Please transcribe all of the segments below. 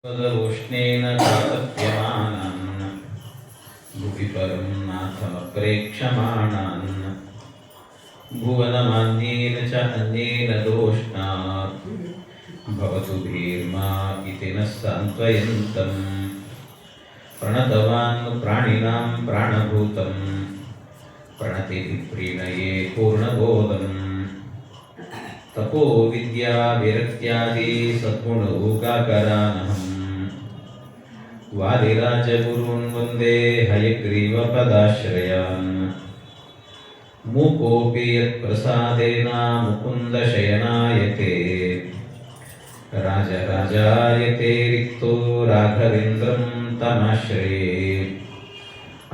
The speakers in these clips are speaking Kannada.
तदवोष्णेन तातप्यमानान् भुवि परं नाथमप्रेक्षमाणान् भुवनमान्येन च अन्येन दोष्णात् भवतु भीर्मा इति नः सान्त्वयन्तम् प्रणतवान् प्राणिनां प्राणभूतं प्रणतिप्रीणये पूर्णबोधम् तपो विद्या विरक्त्यादि सद्गुणौकाकरानहम् वादिराजगुरून् वन्दे हयग्रीवपदाश्रयान् मूकोऽपि यत्प्रसादेन मुकुन्दशयनायते राजराजायते रिक्तो राघवेन्द्रं तमाश्रये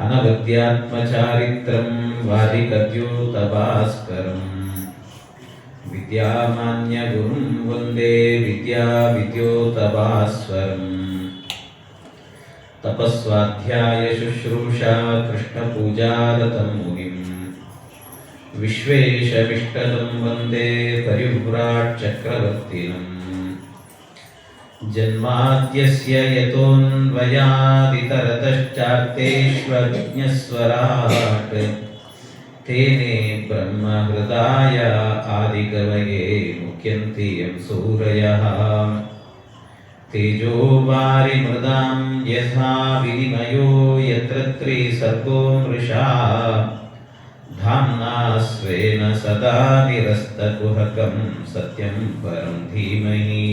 अनवद्यात्मचारित्रं वादिकद्योतभास्करम् विद्यामान्यगुरुं वन्दे विद्याविद्योतभास्वरम् तपस्वाध्यायशुश्रूषा कृष्णपूजारतं मुनिं विश्वेशविष्टदं वन्दे परिव्राट्चक्रवर्तिनम् जन्माद्यस्य यतोऽन्वयादितरतश्चार्तेष्वज्ञस्वराट् तेने ब्रह्महृदाय आदिकवये मुह्यन्ति यं सूरयः तेजो वारिमृदां यथा विनिमयो यत्र त्रिसर्गो मृषा धाम्ना स्वेन सदा निरस्तकुहकं सत्यं परं धीमहि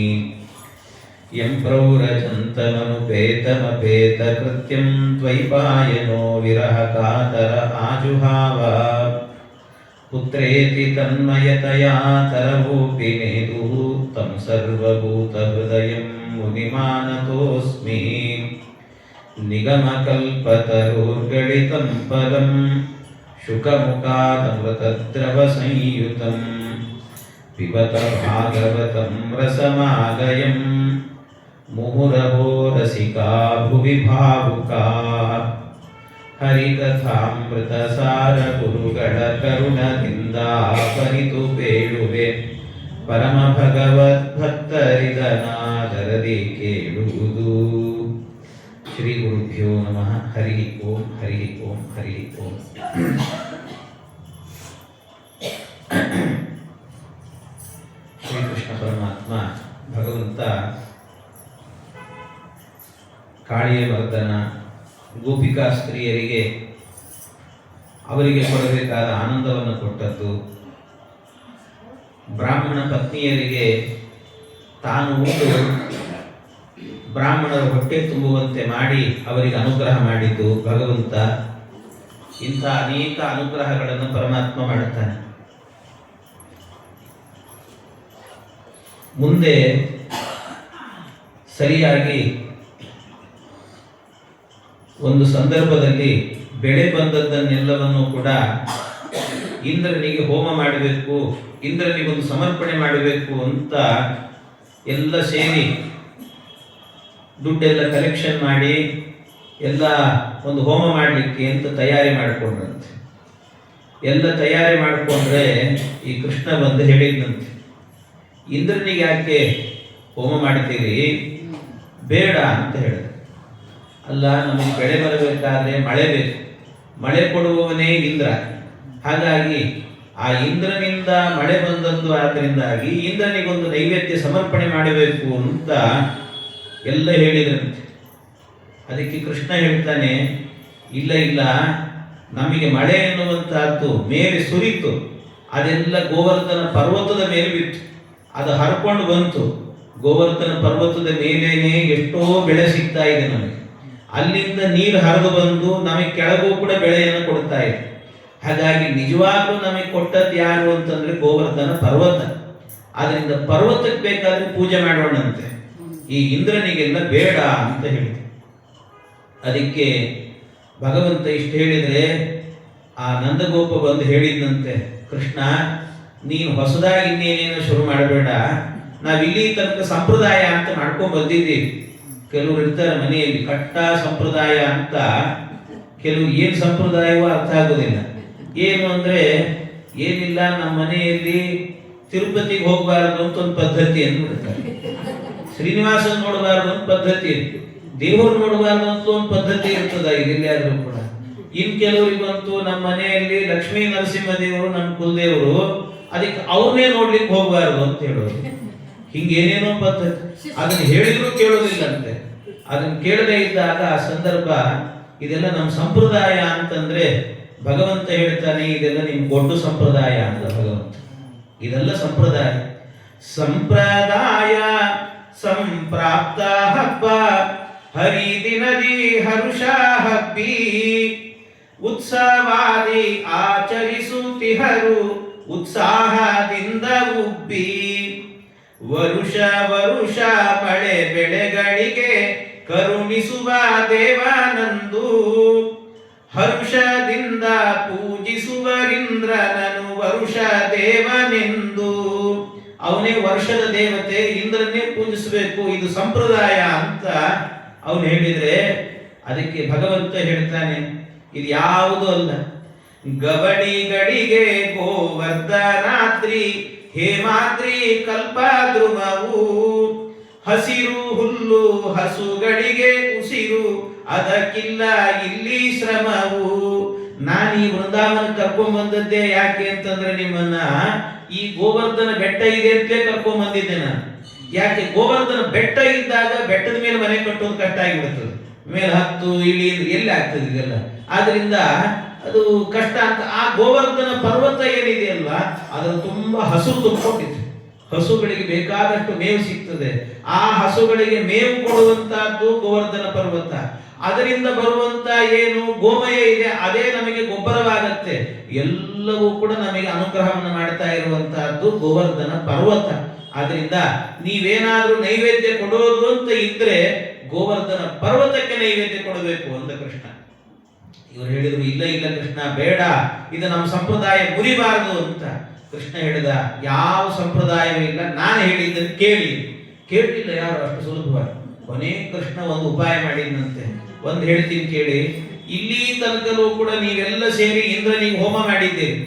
यं प्रौरजन्तमनुपेतमपेतकृत्यं त्वयिपायनो विरहकातर आजुहाव पुत्रेति तन्मयतया तरवोऽपि नेदुः तं सर्वभूतहृदयं मुनिमानतोऽस्मि निगमकल्पतरोर्गलितं पदं शुकमुखादमृतद्रवसंयुतं पिबत भागवतं रसमागयम् मुहुरवो रसिका भुवि भावुका हरिकथामृतसार गुरुगण करुणದಿಂದಾಪನಿತು ಬೇಳುವೆ ಪರಮ ಭಗವದ್ಭಕ್ತರಿದನಾದರದಿ ಕೇಳುವುದು. ಶ್ರೀ ಗುರುಭ್ಯೋ ನಮಃ. ಹರಿ ಓಂ ಹರಿ ಓಂ ಹರಿ ಓಂ. ಶ್ರೀಕೃಷ್ಣ ಪರಮಾತ್ಮ ಭಗವಂತ ಕಾಳಿಯ ಮರ್ದನ ಗೋಪಿಕಾ ಸ್ತ್ರೀಯರಿಗೆ ಅವರಿಗೆ ಕೊಡಬೇಕಾದ ಆನಂದವನ್ನು ಕೊಟ್ಟದ್ದು, ಬ್ರಾಹ್ಮಣ ಪತ್ನಿಯರಿಗೆ ತಾನು ಉಂಡು ಬ್ರಾಹ್ಮಣರ ಹೊಟ್ಟೆ ತುಂಬುವಂತೆ ಮಾಡಿ ಅವರಿಗೆ ಅನುಗ್ರಹ ಮಾಡಿದ್ದು ಭಗವಂತ. ಇಂಥ ಅನೇಕ ಅನುಗ್ರಹಗಳನ್ನು ಪರಮಾತ್ಮ ಮಾಡುತ್ತಾನೆ. ಮುಂದೆ ಸರಿಯಾಗಿ ಒಂದು ಸಂದರ್ಭದಲ್ಲಿ ಬೆಳೆ ಬಂದದ್ದನ್ನೆಲ್ಲವನ್ನು ಕೂಡ ಇಂದ್ರನಿಗೆ ಹೋಮ ಮಾಡಬೇಕು, ಇಂದ್ರನಿಗೊಂದು ಸಮರ್ಪಣೆ ಮಾಡಬೇಕು ಅಂತ ಎಲ್ಲ ಸೇರಿ ದುಡ್ಡೆಲ್ಲ ಕಲೆಕ್ಷನ್ ಮಾಡಿ ಎಲ್ಲ ಒಂದು ಹೋಮ ಮಾಡಲಿಕ್ಕೆ ಅಂತ ತಯಾರಿ ಮಾಡಿಕೊಂಡ್ರಂತೆ. ಎಲ್ಲ ತಯಾರಿ ಮಾಡಿಕೊಂಡ್ರೆ ಈ ಕೃಷ್ಣ ಬಂದು ಹೇಳಿದಂತೆ, ಇಂದ್ರನಿಗೆ ಯಾಕೆ ಹೋಮ ಮಾಡ್ತೀರಿ, ಬೇಡ ಅಂತ ಹೇಳಿದ. ಅಲ್ಲ, ನಮಗೆ ಬೆಳೆ ಬರಬೇಕಾದ್ರೆ ಮಳೆ ಬೇಕು, ಮಳೆ ಕೊಡುವವನೇ ಇಂದ್ರ. ಹಾಗಾಗಿ ಆ ಇಂದ್ರನಿಂದ ಮಳೆ ಬಂದದ್ದು ಆದ್ದರಿಂದಾಗಿ ಇಂದ್ರನಿಗೊಂದು ನೈವೇದ್ಯ ಸಮರ್ಪಣೆ ಮಾಡಬೇಕು ಅಂತ ಎಲ್ಲ ಹೇಳಿದ್ರಂತೆ. ಅದಕ್ಕೆ ಕೃಷ್ಣ ಹೇಳ್ತಾನೆ, ಇಲ್ಲ ಇಲ್ಲ, ನಮಗೆ ಮಳೆ ಎನ್ನುವಂತಹದ್ದು ಮೇಲೆ ಸುರಿತು, ಅದೆಲ್ಲ ಗೋವರ್ಧನ ಪರ್ವತದ ಮೇಲೆ ಬಿತ್ತು, ಅದು ಹರ್ಕೊಂಡು ಬಂತು. ಗೋವರ್ಧನ ಪರ್ವತದ ಮೇಲೇನೆ ಎಷ್ಟೋ ಬೆಳೆ ಸಿಗ್ತಾ ಇದೆ ನಮಗೆ. ಅಲ್ಲಿಂದ ನೀರು ಹರಿದು ಬಂದು ನಮಗೆ ಕೆಳಗೂ ಕೂಡ ಬೆಳೆಯನ್ನು ಕೊಡ್ತಾ ಇದೆ. ಹಾಗಾಗಿ ನಿಜವಾಗ್ಲೂ ನಮಗೆ ಕೊಟ್ಟದ್ದು ಯಾರು ಅಂತಂದ್ರೆ ಗೋವರ್ಧನ ಪರ್ವತ. ಆದ್ರಿಂದ ಪರ್ವತಕ್ಕೆ ಬೇಕಾದ್ರೆ ಪೂಜೆ ಮಾಡೋಣಂತೆ, ಈ ಇಂದ್ರನಿಗೆಲ್ಲ ಬೇಡ ಅಂತ ಹೇಳಿದೆ. ಅದಕ್ಕೆ ಭಗವಂತ ಇಷ್ಟು ಹೇಳಿದ್ರೆ ಆ ನಂದಗೋಪ ಬಂದು ಹೇಳಿದಂತೆ, ಕೃಷ್ಣ ನೀನು ಹೊಸದಾಗಿ ಇನ್ನೇನೇನೋ ಶುರು ಮಾಡಬೇಡ, ನಾವಿಲ್ಲಿ ತನಕ ಸಂಪ್ರದಾಯ ಅಂತ ಮಾಡ್ಕೊಂಡು ಬಂದಿದ್ದೀವಿ. ಕೆಲವರು ಇರ್ತಾರೆ ಮನೆಯಲ್ಲಿ ಕಟ್ಟ ಸಂಪ್ರದಾಯ ಅಂತ, ಕೆಲವು ಏನು ಸಂಪ್ರದಾಯವೋ ಅರ್ಥ ಆಗೋದಿಲ್ಲ. ಏನು ಅಂದ್ರೆ ಏನಿಲ್ಲ, ನಮ್ಮ ಮನೆಯಲ್ಲಿ ತಿರುಪತಿಗೆ ಹೋಗಬಾರದು ಅಂತ ಒಂದು ಪದ್ಧತಿ ಅಂದ್ಬಿಡ್ತಾರೆ. ಶ್ರೀನಿವಾಸನ್ ನೋಡಬಾರ್ದು ಅಂತ ಪದ್ಧತಿ, ದೇವರು ನೋಡಬಾರ್ದು ಅಂತ ಒಂದು ಪದ್ಧತಿ ಇರ್ತದ ಇಲ್ಲಾದ್ರೂ ಕೂಡ. ಇನ್ ಕೆಲವರಿಗಂತೂ ನಮ್ಮ ಮನೆಯಲ್ಲಿ ಲಕ್ಷ್ಮೀ ನರಸಿಂಹ ದೇವರು ನಮ್ಮ ಕುಲದೇವರು, ಅದಕ್ಕೆ ಅವ್ರನ್ನೇ ನೋಡ್ಲಿಕ್ಕೆ ಹೋಗಬಾರ್ದು ಅಂತ ಹೇಳೋದು. ಹಿಂಗೇನೇನೋ ಪದ್ಧತಿ, ಅದನ್ನ ಹೇಳಿದ್ರು ಕೇಳೋದಿಲ್ಲಂತೆ. ಅದನ್ನ ಕೇಳದೇ ಇದ್ದಾಗ ಆ ಸಂದರ್ಭ, ಇದೆಲ್ಲ ನಮ್ಮ ಸಂಪ್ರದಾಯ ಅಂತಂದ್ರೆ ಭಗವಂತ ಹೇಳ್ತಾನೆ ಇದೆಲ್ಲ ನಿಮ್ ದೊಡ್ಡ ಸಂಪ್ರದಾಯ ಅಂತ. ಭಗವಂತ ಇದೆಲ್ಲ ಸಂಪ್ರದಾಯ. ಸಂಪ್ರದಾಯ ಸಂಪ್ರಾಪ್ತ ಹಬ್ಬ ಹರಿದಿನದಿ ಹರುಷ ಹಬ್ಬಿ ಉತ್ಸವಾದಿ ಆಚರಿಸುತ್ತಿಹರು ಉತ್ಸಾಹದಿಂದ ಉಬ್ಬಿ ವರುಷ ವರುಷ ಮಳೆ ಬೆಳೆಗಳಿಗೆ ಕರುಣಿಸುವ ದೇವಾನಂದು ಹರ್ಷದಿಂದ ಪೂಜಿಸುವರಿಂದ್ರನನು ವರುಷ ದೇವನೆಂದು. ಅವನೇ ವರ್ಷದ ದೇವತೆ, ಇಂದ್ರನ್ನೇ ಪೂಜಿಸಬೇಕು, ಇದು ಸಂಪ್ರದಾಯ ಅಂತ ಅವನು ಹೇಳಿದ್ರೆ, ಅದಕ್ಕೆ ಭಗವಂತ ಹೇಳ್ತಾನೆ ಇದು ಯಾವುದು ಅಲ್ಲ. ಗಬಡಿಗಳಿಗೆ ಗೋವರ್ಧನಾದ್ರಿ ಹೇಮಾದ್ರಿ ಕಲ್ಪದ್ರುಮವು ಹಸಿರು ಹುಲ್ಲು ಹಸುಗಳಿಗೆ ಉಸಿರು ಅದಕ್ಕಿಲ್ಲ ಇಲ್ಲಿ ಶ್ರಮವು. ನಾನು ಈ ವೃಂದಾವನ ಕರ್ಕೊಂಡ್ ಬಂದದ್ದೇ ಯಾಕೆ ಅಂತಂದ್ರೆ ನಿಮ್ಮನ್ನ ಈ ಗೋವರ್ಧನ ಬೆಟ್ಟ ಇದೆ ಅಂತಲೇ ಕರ್ಕೊಂಡ್ ಬಂದಿದ್ದೆ ನಾನು. ಯಾಕೆ ಗೋವರ್ಧನ ಬೆಟ್ಟ ಇದ್ದಾಗ ಬೆಟ್ಟದ ಮೇಲೆ ಮನೆ ಕಟ್ಟೋದು ಕಷ್ಟ ಆಗಿಬಿಡ್ತದೆ, ಮೇಲೆ ಹತ್ತು ಇಳಿ ಎಲ್ಲಿ ಆಗ್ತದೆ ಇದೆಲ್ಲ, ಆದ್ರಿಂದ ಅದು ಕಷ್ಟ ಅಂತ. ಆ ಗೋವರ್ಧನ ಪರ್ವತ ಏನಿದೆಯಲ್ವಾ ಅದರ ತುಂಬಾ ಹಸು ತುಂಬಿಕೊಂಡಿದೆ, ಹಸುಗಳಿಗೆ ಬೇಕಾದಷ್ಟು ಮೇವು ಸಿಗ್ತದೆ. ಆ ಹಸುಗಳಿಗೆ ಮೇವು ಕೊಡುವಂತಹದ್ದು ಗೋವರ್ಧನ ಪರ್ವತ. ಅದರಿಂದ ಬರುವಂತ ಏನು ಗೋಮಯ ಇದೆ ಅದೇ ನಮಗೆ ಗೊಬ್ಬರವಾಗತ್ತೆ. ಎಲ್ಲವೂ ಕೂಡ ನಮಗೆ ಅನುಗ್ರಹವನ್ನು ಮಾಡ್ತಾ ಇರುವಂತಹದ್ದು ಗೋವರ್ಧನ ಪರ್ವತ. ಆದ್ರಿಂದ ನೀವೇನಾದ್ರೂ ನೈವೇದ್ಯ ಕೊಡೋದು ಅಂತ ಇದ್ರೆ ಗೋವರ್ಧನ ಪರ್ವತಕ್ಕೆ ನೈವೇದ್ಯ ಕೊಡಬೇಕು ಅಂದ ಕೃಷ್ಣ. ಇವರು ಹೇಳಿದ್ರು ಇಲ್ಲ ಇಲ್ಲ ಕೃಷ್ಣ ಬೇಡ, ಇದು ನಮ್ಮ ಸಂಪ್ರದಾಯ ಮುರಿಬಾರದು ಅಂತ. ಕೃಷ್ಣ ಹೇಳಿದ ಯಾವ ಸಂಪ್ರದಾಯವೂ ಇಲ್ಲ, ನಾನು ಹೇಳಿದ್ದನ್ನು ಕೇಳಲಿಲ್ಲ ಯಾರು ಅಷ್ಟು ಸುಲಭವಾಗಿ. ಕೊನೆ ಕೃಷ್ಣ ಒಂದು ಉಪಾಯ ಮಾಡಿದಂತೆ, ಒಂದು ಹೇಳ್ತೀನಿ ಕೇಳಿ. ಇಲ್ಲಿ ತನಕಲೂ ಕೂಡ ನೀವೆಲ್ಲ ಸೇರಿ ಇಂದ್ರನಿಗೆ ಹೋಮ ಮಾಡಿದ್ದೀರಿ,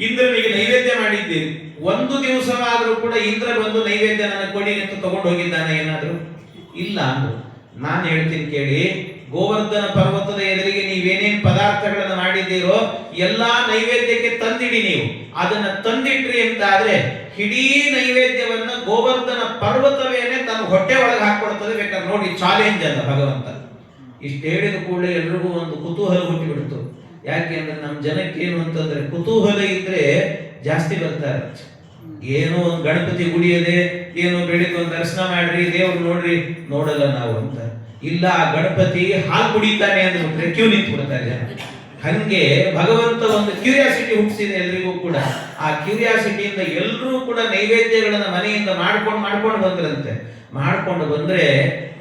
ಇಂದ್ರನಿಗೆ ನೈವೇದ್ಯ ಮಾಡಿದ್ದೀರಿ. ಒಂದು ದಿವಸವಾದರೂ ಕೂಡ ಇಂದ್ರ ಬಂದು ನೈವೇದ್ಯ ನನಗೆ ಕೊಡಿ ಅಂತ ತಗೊಂಡು ಹೋಗಿದ್ದಾನೆ ಏನಾದ್ರು? ಇಲ್ಲ ಅಂದ್ರು. ನಾನು ಹೇಳ್ತೀನಿ ಕೇಳಿ, ಗೋವರ್ಧನ ಪರ್ವತದ ಎದುರಿಗೆ ನೀವೇನೇನು ಪದಾರ್ಥಗಳನ್ನು ಮಾಡಿದ್ದೀರೋ ಎಲ್ಲಾ ನೈವೇದ್ಯಕ್ಕೆ ತಂದಿಡಿ. ನೀವು ಅದನ್ನ ತಂದಿಟ್ರಿ ಅಂತ ಆದ್ರೆ ಇಡೀ ನೈವೇದ್ಯವನ್ನ ಗೋವರ್ಧನ ಪರ್ವತವೇನೆ ತನ್ನ ಹೊಟ್ಟೆ ಒಳಗೆ ಹಾಕೊಡ್ತದೆ. ಬೇಕಾದ್ರೆ ನೋಡಿ, ಚಾಲೆಂಜ್ ಅಲ್ಲ ಭಗವಂತ. ಇಷ್ಟು ಹೇಳಿದ ಕೂಡಲೇ ಎಲ್ರಿಗೂ ಒಂದು ಕುತೂಹಲ ಹುಟ್ಟಿಬಿಡ್ತು. ಯಾಕೆ ಅಂದ್ರೆ ನಮ್ಮ ಜನಕ್ಕೆ ಏನು ಅಂತಂದ್ರೆ ಕುತೂಹಲ ಇದ್ರೆ ಜಾಸ್ತಿ ಬರ್ತಾರೆ. ಏನೋ ಒಂದು ಗಣಪತಿ ಗುಡಿಯದೆ ಏನೋ ಬೆಳಿಗ್ಗೆ ಒಂದು ದರ್ಶನ ಮಾಡ್ರಿ, ದೇವ್ರು ನೋಡ್ರಿ, ನೋಡಲ್ಲ ನಾವು ಅಂತ. ಇಲ್ಲ, ಆ ಗಣಪತಿ ಹಾಲು ಕುಡಿತಾನೆ ಅಂದ್ಬಿಟ್ರೆ ಕ್ಯೂ ನಿಂತು ಬಿಡ್ತಾರೆ ಜನ. ಹಂಗೆ ಭಗವಂತ ಒಂದು ಕ್ಯೂರಿಯಾಸಿಟಿ ಹುಟ್ಟಿಸಿದೆ ಎಲ್ರಿಗೂ ಕೂಡ. ಆ ಕ್ಯೂರಿಯಾಸಿಟಿಯಿಂದ ಎಲ್ಲರೂ ಕೂಡ ನೈವೇದ್ಯಗಳನ್ನ ಮನೆಯಿಂದ ಮಾಡ್ಕೊಂಡು ಬಂದ್ರಂತೆ. ಮಾಡ್ಕೊಂಡು ಬಂದ್ರೆ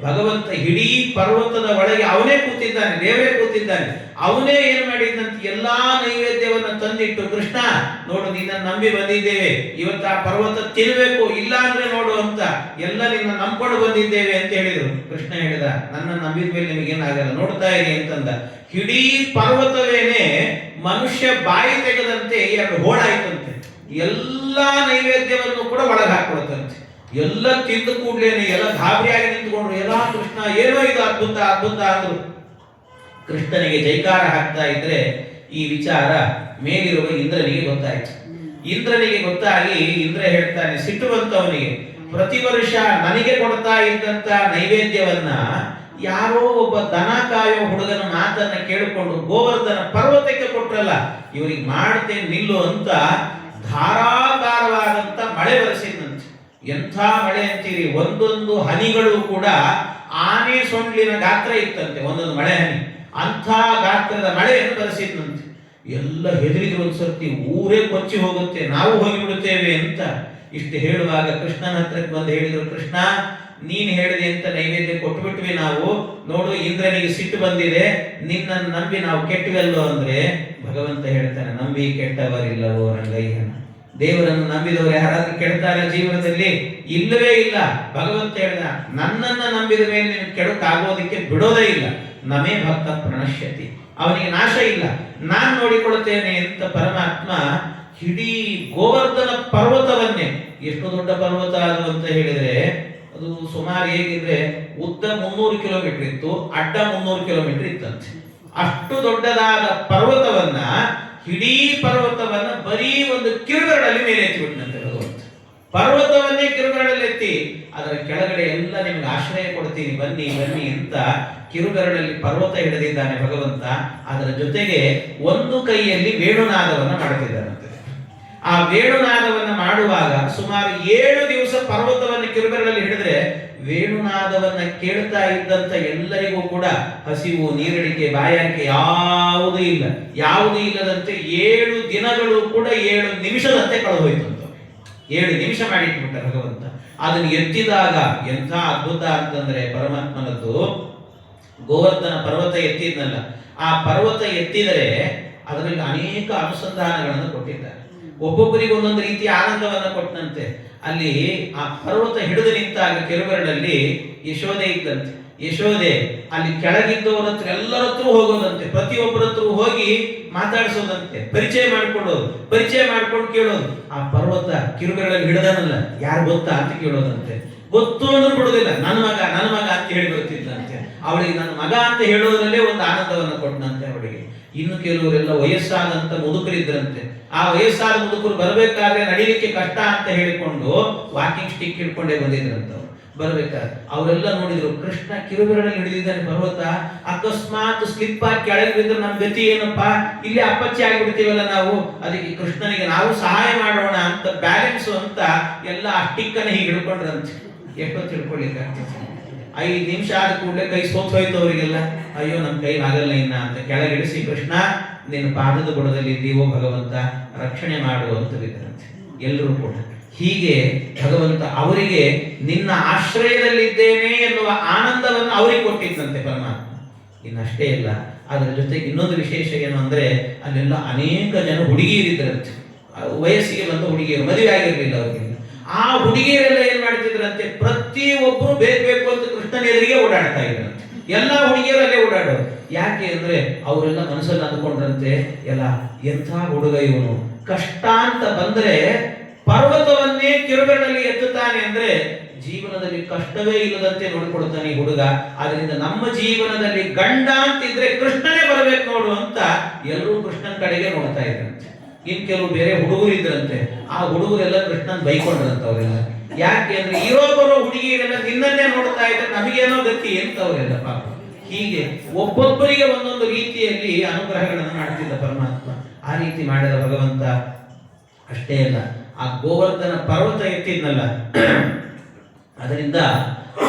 ಭಗವಂತ ಇಡೀ ಪರ್ವತದ ಒಳಗೆ ಅವನೇ ಕೂತಿದ್ದಾನೆ, ದೇವರೇ ಕೂತಿದ್ದಾನೆ. ಅವನೇ ಏನ್ ಮಾಡಿದಂತೆ ಎಲ್ಲಾ ನೈವೇದ್ಯವನ್ನ ತಂದಿಟ್ಟು, ಕೃಷ್ಣ ನೋಡು ನಿನ್ನ ನಂಬಿ ಬಂದಿದ್ದೇವೆ, ಇವತ್ತು ಆ ಪರ್ವತ ತಿನ್ಬೇಕು, ಇಲ್ಲ ಅಂದ್ರೆ ನೋಡು ಅಂತ ಎಲ್ಲ ನಿನ್ನ ನಂಬ್ಕೊಂಡು ಬಂದಿದ್ದೇವೆ ಅಂತ ಹೇಳಿದ್ರು. ಕೃಷ್ಣ ಹೇಳಿದ ನನ್ನ ನಂಬಿದ ಮೇಲೆ ನಿಮಗೇನಾಗಲ್ಲ, ನೋಡ್ತಾ ಇರಿ ಅಂತಂದ. ಇಡೀ ಪರ್ವತವೇನೆ ಮನುಷ್ಯ ಬಾಯಿ ತೆಗೆದಂತೆ ಎರಡು ಹೋಳಾಯ್ತಂತೆ. ಎಲ್ಲಾ ನೈವೇದ್ಯವನ್ನು ಕೂಡ ಒಳಗೆ ಹಾಕೊಳ್ತಂತೆ. ಎಲ್ಲ ತಿಂದು ಕೂಡ್ಲೇನೆ ಎಲ್ಲ ಗಾಬರಿಯಾಗಿ ನಿಂತುಕೊಂಡ್ರು. ಎಲ್ಲ ಕೃಷ್ಣ ಏನೋ ಇದು ಅದ್ಭುತ ಅದ್ಭುತ ಅಂದ್ರು. ಕೃಷ್ಣನಿಗೆ ಜೈಕಾರ ಹಾಕ್ತಾ ಇದ್ರೆ ಈ ವಿಚಾರ ಮೇಲಿರುವ ಇಂದ್ರನಿಗೆ ಗೊತ್ತಾಯ್ತು. ಇಂದ್ರನಿಗೆ ಗೊತ್ತಾಗಿ ಇಂದ್ರ ಹೇಳ್ತಾನೆ, ಸಿಟ್ಟು ಬಂತವನಿಗೆ. ಪ್ರತಿ ವರ್ಷ ನನಗೆ ಕೊಡ್ತಾ ಇದ್ದಂತ ನೈವೇದ್ಯವನ್ನ ಯಾರೋ ಒಬ್ಬ ದನ ಕಾಯೋ ಹುಡುಗನ ಮಾತನ್ನ ಕೇಳಿಕೊಂಡು ಗೋವರ್ಧನ ಪರ್ವತಕ್ಕೆ ಕೊಟ್ರಲ್ಲ, ಇವರಿಗೆ ಮಾಡ್ತೇನೆ ನಿಲ್ಲು ಅಂತ ಧಾರಾಕಾರವಾದಂತ ಮಳೆ ಬರೆಸಿದಂತೆ. ಎಂಥ ಮಳೆ ಅಂತೀರಿ, ಒಂದೊಂದು ಹನಿಗಳು ಕೂಡ ಆನೆ ಸೊಂಡ್ಲಿನ ಗಾತ್ರ ಇತ್ತಂತೆ, ಒಂದೊಂದು ಮಳೆ ಹನಿ. ಅಂಥ ಗಾತ್ರದ ಮಳೆಯನ್ನು ಬರೆಸಿದಂತೆ. ಎಲ್ಲ ಹೆದರಿದ್ರು. ಒಂದ್ಸರ್ತಿ ಊರೇ ಕೊಚ್ಚಿ ಹೋಗುತ್ತೆ, ನಾವು ಹೋಗಿಬಿಡುತ್ತೇವೆ ಅಂತ. ಇಷ್ಟು ಹೇಳುವಾಗ ಕೃಷ್ಣನ ಹತ್ರಕ್ಕೆ ಬಂದು ಹೇಳಿದ್ರು, ಕೃಷ್ಣ ನೀನ್ ಹೇಳಿದೆ ಅಂತ ನೈವೇದ್ಯ ಕೊಟ್ಟುಬಿಟ್ವಿ ನಾವು, ನೋಡು ಇಂದ್ರನಿಗೆ ಸಿಟ್ಟು ಬಂದಿದೆ, ನಿನ್ನನ್ನು ನಂಬಿ ನಾವು ಕೆಟ್ಟವೆಲ್ಲೋ ಅಂದ್ರೆ ಭಗವಂತ ಹೇಳ್ತಾನೆ, ನಂಬಿ ಕೆಟ್ಟವರಿಲ್ಲವೋ ರಂಗಯ್ಯ. ದೇವರನ್ನು ನಂಬಿದವರು ಯಾರಾದ್ರೂ ಕೆಡ್ತಾರೆ ಜೀವನದಲ್ಲಿ? ಇಲ್ಲವೇ ಇಲ್ಲ. ಭಗವಂತ ಹೇಳಿದ, ನನ್ನನ್ನ ನಂಬಿದ ಮೇಲೆ ನೀನು ಕೆಡಕಾಗೋದಕ್ಕೆ ಬಿಡೋದೇ ಇಲ್ಲ. ನಮೇ ಭಕ್ತ ಪ್ರಣಶ್ಯತಿ, ಅವನಿಗೆ ನಾಶ ಇಲ್ಲ, ನಾನ್ ನೋಡಿಕೊಳ್ತೇನೆ ಅಂತ ಪರಮಾತ್ಮ ಇಡೀ ಗೋವರ್ಧನ ಪರ್ವತವನ್ನೇ, ಎಷ್ಟು ದೊಡ್ಡ ಪರ್ವತ ಅದು ಅಂತ ಹೇಳಿದ್ರೆ ಅದು ಸುಮಾರು ಹೇಗಿದ್ರೆ ಉದ್ದ 300 ಕಿಲೋಮೀಟರ್ ಇತ್ತು, ಅಡ್ಡ 300 ಕಿಲೋಮೀಟರ್ ಇತ್ತಂತೆ. ಅಷ್ಟು ದೊಡ್ಡದಾದ ಪರ್ವತವನ್ನ, ಇಡೀ ಪರ್ವತವನ್ನ ಬರೀ ಒಂದು ಕಿರುಗರಡಲ್ಲಿ ಮೇಲೆ ಎತ್ತಿಬಿಟ್ಟನಂತೆ ಭಗವಂತ. ಪರ್ವತವನ್ನೇ ಕಿರುಗರಡಲ್ಲಿ ಎತ್ತಿ ಅದರ ಕೆಳಗಡೆ ಎಲ್ಲ ನಿಮ್ಗೆ ಆಶ್ರಯ ಕೊಡ್ತೀನಿ ಬನ್ನಿ ಬನ್ನಿ ಅಂತ ಕಿರುಗರಡಲ್ಲಿ ಪರ್ವತ ಹಿಡಿದಿದ್ದಾನೆ ಭಗವಂತ. ಅದರ ಜೊತೆಗೆ ಒಂದು ಕೈಯಲ್ಲಿ ವೇಣುನಾದವನ್ನ ಮಾಡುತ್ತಿದ್ದಾನಂತೆ. ಆ ವೇಣುನಾದವನ್ನ ಮಾಡುವಾಗ ಸುಮಾರು 7 ದಿವಸ ಪರ್ವತವನ್ನು ಕಿರುಗರಡಲ್ಲಿ ಹಿಡಿದ್ರೆ ವೇಣುನಾದವನ್ನ ಕೇಳ್ತಾ ಇದ್ದಂತ ಎಲ್ಲರಿಗೂ ಕೂಡ ಹಸಿವು, ನೀರಡಿಕೆ, ಬಾಯಾರಿಕೆ ಯಾವುದೂ ಇಲ್ಲ. ಯಾವುದೂ ಇಲ್ಲದಂತೆ 7 ದಿನಗಳು ಕೂಡ 7 ನಿಮಿಷದಂತೆ ಕಳೆದೋಯ್ತು. 7 ನಿಮಿಷ ಮಾಡಿಟ್ಬಿಟ್ಟ ಭಗವಂತ. ಅದನ್ನು ಎತ್ತಿದಾಗ ಎಂಥ ಅದ್ಭುತ ಅಂತಂದ್ರೆ ಪರಮಾತ್ಮನದ್ದು. ಗೋವರ್ಧನ ಪರ್ವತ ಎತ್ತಿದ್ನಲ್ಲ, ಆ ಪರ್ವತ ಎತ್ತಿದರೆ ಅದರಲ್ಲಿ ಅನೇಕ ಅನುಸಂಧಾನಗಳನ್ನು ಕೊಟ್ಟಿದ್ದಾರೆ. ಒಬ್ಬೊಬ್ಬರಿಗೆ ಒಂದೊಂದು ರೀತಿಯ ಆನಂದವನ್ನ ಕೊಟ್ಟಂತೆ. ಅಲ್ಲಿ ಆ ಪರ್ವತ ಹಿಡಿದು ನಿಂತಾಗ ಕಿರುಬೆರಳಲ್ಲಿ ಯಶೋದೆ ಇದ್ದಂತೆ. ಯಶೋದೆ ಅಲ್ಲಿ ಕೆಳಗಿದ್ದವರ ಹತ್ರ ಎಲ್ಲರ ಹತ್ರ ಹೋಗೋದಂತೆ, ಪ್ರತಿಯೊಬ್ಬರ ಹತ್ರ ಹೋಗಿ ಮಾತಾಡಿಸೋದಂತೆ, ಪರಿಚಯ ಮಾಡ್ಕೊಂಡು ಕೇಳೋದು. ಆ ಪರ್ವತ ಕಿರುಬೆರಳಲ್ಲಿ ಹಿಡಿದನಲ್ಲ, ಯಾರು ಗೊತ್ತಾ ಅಂತ ಕೇಳೋದಂತೆ. ಗೊತ್ತು ಅಂದ್ರೂ ಬಿಡೋದಿಲ್ಲ. ನನ್ನ ಮಗ ಅಂತ ಹೇಳಿ ಬರ್ತಿದ್ದಂತೆ. ಅವಳಿಗೆ ನನ್ನ ಮಗ ಅಂತ ಹೇಳೋದ್ರಲ್ಲೇ ಒಂದು ಆನಂದವನ್ನು ಕೊಟ್ಟನಂತೆ ಅವಳಿಗೆ. ಇನ್ನು ಕೆಲವರೆಲ್ಲ ವಯಸ್ಸಾದಂತ ಮುದುಕರಿದ್ರಂತೆ. ಆ ವಯಸ್ಸಾದ ಮುದುಕರು ಬರಬೇಕಾದ್ರೆ ನಡಿಲಿಕ್ಕೆ ಕಷ್ಟ ಅಂತ ಹೇಳಿಕೊಂಡು ವಾಕಿಂಗ್ ಸ್ಟಿಕ್ ಹಿಡ್ಕೊಂಡೇ ಬಂದಿದ್ರಂತ. ಬರ್ಬೇಕಾದ್ರೆ ಅವರೆಲ್ಲ ನೋಡಿದ್ರು, ಕೃಷ್ಣ ಕಿರುಬೆರಳಲ್ಲಿ ಹಿಡಿದಿದ್ದಾನೆ ಪರ್ವತ, ಅಕಸ್ಮಾತ್ ಸ್ಲಿಪ್ ಆಗಿ ಕೆಳಗೆ ಬಿದ್ದರೆ ನಮ್ ಗತಿ ಏನಪ್ಪಾ, ಇಲ್ಲಿ ಅಪ್ಪಚ್ಚಿ ಆಗಿಬಿಡ್ತೀವಲ್ಲ ನಾವು, ಅದಕ್ಕೆ ಕೃಷ್ಣನಿಗೆ ನಾವು ಸಹಾಯ ಮಾಡೋಣ ಅಂತ ಬ್ಯಾಲೆನ್ಸ್ ಅಂತ ಎಲ್ಲ ಆ ಸ್ಟಿಕ್ಕನ್ನು ಹೀಗೆ ಹಿಡ್ಕೊಂಡ್ರಂತೆ. ಎಷ್ಟೊತ್ತು ಹಿಡ್ಕೊಳ್ಳಿಕ್ಕೆ 5 ನಿಮಿಷ ಆದ ಕೂಡಲೇ ಕೈ ಸೋತೋಯ್ತು ಅವರಿಗೆಲ್ಲ. ಅಯ್ಯೋ ನಮ್ಮ ಕೈ ಆಗಲ್ಲ ಇನ್ನ ಅಂತ ಕೆಳಗಿಡಿಸಿ, ಕೃಷ್ಣ ನಿನ್ನ ಪಾದದ ಬುಡದಲ್ಲಿ ಇದ್ದೀವೋ ಭಗವಂತ, ರಕ್ಷಣೆ ಮಾಡು ಅಂತ ಬಿದ್ದರಂತೆ ಎಲ್ಲರೂ ಕೂಡ. ಹೀಗೆ ಭಗವಂತ ಅವರಿಗೆ ನಿನ್ನ ಆಶ್ರಯದಲ್ಲಿದ್ದೇನೆ ಎನ್ನುವ ಆನಂದವನ್ನು ಅವರಿಗೆ ಕೊಟ್ಟಿದ್ದಂತೆ ಪರಮಾತ್ಮ. ಇನ್ನಷ್ಟೇ ಇಲ್ಲ, ಅದರ ಜೊತೆಗೆ ಇನ್ನೊಂದು ವಿಶೇಷ ಏನು ಅಂದ್ರೆ ಅಲ್ಲೆಲ್ಲ ಅನೇಕ ಜನ ಹುಡುಗಿಯರಿದ್ದರಂತೆ. ವಯಸ್ಸಿಗೆ ಬಂದ ಹುಡುಗಿಯರು, ಮದುವೆ ಆಗಿರಲಿಲ್ಲ ಅವರಿಗೆ. ಆ ಹುಡುಗಿಯರೆಲ್ಲ ಏನ್ ಮಾಡ್ತಿದ್ರಂತೆ, ಪ್ರತಿಯೊಬ್ಬರು ಬೇಕು ಅಂತ ಕೃಷ್ಣನ ಎದುರಿಗೆ ಓಡಾಡ್ತಾ ಇದ್ರಂತೆ. ಎಲ್ಲ ಹುಡುಗಿಯರು ಅಲ್ಲೇ ಓಡಾಡೋರು. ಯಾಕೆ ಅಂದ್ರೆ ಅವರೆಲ್ಲ ಮನಸ್ಸಲ್ಲಿ ಅಂದ್ಕೊಂಡ್ರಂತೆ, ಎಲ್ಲ ಎಂಥ ಹುಡುಗ ಇವನು, ಕಷ್ಟ ಅಂತ ಬಂದ್ರೆ ಪರ್ವತವನ್ನೇ ಕಿರುಬೆರಳಲ್ಲಿ ಎತ್ತುತ್ತಾನೆ ಅಂದ್ರೆ ಜೀವನದಲ್ಲಿ ಕಷ್ಟವೇ ಇಲ್ಲದಂತೆ ನೋಡಿಕೊಡ್ತಾನೆ ಈ ಹುಡುಗ. ಆದ್ರಿಂದ ನಮ್ಮ ಜೀವನದಲ್ಲಿ ಗಂಡ ಅಂತಿದ್ರೆ ಕೃಷ್ಣನೇ ಬರಬೇಕು ನೋಡು ಅಂತ ಎಲ್ಲರೂ ಕೃಷ್ಣನ ಕಡೆಗೆ ನೋಡ್ತಾ ಇದ್ರಂತೆ. ಇನ್ ಕೆಲವು ಬೇರೆ ಹುಡುಗರು ಇದ್ರಂತೆ, ಆ ಹುಡುಗರೆಲ್ಲ ಕೃಷ್ಣನ್ ಬೈಕೊಂಡ್ರಂತ ಅವರೆಲ್ಲ. ಯಾಕೆ ಅಂದ್ರೆ ಇರೋ ಬರೋ ಹುಡುಗಿಯರೆಲ್ಲ ನಿನ್ನನ್ನೇ ನೋಡ್ತಾ ಇದ್ರೆ ನಮಗೇನೋ ಗತಿ ಅಂತ ಅವರೆಲ್ಲ ಪಾಪ. ಹೀಗೆ ಒಬ್ಬೊಬ್ಬರಿಗೆ ಒಂದೊಂದು ರೀತಿಯಲ್ಲಿ ಅನುಗ್ರಹಗಳನ್ನು ಮಾಡ್ತಿದ್ದ ಪರಮಾತ್ಮ. ಆ ರೀತಿ ಮಾಡಿದ ಭಗವಂತ. ಅಷ್ಟೇ ಅಲ್ಲ, ಆ ಗೋವರ್ಧನ ಪರ್ವತ ಎತ್ತಿದ್ನಲ್ಲ, ಅದರಿಂದ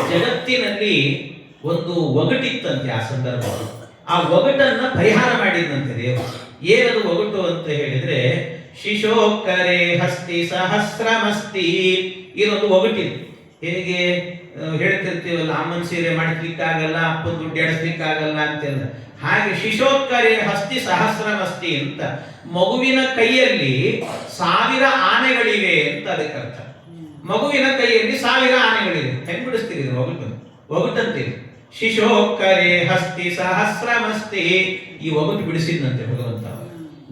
ಜಗತ್ತಿನಲ್ಲಿ ಒಂದು ಒಗಟಿತ್ತಂತೆ. ಆ ಸಂದರ್ಭದಲ್ಲಿ ಆ ಒಗಟನ್ನ ಪರಿಹಾರ ಮಾಡಿದಂತೆ ದೇವರು. ಏನದು ಒಗಟು ಅಂತ ಹೇಳಿದ್ರೆ, ಶಿಶೋಕರೆ ಹಸ್ತಿ ಸಹಸ್ರಮಸ್ತಿ, ಇದೊಂದು ಒಗಟಿದೆ. ಹೇಗೆ ಹೇಳ್ತಿರ್ತೀವಲ್ಲ, ಅಮ್ಮನ ಸೀರೆ ಮಾಡಿಸ್ಲಿಕ್ಕಾಗಲ್ಲ, ಅಪ್ಪನ ದುಡ್ಡು ಎಡಿಸ್ಲಿಕ್ಕಾಗಲ್ಲ ಅಂತೆಲ್ಲ, ಹಾಗೆ ಶಿಶೋಕರೆ ಹಸ್ತಿ ಸಹಸ್ರಮಸ್ತಿ ಅಂತ ಮಗುವಿನ ಕೈಯಲ್ಲಿ 1000 ಆನೆಗಳಿವೆ ಅಂತ ಅದಕ್ಕೆ ಅರ್ಥ. ಮಗುವಿನ ಕೈಯಲ್ಲಿ 1000 ಆನೆಗಳಿವೆ. ಹೆಂಗ್ ಬಿಡಿಸ್ತೀರಿ ಒಗಟಂತೀರಿ. ಶಿಶೋಕರೆ ಹಸ್ತಿ ಸಹಸ್ರಮಸ್ತಿ, ಈ ಒಗಟು ಬಿಡಿಸಿದಂತೆ ಭಗವಂತ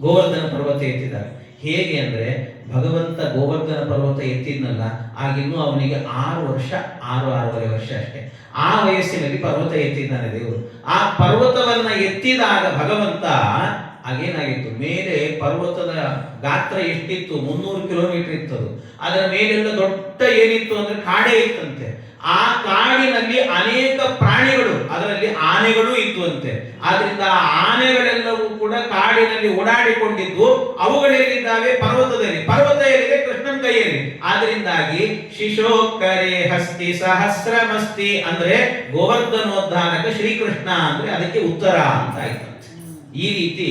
ಗೋವರ್ಧನ ಪರ್ವತ ಎತ್ತಿದಾಗ. ಹೇಗೆ ಅಂದ್ರೆ ಭಗವಂತ ಗೋವರ್ಧನ ಪರ್ವತ ಎತ್ತಿದ್ನಲ್ಲ, ಆಗಿನ್ನೂ ಅವನಿಗೆ 6 ವರ್ಷ, 6.5 ವರ್ಷ ಅಷ್ಟೇ. ಆ ವಯಸ್ಸಿನಲ್ಲಿ ಪರ್ವತ ಎತ್ತಿದ್ದಾನೆ ದೇವರು. ಆ ಪರ್ವತವನ್ನ ಎತ್ತಿದಾಗ ಭಗವಂತ ಆಗೇನಾಗಿತ್ತು, ಮೇಲೆ ಪರ್ವತದ ಗಾತ್ರ ಎಷ್ಟಿತ್ತು, 300 ಕಿಲೋಮೀಟರ್ ಇತ್ತದು. ಅದರ ಮೇಲೆಲ್ಲ ದೊಡ್ಡ ಏನಿತ್ತು ಅಂದ್ರೆ ಕಾಡೇ ಇತ್ತಂತೆ. ಆ ಕಾಡಿನಲ್ಲಿ ಅನೇಕ ಪ್ರಾಣಿಗಳು, ಅದರಲ್ಲಿ ಆನೆಗಳು ಇದ್ದುವಂತೆ. ಆದ್ರಿಂದ ಆ ಆನೆಗಳೆಲ್ಲವೂ ಕೂಡ ಕಾಡಿನಲ್ಲಿ ಓಡಾಡಿಕೊಂಡಿದ್ದು. ಅವುಗಳೆಲ್ಲಿದ್ದಾವೆ, ಪರ್ವತದಲ್ಲಿ. ಪರ್ವತ ಎಲ್ಲಿದೆ, ಕೃಷ್ಣನ ಕೈಯಲ್ಲಿ. ಆದ್ರಿಂದಾಗಿ ಶಿಶೋಕರೆ ಹಸ್ತಿ ಸಹಸ್ರಮಸ್ತಿ ಅಂದ್ರೆ ಗೋವರ್ಧನೋದ್ಧಾರಕ ಶ್ರೀಕೃಷ್ಣ ಅಂದ್ರೆ ಅದಕ್ಕೆ ಉತ್ತರ ಅಂತ ಆಯ್ತು. ಈ ರೀತಿ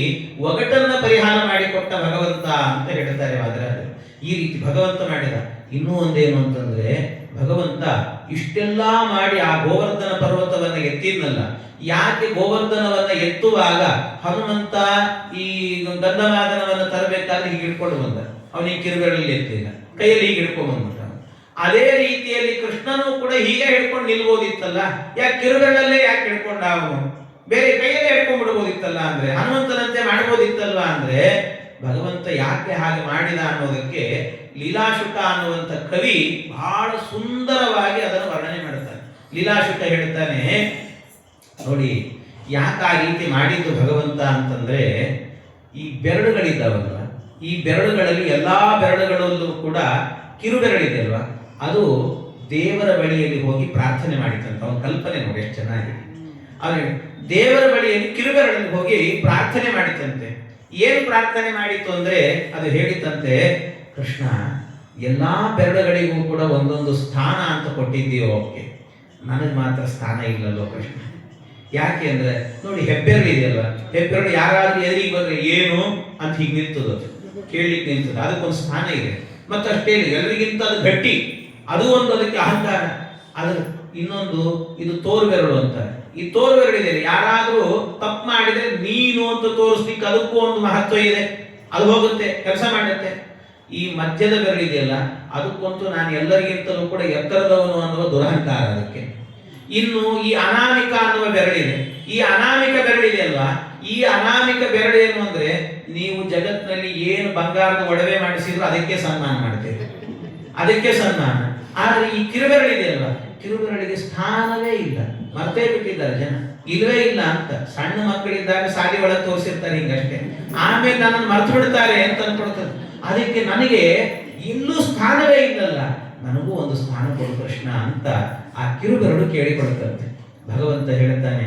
ಒಗಟನ್ನ ಪರಿಹಾರ ಮಾಡಿಕೊಟ್ಟ ಭಗವಂತ ಅಂತ ಹೇಳ್ತಾರೆ ವಾದರಾಜರು. ಈ ರೀತಿ ಭಗವಂತ ಮಾಡಿದ. ಇನ್ನೂ ಒಂದೇನು ಅಂತಂದ್ರೆ, ಭಗವಂತ ಇಷ್ಟೆಲ್ಲ ಮಾಡಿ ಆ ಗೋವರ್ಧನ ಪರ್ವತವನ್ನ ಎತ್ತಿದ್ನಲ್ಲ, ಯಾಕೆ ಗೋವರ್ಧನವನ್ನ ಎತ್ತುವಾಗ ಹನುಮಂತ ಈ ಗಂಧಮಾದನವನ್ನ ತರಬೇಕಾದ್ರೆ ಹೀಗೆ ಹಿಡ್ಕೊಂಡು ಬಂದ, ಅವನಿಗೆ ಕಿರುಬೆರಳಲ್ಲಿ ಎತ್ತಿಲ್ಲ, ಕೈಯಲ್ಲಿ ಹೀಗೆ ಹಿಡ್ಕೊಂಡು ಬಂದ್ಬಿಟ್ಟ. ಅದೇ ರೀತಿಯಲ್ಲಿ ಕೃಷ್ಣನು ಕೂಡ ಹೀಗೆ ಹಿಡ್ಕೊಂಡು ನಿಲ್ಬೋದಿತ್ತಲ್ಲ, ಯಾಕೆ ಕಿರುಬೆರಳಲ್ಲೇ ಯಾಕೆ ಹಿಡ್ಕೊಂಡ ಅವನು, ಬೇರೆ ಕೈಯಲ್ಲೇ ಹಿಡ್ಕೊಂಡ್ಬಿಡ್ಬೋದಿತ್ತಲ್ಲ, ಅಂದ್ರೆ ಹನುಮಂತನಂತೆ ಮಾಡ್ಬೋದಿತ್ತಲ್ವಾ ಅಂದ್ರೆ ಭಗವಂತ ಯಾಕೆ ಹಾಗೆ ಮಾಡಿದ ಅನ್ನೋದಕ್ಕೆ ಲೀಲಾಶುಕ ಅನ್ನುವಂಥ ಕವಿ ಬಹಳ ಸುಂದರವಾಗಿ ಅದನ್ನು ವರ್ಣನೆ ಮಾಡ್ತಾನೆ. ಲೀಲಾಶುಕ ಹೇಳ್ತಾನೆ ನೋಡಿ, ಯಾಕೆ ಆ ರೀತಿ ಮಾಡಿದ್ದು ಭಗವಂತ ಅಂತಂದ್ರೆ, ಈ ಬೆರಳುಗಳಿದ್ದಾವಲ್ಲ, ಈ ಬೆರಳುಗಳಲ್ಲಿ ಎಲ್ಲಾ ಬೆರಳುಗಳಲ್ಲೂ ಕೂಡ ಕಿರುಬೆರಳಿದೆ ಅಲ್ವಾ, ಅದು ದೇವರ ಬಳಿಯಲ್ಲಿ ಹೋಗಿ ಪ್ರಾರ್ಥನೆ ಮಾಡಿತಂತ. ಅವನ ಕಲ್ಪನೆ ನೋಡಿ ಎಷ್ಟು ಚೆನ್ನಾಗಿದೆ. ಅವನು ದೇವರ ಬಳಿಯಲ್ಲಿ ಕಿರುಬೆರಳಲ್ಲಿ ಹೋಗಿ ಪ್ರಾರ್ಥನೆ ಮಾಡಿತಂತೆ. ಏನು ಪ್ರಾರ್ಥನೆ ಮಾಡಿತು ಅಂದ್ರೆ, ಅದು ಹೇಳಿತಂತೆ, ಕೃಷ್ಣ ಎಲ್ಲಾ ಬೆರಳುಗಳಿಗೂ ಕೂಡ ಒಂದೊಂದು ಸ್ಥಾನ ಅಂತ ಕೊಟ್ಟಿದ್ದೀಯೋ, ಓಕೆ, ನನಗೆ ಮಾತ್ರ ಸ್ಥಾನ ಇಲ್ಲಲ್ಲೋ ಕೃಷ್ಣ. ಯಾಕೆ ಅಂದ್ರೆ ನೋಡಿ, ಹೆಬ್ಬೆರಳು ಇದೆಯಲ್ವಾ, ಹೆಬ್ಬೆರಳು ಯಾರಾದ್ರೂ ಎದುರಿಗೆ ಬಂದ್ರೆ ಏನು ಅಂತ ಹೀಗೆ ನಿಲ್ತದ, ಕೇಳಲಿಕ್ಕೆ ನಿಲ್ತದ, ಅದಕ್ಕೊಂದು ಸ್ಥಾನ ಇದೆ. ಮತ್ತೆ ಅಷ್ಟೇ ಇಲ್ಲ, ಎಲ್ಲರಿಗಿಂತ ಅದು ಗಟ್ಟಿ, ಅದು ಒಂದು ಅದಕ್ಕೆ ಅಹಂಕಾರ. ಅದ್ರ ಇನ್ನೊಂದು ಇದು ತೋರು ಬೆರಳು ಅಂತ, ಈ ತೋರು ಬೆರಳು ಇದೆ, ಯಾರಾದ್ರೂ ತಪ್ಪು ಮಾಡಿದ್ರೆ ನೀನು ಅಂತ ತೋರಿಸ್ಲಿಕ್ಕೆ ಅದಕ್ಕೂ ಒಂದು ಮಹತ್ವ ಇದೆ, ಅದು ಹೋಗುತ್ತೆ, ಕೆಲಸ ಮಾಡುತ್ತೆ. ಈ ಮಧ್ಯದ ಬೆರಳು ಇದೆಯಲ್ಲ, ಅದಕ್ಕಂತೂ ನಾನು ಎಲ್ಲರಿಗಿಂತಲೂ ಕೂಡ ಎತ್ತರದವನು ಅನ್ನುವ ದುರಹಂಕಾರ ಅದಕ್ಕೆ. ಇನ್ನು ಈ ಅನಾಮಿಕ ಅನ್ನುವ ಬೆರಳಿದೆ, ಈ ಅನಾಮಿಕ ಬೆರಳಿದೆ ಅಲ್ವಾ, ಈ ಅನಾಮಿಕ ಬೆರಳು ಏನು ಅಂದ್ರೆ, ನೀವು ಜಗತ್ತಿನಲ್ಲಿ ಏನು ಬಂಗಾರದ ಒಡವೆ ಮಾಡಿಸಿದ್ರು ಅದಕ್ಕೆ ಸನ್ಮಾನ ಮಾಡ್ತೇವೆ, ಅದಕ್ಕೆ ಸನ್ಮಾನ. ಆದ್ರೆ ಈ ಕಿರುಬೆರಳಿದೆ ಅಲ್ವಾ, ಕಿರುಬೆರಳಿಗೆ ಸ್ಥಾನವೇ ಇಲ್ಲ, ಮರ್ತೇ ಬಿಟ್ಟಿದ್ದಾರೆ ಜನ, ಇಲ್ವೇ ಇಲ್ಲ ಅಂತ. ಸಣ್ಣ ಮಕ್ಕಳಿದ್ದಾಗ ಸಾಲಿ ಒಳಗೆ ತೋರಿಸಿರ್ತಾರೆ ಹಿಂಗಷ್ಟೇ, ಆಮೇಲೆ ನನ್ನನ್ನು ಮರ್ತು ಬಿಡ್ತಾರೆ ಅಂತ ಅನ್ಕೊಡ್ತಾರೆ. ಅದಕ್ಕೆ ನನಗೆ ಇನ್ನೂ ಸ್ಥಾನವೇ ಇಲ್ಲಲ್ಲ, ನನಗೂ ಒಂದು ಸ್ಥಾನ ಕೊಡು ಕೃಷ್ಣ ಅಂತ ಆ ಕಿರುಬೆರಳು ಕೇಳಿಕೊಡುತ್ತಂತೆ. ಭಗವಂತ ಹೇಳ್ತಾನೆ,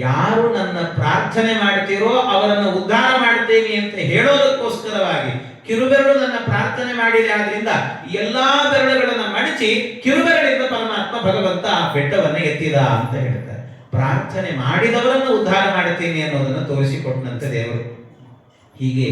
ಯಾರು ನನ್ನ ಪ್ರಾರ್ಥನೆ ಮಾಡ್ತೀರೋ ಅವರನ್ನು ಉದ್ಧಾರ ಮಾಡ್ತೇನೆ ಅಂತ ಹೇಳೋದಕ್ಕೋಸ್ಕರವಾಗಿ ಕಿರುಬೆರಳು ನನ್ನ ಪ್ರಾರ್ಥನೆ ಮಾಡಿದೆ. ಆದ್ರಿಂದ ಎಲ್ಲಾ ಬೆರಳುಗಳನ್ನ ಮಡಚಿ ಕಿರುಬೆರಳಿಂದ ಪರಮಾತ್ಮ ಭಗವಂತ ಆ ಬೆಟ್ಟವನ್ನ ಎತ್ತಿದ ಅಂತ ಹೇಳ್ತಾರೆ. ಪ್ರಾರ್ಥನೆ ಮಾಡಿದವರನ್ನು ಉದ್ಧಾರ ಮಾಡ್ತೀನಿ ಅನ್ನೋದನ್ನು ತೋರಿಸಿಕೊಟ್ಟಂತೆ ದೇವರು. ಹೀಗೆ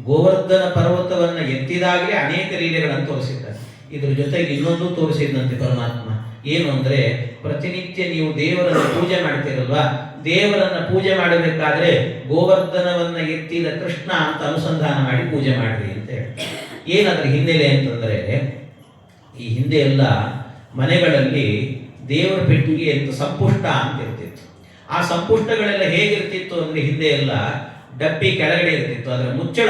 ಗೋವರ್ಧನ ಪರ್ವತವನ್ನ ಎತ್ತಿದಾಗಲೇ ಅನೇಕ ಲೀಲೆಗಳನ್ನು ತೋರಿಸಿದ್ದಾರೆ. ಇದ್ರ ಜೊತೆಗೆ ಇನ್ನೊಂದು ತೋರಿಸಿದಂತೆ ಪರಮಾತ್ಮ, ಏನು ಅಂದ್ರೆ, ಪ್ರತಿನಿತ್ಯ ನೀವು ದೇವರನ್ನು ಪೂಜೆ ಮಾಡ್ತೀರಲ್ವಾ, ದೇವರನ್ನ ಪೂಜೆ ಮಾಡಬೇಕಾದ್ರೆ ಗೋವರ್ಧನವನ್ನ ಎತ್ತಿದ ಕೃಷ್ಣ ಅಂತ ಅನುಸಂಧಾನ ಮಾಡಿ ಪೂಜೆ ಮಾಡ್ರಿ ಅಂತ ಹೇಳಿ. ಏನಾದ್ರೂ ಹಿನ್ನೆಲೆ ಅಂತಂದ್ರೆ, ಈ ಹಿಂದೆ ಎಲ್ಲ ಮನೆಗಳಲ್ಲಿ ದೇವರ ಪೆಟ್ಟಿಗೆ ಅಂತ ಸಂಪುಷ್ಟ ಅಂತ ಇರ್ತಿತ್ತು. ಆ ಸಂಪುಷ್ಟಗಳೆಲ್ಲ ಹೇಗಿರ್ತಿತ್ತು ಅಂದ್ರೆ, ಹಿಂದೆ ಎಲ್ಲ ಡಬ್ಬಿ ಕೆಳಗಡೆ ಇರ್ತಿತ್ತು, ಅದರ ಮುಚ್ಚಳ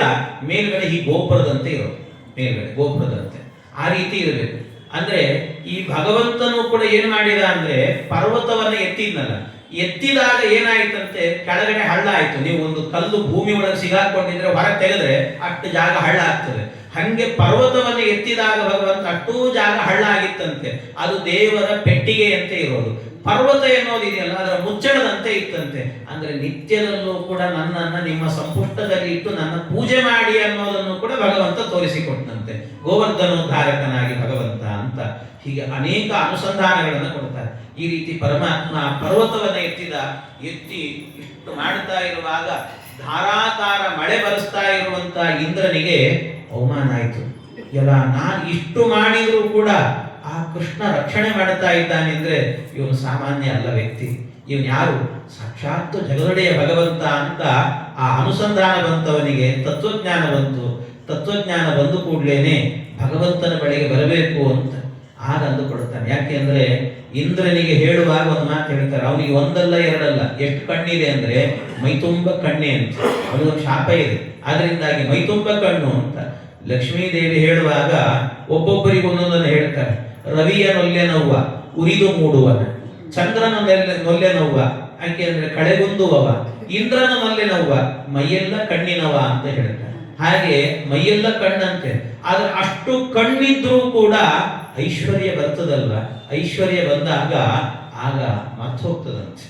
ಮೇಲ್ಗಡೆ ಈ ಗೋಪುರದಂತೆ ಇರೋದು, ಮೇಲ್ಗಡೆ ಗೋಪುರದಂತೆ ಆ ರೀತಿ ಇರಬೇಕು. ಅಂದ್ರೆ ಈ ಭಗವಂತನು ಕೂಡ ಏನ್ ಮಾಡಿದ ಅಂದ್ರೆ, ಪರ್ವತವನ್ನ ಎತ್ತಿದ್ನಲ್ಲ, ಎತ್ತಿದಾಗ ಏನಾಯ್ತಂತೆ, ಕೆಳಗಡೆ ಹಳ್ಳ ಆಯ್ತು. ನೀವು ಒಂದು ಕಲ್ಲು ಭೂಮಿ ಒಳಗೆ ಸಿಗಾಕೊಂಡಿದ್ರೆ ಹೊರಗೆ ತೆಗೆದ್ರೆ ಅಷ್ಟು ಜಾಗ ಹಳ್ಳ ಆಗ್ತದೆ. ಹಂಗೆ ಪರ್ವತವನ್ನ ಎತ್ತಿದಾಗ ಭಗವಂತ ಅಷ್ಟೂ ಜಾಗ ಹಳ್ಳ ಆಗಿತ್ತಂತೆ. ಅದು ದೇವರ ಪೆಟ್ಟಿಗೆ ಅಂತ ಇರೋದು. ಪರ್ವತ ಎನ್ನುವುದಿದೆಯಲ್ಲ, ಅದರ ಮುಚ್ಚಳದಂತೆ ಇತ್ತಂತೆ. ಅಂದ್ರೆ ನಿತ್ಯದಲ್ಲೂ ಕೂಡ ನನ್ನನ್ನ ನಿಮ್ಮ ಸಂಪುಷ್ಟದಲ್ಲಿ ಇಟ್ಟು ನನ್ನ ಪೂಜೆ ಮಾಡಿ ಅನ್ನೋದನ್ನು ಕೂಡ ಭಗವಂತ ತೋರಿಸಿಕೊಟ್ಟಂತೆ, ಗೋವರ್ಧನೋದ್ಧಾರಕನಾಗಿ ಭಗವಂತ ಅಂತ. ಹೀಗೆ ಅನೇಕ ಅನುಸಂಧಾನಗಳನ್ನು ಕೊಡ್ತಾರೆ. ಈ ರೀತಿ ಪರಮಾತ್ಮ ಪರ್ವತವನ್ನ ಎತ್ತಿ ಇಷ್ಟು ಮಾಡುತ್ತಾ ಇರುವಾಗ ಧಾರಾಕಾರ ಮಳೆ ಬರೆಸ್ತಾ ಇರುವಂತ ಇಂದ್ರನಿಗೆ ಅವಮಾನ ಆಯ್ತು. ಎಲ್ಲ ನಾನು ಇಷ್ಟು ಮಾಡಿದ್ರು ಕೂಡ ಆ ಕೃಷ್ಣ ರಕ್ಷಣೆ ಮಾಡುತ್ತಾ ಇದ್ದಾನೆ ಅಂದ್ರೆ, ಇವನು ಸಾಮಾನ್ಯ ಅಲ್ಲ ವ್ಯಕ್ತಿ, ಇವನು ಯಾರು, ಸಾಕ್ಷಾತ್ ಜಗದೊಡೆಯ ಭಗವಂತ ಅಂತ ಆ ಅನುಸಂಧಾನ ಬಂತವನಿಗೆ ತತ್ವಜ್ಞಾನ ಬಂತು. ತತ್ವಜ್ಞಾನ ಬಂದು ಕೂಡ್ಲೇನೆ ಭಗವಂತನ ಬಳಿಗೆ ಬರಬೇಕು ಅಂತ ಆಗ ಅಂದುಕೊಡುತ್ತಾನೆ. ಯಾಕೆ ಅಂದ್ರೆ, ಇಂದ್ರನಿಗೆ ಹೇಳುವಾಗ ಒಂದು ಮಾತು ಹೇಳ್ತಾರೆ, ಅವನಿಗೆ ಒಂದಲ್ಲ ಎರಡಲ್ಲ, ಎಷ್ಟು ಕಣ್ಣಿದೆ ಅಂದ್ರೆ ಮೈತುಂಬ ಕಣ್ಣೆ ಅಂತ, ಅವನಿಗೊಂದು ಶಾಪ ಇದೆ, ಅದರಿಂದಾಗಿ ಮೈತುಂಬ ಕಣ್ಣು ಅಂತ. ಲಕ್ಷ್ಮೀದೇವಿ ಹೇಳುವಾಗ ಒಬ್ಬೊಬ್ಬರಿಗೆ ಒಂದೊಂದನ್ನು ಹೇಳ್ತಾರೆ. ರವಿಯ ನೊಲ್ಲೆ ನೋವ ಉರಿದು ಮೂಡುವನ, ಚಂದ್ರನ ನೊಲ್ಲೆ ನೋವ ಯಾಕೆ ಅಂದ್ರೆ ಕಳೆಗುಂದುವವ, ಇಂದ್ರನ ನೊಲ್ಲೆ ನೋವ ಮೈಯೆಲ್ಲ ಕಣ್ಣಿನವ ಅಂತ ಹೇಳ್ತಾರೆ. ಹಾಗೆ ಮೈಯೆಲ್ಲ ಕಣ್ಣಂತೆ. ಆದ್ರೆ ಅಷ್ಟು ಕಣ್ಣಿದ್ರೂ ಕೂಡ ಐಶ್ವರ್ಯ ಬರ್ತದಲ್ವ, ಐಶ್ವರ್ಯ ಬಂದಾಗ ಆಗ ಮರ್ತು ಹೋಗ್ತದಂತೆ,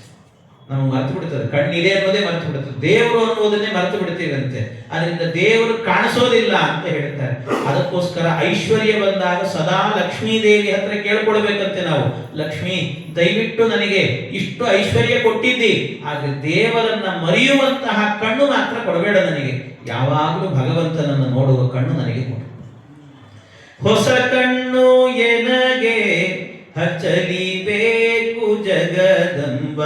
ನಮ್ಗೆ ಮರ್ತು ಬಿಡ್ತದೆ. ಕಣ್ಣಿದೆ ಅನ್ನೋದೇ ಮರ್ತು ಬಿಡ್ತದೆ, ದೇವರು ಅನ್ನೋದನ್ನೇ ಮರ್ತು ಬಿಡ್ತೀವಂತೆ. ಅದರಿಂದ ದೇವರು ಕಾಣಿಸೋದಿಲ್ಲ ಅಂತ ಹೇಳ್ತಾರೆ. ಅದಕ್ಕೋಸ್ಕರ ಐಶ್ವರ್ಯ ಬಂದಾಗ ಸದಾ ಲಕ್ಷ್ಮೀ ದೇವಿ ಹತ್ರ ಕೇಳ್ಕೊಳ್ಬೇಕಂತೆ ನಾವು, ಲಕ್ಷ್ಮಿ ದಯವಿಟ್ಟು ನನಗೆ ಇಷ್ಟು ಐಶ್ವರ್ಯ ಕೊಟ್ಟಿದ್ದಿ, ಆದ್ರೆ ದೇವರನ್ನ ಮರೆಯುವಂತಹ ಕಣ್ಣು ಮಾತ್ರ ಕೊಡಬೇಡ ನನಗೆ, ಯಾವಾಗಲೂ ಭಗವಂತನನ್ನು ನೋಡುವ ಕಣ್ಣು ನನಗೆ ಕೊಡು. ಹೊಸ ಕಣ್ಣು ಎನಗೆ ಹಚ್ಚಲಿಬೇಕು ಜಗದಂಬ,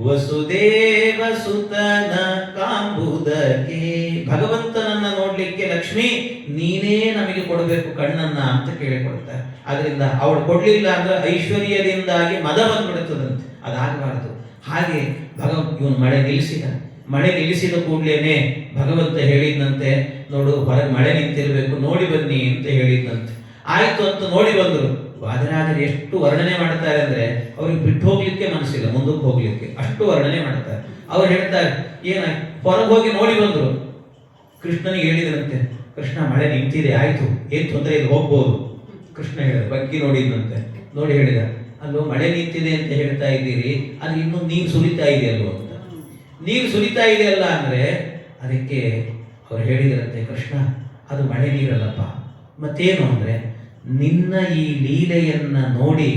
ವಸುದೇವ ಸುತನ ಕಾಂಬುದಕ್ಕೆ. ಭಗವಂತನನ್ನ ನೋಡ್ಲಿಕ್ಕೆ ಲಕ್ಷ್ಮಿ ನೀನೇ ನಮಗೆ ಕೊಡಬೇಕು ಕಣ್ಣನ್ನ ಅಂತ ಕೇಳಿಕೊಡ್ತಾರೆ. ಆದ್ರಿಂದ ಅವಳು ಕೊಡ್ಲಿಲ್ಲ ಅಂದ್ರೆ ಐಶ್ವರ್ಯದಿಂದಾಗಿ ಮದ ಬಂದ್ಬಿಡುತ್ತದಂತೆ, ಅದಾಗಬಾರದು. ಹಾಗೆ ಇವನು ಮಳೆ ನಿಲ್ಲಿಸಿದ, ಮಳೆ ನಿಲ್ಲಿಸಿದ ಕೂಡಲೇನೆ ಭಗವಂತ ಹೇಳಿದ್ನಂತೆ, ನೋಡು ಹೊರಗೆ ಮಳೆ ನಿಂತಿರಬೇಕು, ನೋಡಿ ಬನ್ನಿ ಅಂತ ಹೇಳಿದ್ನಂತೆ. ಆಯ್ತು ಅಂತ ನೋಡಿ ಬಂದರು. ವಾದರಾಜರು ಎಷ್ಟು ವರ್ಣನೆ ಮಾಡ್ತಾರೆ ಅಂದ್ರೆ ಅವ್ರಿಗೆ ಬಿಟ್ಟು ಹೋಗ್ಲಿಕ್ಕೆ ಮನಸ್ಸಿಲ್ಲ, ಮುಂದಕ್ಕೆ ಹೋಗ್ಲಿಕ್ಕೆ ಅಷ್ಟು ವರ್ಣನೆ ಮಾಡ್ತಾರೆ. ಅವ್ರು ಹೇಳ್ತಾರೆ, ಹೊರಗೆ ಹೋಗಿ ನೋಡಿ ಬಂದರು. ಕೃಷ್ಣನಿಗೆ ಹೇಳಿದ್ರಂತೆ, ಕೃಷ್ಣ ಮಳೆ ನಿಂತಿದೆ, ಆಯ್ತು, ಏನ್ ತೊಂದರೆ ಇಲ್ಲ, ಹೋಗ್ಬೋದು. ಕೃಷ್ಣ ಹೇಳಿದ, ಬಗ್ಗಿ ನೋಡಿದ್ನಂತೆ, ನೋಡಿ ಹೇಳಿದ, ಅಲ್ಲೋ ಮಳೆ ನಿಂತಿದೆ ಅಂತ ಹೇಳ್ತಾ ಇದ್ದೀರಿ, ಅದು ಇನ್ನೂ ನೀರು ಸುರಿತಾ ಇದೆಯಲ್ವ ಅಂತ. ನೀರು ಸುರಿತಾ ಇದೆಯಲ್ಲ ಅಂದ್ರೆ ಅದಕ್ಕೆ ಅವ್ರು ಹೇಳಿದ್ರಂತೆ, ಕೃಷ್ಣ ಅದು ಮಳೆ ನೀರಲ್ಲಪ್ಪ, ಮತ್ತೇನು ಅಂದ್ರೆ ನಿನ್ನ ಈ ಲೀಲೆಯನ್ನ ನೋಡಿ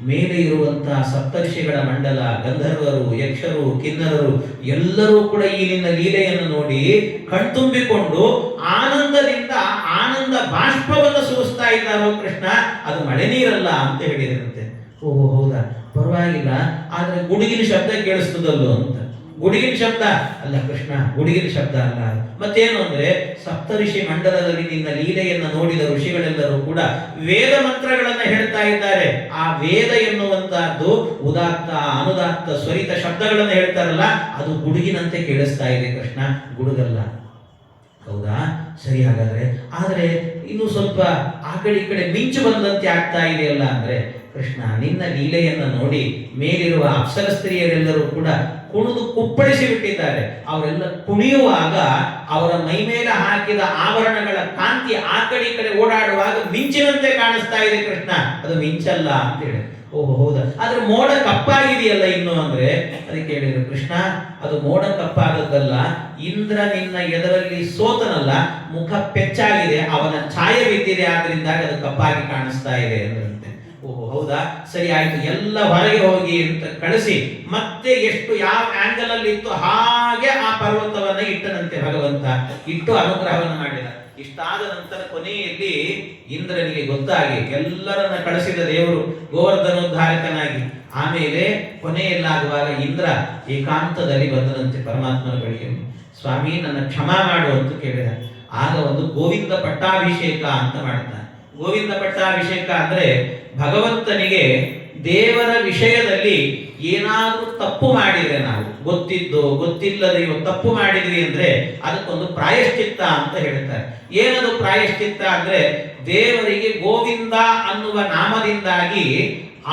ಮೇಲೆ ಇರುವಂತಹ ಸಪ್ತರ್ಷಿಗಳ ಮಂಡಲ, ಗಂಧರ್ವರು, ಯಕ್ಷರು, ಕಿನ್ನರರು ಎಲ್ಲರೂ ಕೂಡ ಈ ನಿನ್ನ ಲೀಲೆಯನ್ನು ನೋಡಿ ಕಣ್ತುಂಬಿಕೊಂಡು ಆನಂದದಿಂದ ಆನಂದ ಬಾಷ್ಪವನ್ನು ಸುರಿಸ್ತಾ ಇದ್ದಾರೋ ಕೃಷ್ಣ, ಅದು ಮಳೆ ನೀರಲ್ಲ ಅಂತ ಹೇಳಿದ್ರಂತೆ. ಓಹೋ ಹೌದಾ, ಪರವಾಗಿಲ್ಲ, ಆದ್ರೆ ಗುಡುಗಿನ ಶಬ್ದ ಕೇಳಿಸ್ತದಲ್ಲೋ ಅಂತ. ಗುಡುಗಿನ ಶಬ್ದ ಅಲ್ಲ ಕೃಷ್ಣ, ಗುಡುಗಿನ ಶಬ್ದ ಅಲ್ಲ. ಮತ್ತೇನು ಅಂದ್ರೆ ಸಪ್ತಋಷಿ ಮಂಡಲದಲ್ಲಿ ನಿನ್ನ ಲೀಲೆಯನ್ನು ನೋಡಿದ ಋಷಿಗಳೆಲ್ಲರೂ ಕೂಡ ವೇದ ಮಂತ್ರಗಳನ್ನ ಹೇಳ್ತಾ ಇದ್ದಾರೆ. ಆ ವೇದ ಎನ್ನುವಂತಹದ್ದು ಉದಾತ್ತ, ಅನುದಾತ್ತ, ಸ್ವರಿತ ಶಬ್ದಗಳನ್ನು ಹೇಳ್ತಾರಲ್ಲ, ಅದು ಗುಡುಗಿನಂತೆ ಕೇಳಿಸ್ತಾ ಇದೆ ಕೃಷ್ಣ, ಗುಡುಗಲ್ಲ. ಹೌದಾ, ಸರಿ. ಹಾಗಾದ್ರೆ ಆದ್ರೆ ಇನ್ನು ಸ್ವಲ್ಪ ಆ ಕಡೆ ಈ ಕಡೆ ಮಿಂಚು ಬಂದಂತೆ ಆಗ್ತಾ ಇದೆಯಲ್ಲ ಅಂದ್ರೆ ಕೃಷ್ಣ ನಿನ್ನ ಲೀಲೆಯನ್ನ ನೋಡಿ ಮೇಲಿರುವ ಅಪ್ಸರ ಸ್ತ್ರೀಯರೆಲ್ಲರೂ ಕೂಡ ಕುಣಿದು ಕುಪ್ಪಳಿಸಿ ಬಿಟ್ಟಿದ್ದಾರೆ. ಅವರೆಲ್ಲ ಕುಣಿಯುವಾಗ ಅವರ ಮೈ ಮೇಲೆ ಹಾಕಿದ ಆಭರಣಗಳ ಕಾಂತಿ ಆ ಕಡೆ ಈ ಕಡೆ ಓಡಾಡುವಾಗ ಮಿಂಚಿನಂತೆ ಕಾಣಿಸ್ತಾ ಇದೆ ಕೃಷ್ಣ, ಅದು ಮಿಂಚಲ್ಲ ಅಂತ ಹೇಳಿ. ಓಹೋ ಹೌದಾ, ಆದ್ರೆ ಮೋಡ ಕಪ್ಪಾಗಿದೆಯಲ್ಲ ಇನ್ನು ಅಂದ್ರೆ ಅದಕ್ಕೆ ಹೇಳಿದ್ರು, ಕೃಷ್ಣ ಅದು ಮೋಡ ಕಪ್ಪಾಗದ್ದಲ್ಲ, ಇಂದ್ರ ನಿನ್ನ ಎದರಲ್ಲಿ ಸೋತನಲ್ಲ, ಮುಖ ಪೆಚ್ಚಾಗಿದೆ, ಅವನ ಛಾಯೆ ಬಿದ್ದಿದೆ, ಆದ್ರಿಂದಾಗಿ ಅದು ಕಪ್ಪಾಗಿ ಕಾಣಿಸ್ತಾ ಇದೆ ಅಂದ್ರಂತೆ. ಓಹೋ ಹೌದಾ, ಸರಿ ಆಯ್ತು, ಎಲ್ಲ ಹೊರಗೆ ಹೋಗಿ ಅಂತ ಕಳಿಸಿ ಮತ್ತೆ ಎಷ್ಟು ಯಾವ ಆಂಗಲ್ ಅಲ್ಲಿ ಇತ್ತು ಹಾಗೆ ಆ ಪರ್ವತವನ್ನ ಇಟ್ಟನಂತೆ ಭಗವಂತ. ಇಟ್ಟು ಅನುಗ್ರಹವನ್ನು ಮಾಡಿದ. ಇಷ್ಟಾದ ನಂತರ ಕೊನೆಯಲ್ಲಿ ಇಂದ್ರನಿಗೆ ಗೊತ್ತಾಗಿ ಎಲ್ಲರನ್ನ ಕಳಿಸಿದ ದೇವರು ಗೋವರ್ಧನೋದ್ಧಾರಕನಾಗಿ. ಆಮೇಲೆ ಕೊನೆಯಲ್ಲಾಗುವಾಗ ಇಂದ್ರ ಏಕಾಂತದಲ್ಲಿ ಬಂದನಂತೆ ಪರಮಾತ್ಮನ ಬಳಿಗೆ. ಸ್ವಾಮಿ ನನ್ನ ಕ್ಷಮಾ ಮಾಡು ಅಂತ ಕೇಳಿದ. ಆಗ ಒಂದು ಗೋವಿಂದ ಪಟ್ಟಾಭಿಷೇಕ ಅಂತ ಮಾಡ್ತಾನೆ. ಗೋವಿಂದ ಪಟ್ಟಾಭಿಷೇಕ ಅಂದ್ರೆ ಭಗವಂತನಿಗೆ ದೇವರ ವಿಷಯದಲ್ಲಿ ಏನಾದ್ರೂ ತಪ್ಪು ಮಾಡಿದ್ರೆ, ನಾವು ಗೊತ್ತಿದ್ದು ಗೊತ್ತಿಲ್ಲದೆಯೋ ತಪ್ಪು ಮಾಡಿದ್ವಿ ಅಂದ್ರೆ ಅದಕ್ಕೊಂದು ಪ್ರಾಯಶ್ಚಿತ್ತ ಅಂತ ಹೇಳ್ತಾರೆ. ಏನದು ಪ್ರಾಯಶ್ಚಿತ್ತ ಅಂದ್ರೆ ದೇವರಿಗೆ ಗೋವಿಂದ ಅನ್ನುವ ನಾಮದಿಂದಾಗಿ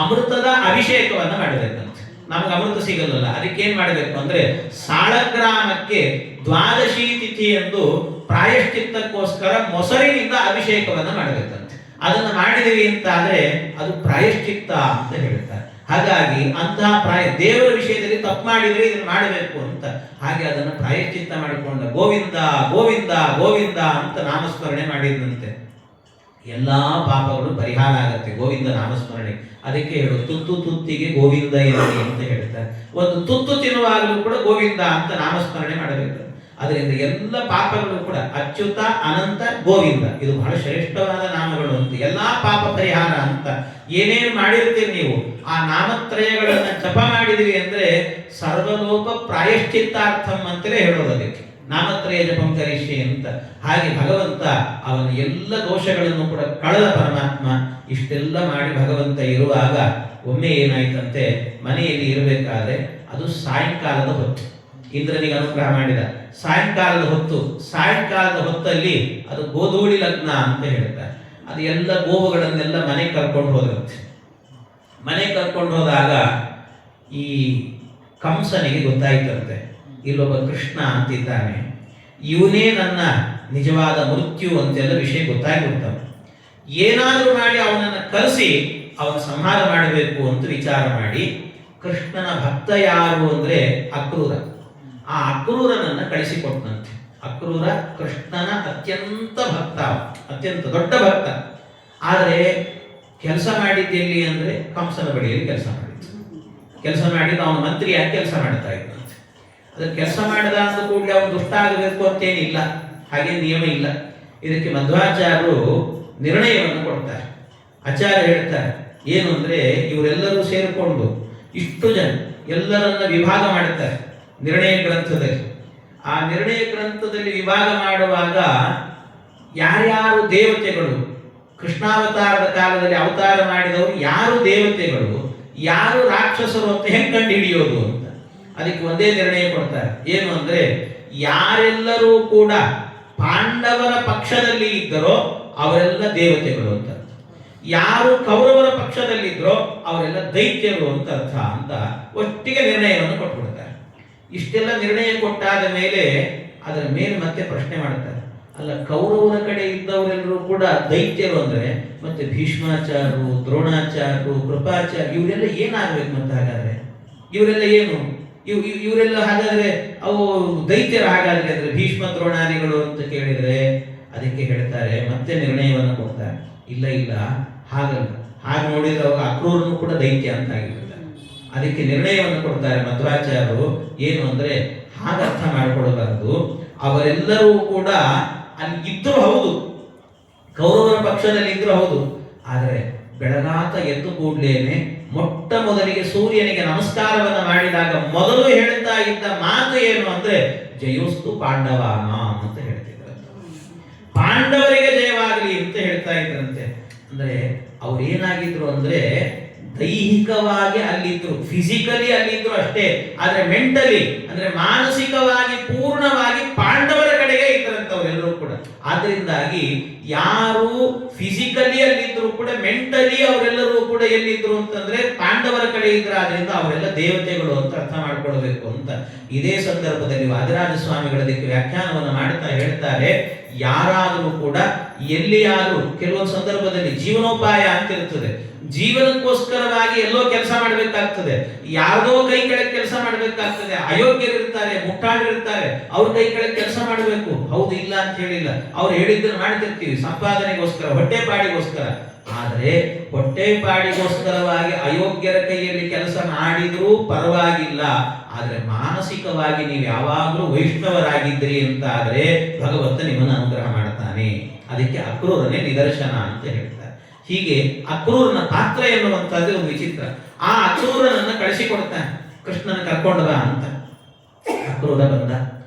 ಅಮೃತದ ಅಭಿಷೇಕವನ್ನ ಮಾಡಬೇಕಂತ. ನಮ್ಗೆ ಅಮೃತ ಸಿಗಲ್ಲ, ಅದಕ್ಕೆ ಏನ್ ಮಾಡಬೇಕು ಅಂದ್ರೆ ಸಾಳಗ್ರಾಮಕ್ಕೆ ದ್ವಾದಶಿ ತಿಥಿ ಎಂದು ಪ್ರಾಯಶ್ಚಿತ್ತಕ್ಕೋಸ್ಕರ ಮೊಸರಿನಿಂದ ಅಭಿಷೇಕವನ್ನ ಮಾಡಬೇಕಂತೆ. ಅದನ್ನು ಮಾಡಿದೀವಿ ಅಂತ ಆದ್ರೆ ಅದು ಪ್ರಾಯಶ್ಚಿತ್ತ ಅಂತ ಹೇಳ್ತಾರೆ. ಹಾಗಾಗಿ ಅಂತಹ ದೇವರ ವಿಷಯದಲ್ಲಿ ತಪ್ಪು ಮಾಡಿದ್ರೆ ಇದನ್ನು ಮಾಡಬೇಕು ಅಂತ, ಹಾಗೆ ಅದನ್ನು ಪ್ರಾಯಶ್ಚಿತ್ತ ಮಾಡಿಕೊಂಡ ಗೋವಿಂದ ಗೋವಿಂದ ಗೋವಿಂದ ಅಂತ ನಾಮಸ್ಮರಣೆ ಮಾಡಿದಂತೆ ಎಲ್ಲಾ ಪಾಪಗಳು ಪರಿಹಾರ ಆಗತ್ತೆ ಗೋವಿಂದ ನಾಮಸ್ಮರಣೆ. ಅದಕ್ಕೆ ಹೇಳು ತುತ್ತು ತುತ್ತಿಗೆ ಗೋವಿಂದ ಎನ್ನಿ ಅಂತ ಹೇಳ್ತಾರೆ. ಒಂದು ತುತ್ತು ತಿನ್ನುವಾಗಲೂ ಕೂಡ ಗೋವಿಂದ ಅಂತ ನಾಮಸ್ಮರಣೆ ಮಾಡಬೇಕು. ಅದರಿಂದ ಎಲ್ಲ ಪಾಪಗಳು ಕೂಡ ಅಚ್ಯುತ, ಅನಂತ, ಗೋವಿಂದ, ಇದು ಬಹಳ ಶ್ರೇಷ್ಠವಾದ ನಾಮಗಳು ಅಂತ. ಎಲ್ಲಾ ಪಾಪ ಪರಿಹಾರ ಅಂತ ಏನೇನು ಮಾಡಿರ್ತೀರಿ ನೀವು ಆ ನಾಮತ್ರಯಗಳನ್ನ ಜಪ ಮಾಡಿದ್ರಿ ಅಂದ್ರೆ ಸರ್ವಲೋಕ ಪ್ರಾಯಶ್ಚಿತ್ತಾರ್ಥಂ ಅಂತಲೇ ಹೇಳೋದು. ಅದಕ್ಕೆ ನಾಮತ್ರಯ ಜಪಂ ಕರಿಷ್ಯೆ ಅಂತ. ಹಾಗೆ ಭಗವಂತ ಅವನ ಎಲ್ಲ ದೋಷಗಳನ್ನು ಕೂಡ ಕಳೆದ ಪರಮಾತ್ಮ. ಇಷ್ಟೆಲ್ಲ ಮಾಡಿ ಭಗವಂತ ಇರುವಾಗ ಒಮ್ಮೆ ಏನಾಯ್ತಂತೆ, ಮನೆಯಲ್ಲಿ ಇರಬೇಕಾದ್ರೆ ಅದು ಸಾಯಂಕಾಲದ ಹೊತ್ತು ಇಂದ್ರನಿಗೆ ಅನುಗ್ರಹ ಮಾಡಿದ ಸಾಯಂಕಾಲದ ಹೊತ್ತಲ್ಲಿ ಅದು ಗೋಧೂಳಿ ಲಗ್ನ ಅಂತ ಹೇಳ್ತಾರೆ. ಅದು ಎಲ್ಲ ಗೋವುಗಳನ್ನೆಲ್ಲ ಮನೆಗೆ ಕರ್ಕೊಂಡು ಹೋದ್ರಂತೆ. ಮನೆಗೆ ಕರ್ಕೊಂಡು ಹೋದಾಗ ಈ ಕಂಸನಿಗೆ ಗೊತ್ತಾಯ್ತಂತೆ, ಇಲ್ಲೊಬ್ಬ ಕೃಷ್ಣ ಅಂತಿದ್ದಾನೆ, ಇವನೇ ನನ್ನ ನಿಜವಾದ ಮೃತ್ಯು ಅಂತೆಲ್ಲ ವಿಷಯ ಗೊತ್ತಾಗ್ಬಿಡ್ತಾನೆ. ಏನಾದರೂ ಮಾಡಿ ಅವನನ್ನು ಕರೆಸಿ ಅವನ ಸಂಹಾರ ಮಾಡಬೇಕು ಅಂತ ವಿಚಾರ ಮಾಡಿ ಕೃಷ್ಣನ ಭಕ್ತ ಯಾರು ಅಂದ್ರೆ ಅಕ್ರೂರ. ಆ ಅಕ್ರೂರನನ್ನ ಕಳಿಸಿಕೊಟ್ಟನಂತೆ. ಅಕ್ರೂರ ಕೃಷ್ಣನ ಅತ್ಯಂತ ಭಕ್ತ, ಅತ್ಯಂತ ದೊಡ್ಡ ಭಕ್ತ. ಆದರೆ ಕೆಲಸ ಮಾಡಿದ್ದೆಲ್ಲಿ ಅಂದ್ರೆ ಕಂಸನ ಬಳಿಯಲ್ಲಿ ಕೆಲಸ ಮಾಡಿದ್ದು ಅವನ ಮಂತ್ರಿಯಾಗಿ ಕೆಲಸ ಮಾಡ್ತಾ ಇದ್ದಂತೆ. ಅದಕ್ಕೆ ಕೆಲಸ ಮಾಡಿದ ಅಂತ ಕೂಡಲೇ ಅವನು ದುಷ್ಟ ಆಗಬೇಕು ಅಂತೇನಿಲ್ಲ, ಹಾಗೆ ನಿಯಮ ಇಲ್ಲ. ಇದಕ್ಕೆ ಮಧ್ವಾಚಾರ್ಯರು ನಿರ್ಣಯವನ್ನು ಕೊಡ್ತಾರೆ. ಆಚಾರ್ಯ ಹೇಳ್ತಾರೆ ಏನು ಅಂದ್ರೆ ಇವರೆಲ್ಲರೂ ಸೇರಿಕೊಂಡು ಇಷ್ಟು ಜನ ಎಲ್ಲರನ್ನ ವಿಭಾಗ ಮಾಡುತ್ತಾರೆ ನಿರ್ಣಯ ಗ್ರಂಥದಲ್ಲಿ. ಆ ನಿರ್ಣಯ ಗ್ರಂಥದಲ್ಲಿ ವಿಭಾಗ ಮಾಡುವಾಗ ಯಾರ್ಯಾರು ದೇವತೆಗಳು ಕೃಷ್ಣಾವತಾರದ ಕಾಲದಲ್ಲಿ ಅವತಾರ ಮಾಡಿದವರು ಯಾರು ದೇವತೆಗಳು ಯಾರು ರಾಕ್ಷಸರು ಅಂತ ಹೆಂಗೆ ಕಂಡು ಹಿಡಿಯೋದು ಅಂತ. ಅದಕ್ಕೆ ಒಂದೇ ನಿರ್ಣಯ ಕೊಡ್ತಾರೆ. ಏನು ಅಂದ್ರೆ, ಯಾರೆಲ್ಲರೂ ಕೂಡ ಪಾಂಡವರ ಪಕ್ಷದಲ್ಲಿ ಇದ್ದರೋ ಅವರೆಲ್ಲ ದೇವತೆಗಳು ಅಂತ, ಯಾರು ಕೌರವರ ಪಕ್ಷದಲ್ಲಿದ್ದರೋ ಅವರೆಲ್ಲ ದೈತ್ಯರು ಅಂತ ಅರ್ಥ ಅಂತ ಒಟ್ಟಿಗೆ ನಿರ್ಣಯವನ್ನು ಕೊಟ್ಬಿಡ್ತಾರೆ. ಇಷ್ಟೆಲ್ಲ ನಿರ್ಣಯ ಕೊಟ್ಟಾದ ಮೇಲೆ ಅದರ ಮೇಲೆ ಮತ್ತೆ ಪ್ರಶ್ನೆ ಮಾಡ್ತಾರೆ, ಅಲ್ಲ ಕೌರವರ ಕಡೆ ಇದ್ದವರೆಲ್ಲರೂ ಕೂಡ ದೈತ್ಯರು ಅಂದ್ರೆ ಮತ್ತೆ ಭೀಷ್ಮಾಚಾರ್ಯರು, ದ್ರೋಣಾಚಾರ್ಯರು, ಕೃಪಾಚಾರ್ಯ ಇವರೆಲ್ಲ ಏನಾಗ್ಬೇಕು ಮತ್ತೆ ಹಾಗಾದ್ರೆ? ಇವರೆಲ್ಲ ಏನು? ಇವರೆಲ್ಲ ಹಾಗಾದ್ರೆ ಅವು ದೈತ್ಯರ ಹಾಗಾದ್ರೆ ಅಂದ್ರೆ ಭೀಷ್ಮ ದ್ರೋಣಾದಿಗಳು ಅಂತ ಕೇಳಿದ್ರೆ ಅದಕ್ಕೆ ಹೇಳ್ತಾರೆ, ಮತ್ತೆ ನಿರ್ಣಯವನ್ನು ಕೊಡ್ತಾರೆ, ಇಲ್ಲ ಇಲ್ಲ ಹಾಗಲ್ಲ, ಹಾಗೆ ನೋಡಿದ್ರೆ ಅವಾಗ ಅಕ್ರೂರನು ಕೂಡ ದೈತ್ಯ ಅಂತ ಆಗಿರ್ತಾರೆ. ಅದಕ್ಕೆ ನಿರ್ಣಯವನ್ನು ಕೊಡ್ತಾರೆ ಮಧ್ವಾಚಾರ್ಯರು. ಏನು ಅಂದ್ರೆ, ಹಾಗೆ ಅರ್ಥ ಮಾಡಿಕೊಡಬಾರದು. ಅವರೆಲ್ಲರೂ ಕೂಡ ಅಲ್ಲಿ ಇದ್ರು ಹೌದು, ಕೌರವರ ಪಕ್ಷದಲ್ಲಿ ಇದ್ರು ಹೌದು, ಆದರೆ ಬೆಳಗಾತ ಎದ್ದು ಕೂಡ್ಲೇನೆ ಮೊಟ್ಟ ಮೊದಲಿಗೆ ಸೂರ್ಯನಿಗೆ ನಮಸ್ಕಾರವನ್ನು ಮಾಡಿದಾಗ ಮೊದಲು ಹೇಳ್ತಾ ಇದ್ದ ಮಾತು ಏನು ಅಂದ್ರೆ, ಜಯೋಸ್ತು ಪಾಂಡವಾನ ಅಂತ ಹೇಳ್ತಿದ್ರು. ಪಾಂಡವರಿಗೆ ಜಯವಾಗಲಿ ಅಂತ ಹೇಳ್ತಾ ಇದ್ರಂತೆ. ಅಂದ್ರೆ ಅವ್ರು ಏನಾಗಿದ್ರು ಅಂದ್ರೆ, ದೈಹಿಕವಾಗಿ ಅಲ್ಲಿದ್ರು, ಫಿಸಿಕಲಿ ಅಲ್ಲಿದ್ರು ಅಷ್ಟೇ, ಆದ್ರೆ ಮೆಂಟಲಿ ಅಂದ್ರೆ ಮಾನಸಿಕವಾಗಿ ಪೂರ್ಣವಾಗಿ ಪಾಂಡವರ ಕಡೆಗೆ ಇದ್ರಂತವ್ರೆಲ್ಲರೂ ಕೂಡ. ಆದ್ರಿಂದಾಗಿ ಯಾರು ಫಿಸಿಕಲಿ ಅಲ್ಲಿದ್ರು ಕೂಡ ಮೆಂಟಲಿ ಅವರೆಲ್ಲರೂ ಕೂಡ ಎಲ್ಲಿದ್ರು ಅಂತಂದ್ರೆ ಪಾಂಡವರ ಕಡೆ ಇದ್ರ. ಆದ್ರಿಂದ ಅವರೆಲ್ಲ ದೇವತೆಗಳು ಅಂತ ಅರ್ಥ ಮಾಡ್ಕೊಳ್ಬೇಕು ಅಂತ ಇದೇ ಸಂದರ್ಭದಲ್ಲಿ ವಾದಿರಾಜ ಸ್ವಾಮಿಗಳದಕ್ಕೆ ವ್ಯಾಖ್ಯಾನವನ್ನು ಮಾಡ್ತಾ ಹೇಳ್ತಾರೆ, ಯಾರಾದರೂ ಕೂಡ ಎಲ್ಲಿಯಾದರೂ ಕೆಲವೊಂದು ಸಂದರ್ಭದಲ್ಲಿ ಜೀವನೋಪಾಯ ಅಂತ ಇರ್ತದೆ, ಜೀವನಕ್ಕೋಸ್ಕರವಾಗಿ ಎಲ್ಲೋ ಕೆಲಸ ಮಾಡಬೇಕಾಗ್ತದೆ, ಯಾರ್ದೋ ಕೈ ಕೆಳಗೆ ಕೆಲಸ ಮಾಡಬೇಕಾಗ್ತದೆ, ಅಯೋಗ್ಯರಿರ್ತಾರೆ, ಮುಟ್ಟಾಳಿರ್ತಾರೆ, ಅವ್ರ ಕೈ ಕೆಳಗೆ ಕೆಲಸ ಮಾಡಬೇಕು. ಹೌದು, ಇಲ್ಲ ಅಂತ ಹೇಳಿಲ್ಲ, ಅವ್ರು ಹೇಳಿದ್ದನ್ನು ಮಾಡ್ತಿರ್ತೀವಿ ಸಂಪಾದನೆಗೋಸ್ಕರ, ಹೊಟ್ಟೆಪಾಡಿಗೋಸ್ಕರ. ಆದರೆ ಹೊಟ್ಟೆಪಾಡಿಗೋಸ್ಕರವಾಗಿ ಅಯೋಗ್ಯರ ಕೈಯಲ್ಲಿ ಕೆಲಸ ಮಾಡಿದ್ರೂ ಪರವಾಗಿಲ್ಲ, ಆದ್ರೆ ಮಾನಸಿಕವಾಗಿ ನೀವು ಯಾವಾಗಲೂ ವೈಷ್ಣವರಾಗಿದ್ರಿ ಅಂತ ಆದ್ರೆ ಭಗವಂತ ನಿಮ್ಮನ್ನು ಅನುಗ್ರಹ ಮಾಡ್ತಾನೆ. ಅದಕ್ಕೆ ಅಕ್ರೂರನೇ ನಿದರ್ಶನ ಅಂತ ಹೇಳ್ತಾರೆ. ಹೀಗೆ ಅಕ್ರೂರನ ಪಾತ್ರ ಎನ್ನುವಂಥದ್ದು ಒಂದು ವಿಚಿತ್ರ. ಆ ಅಕ್ರೂರನನ್ನ ಕಳಿಸಿಕೊಡ್ತಾನೆ, ಕೃಷ್ಣನ ಕರ್ಕೊಂಡು ಬಾ ಅಂತ. ಅಕ್ರೂರ ಬಂದ.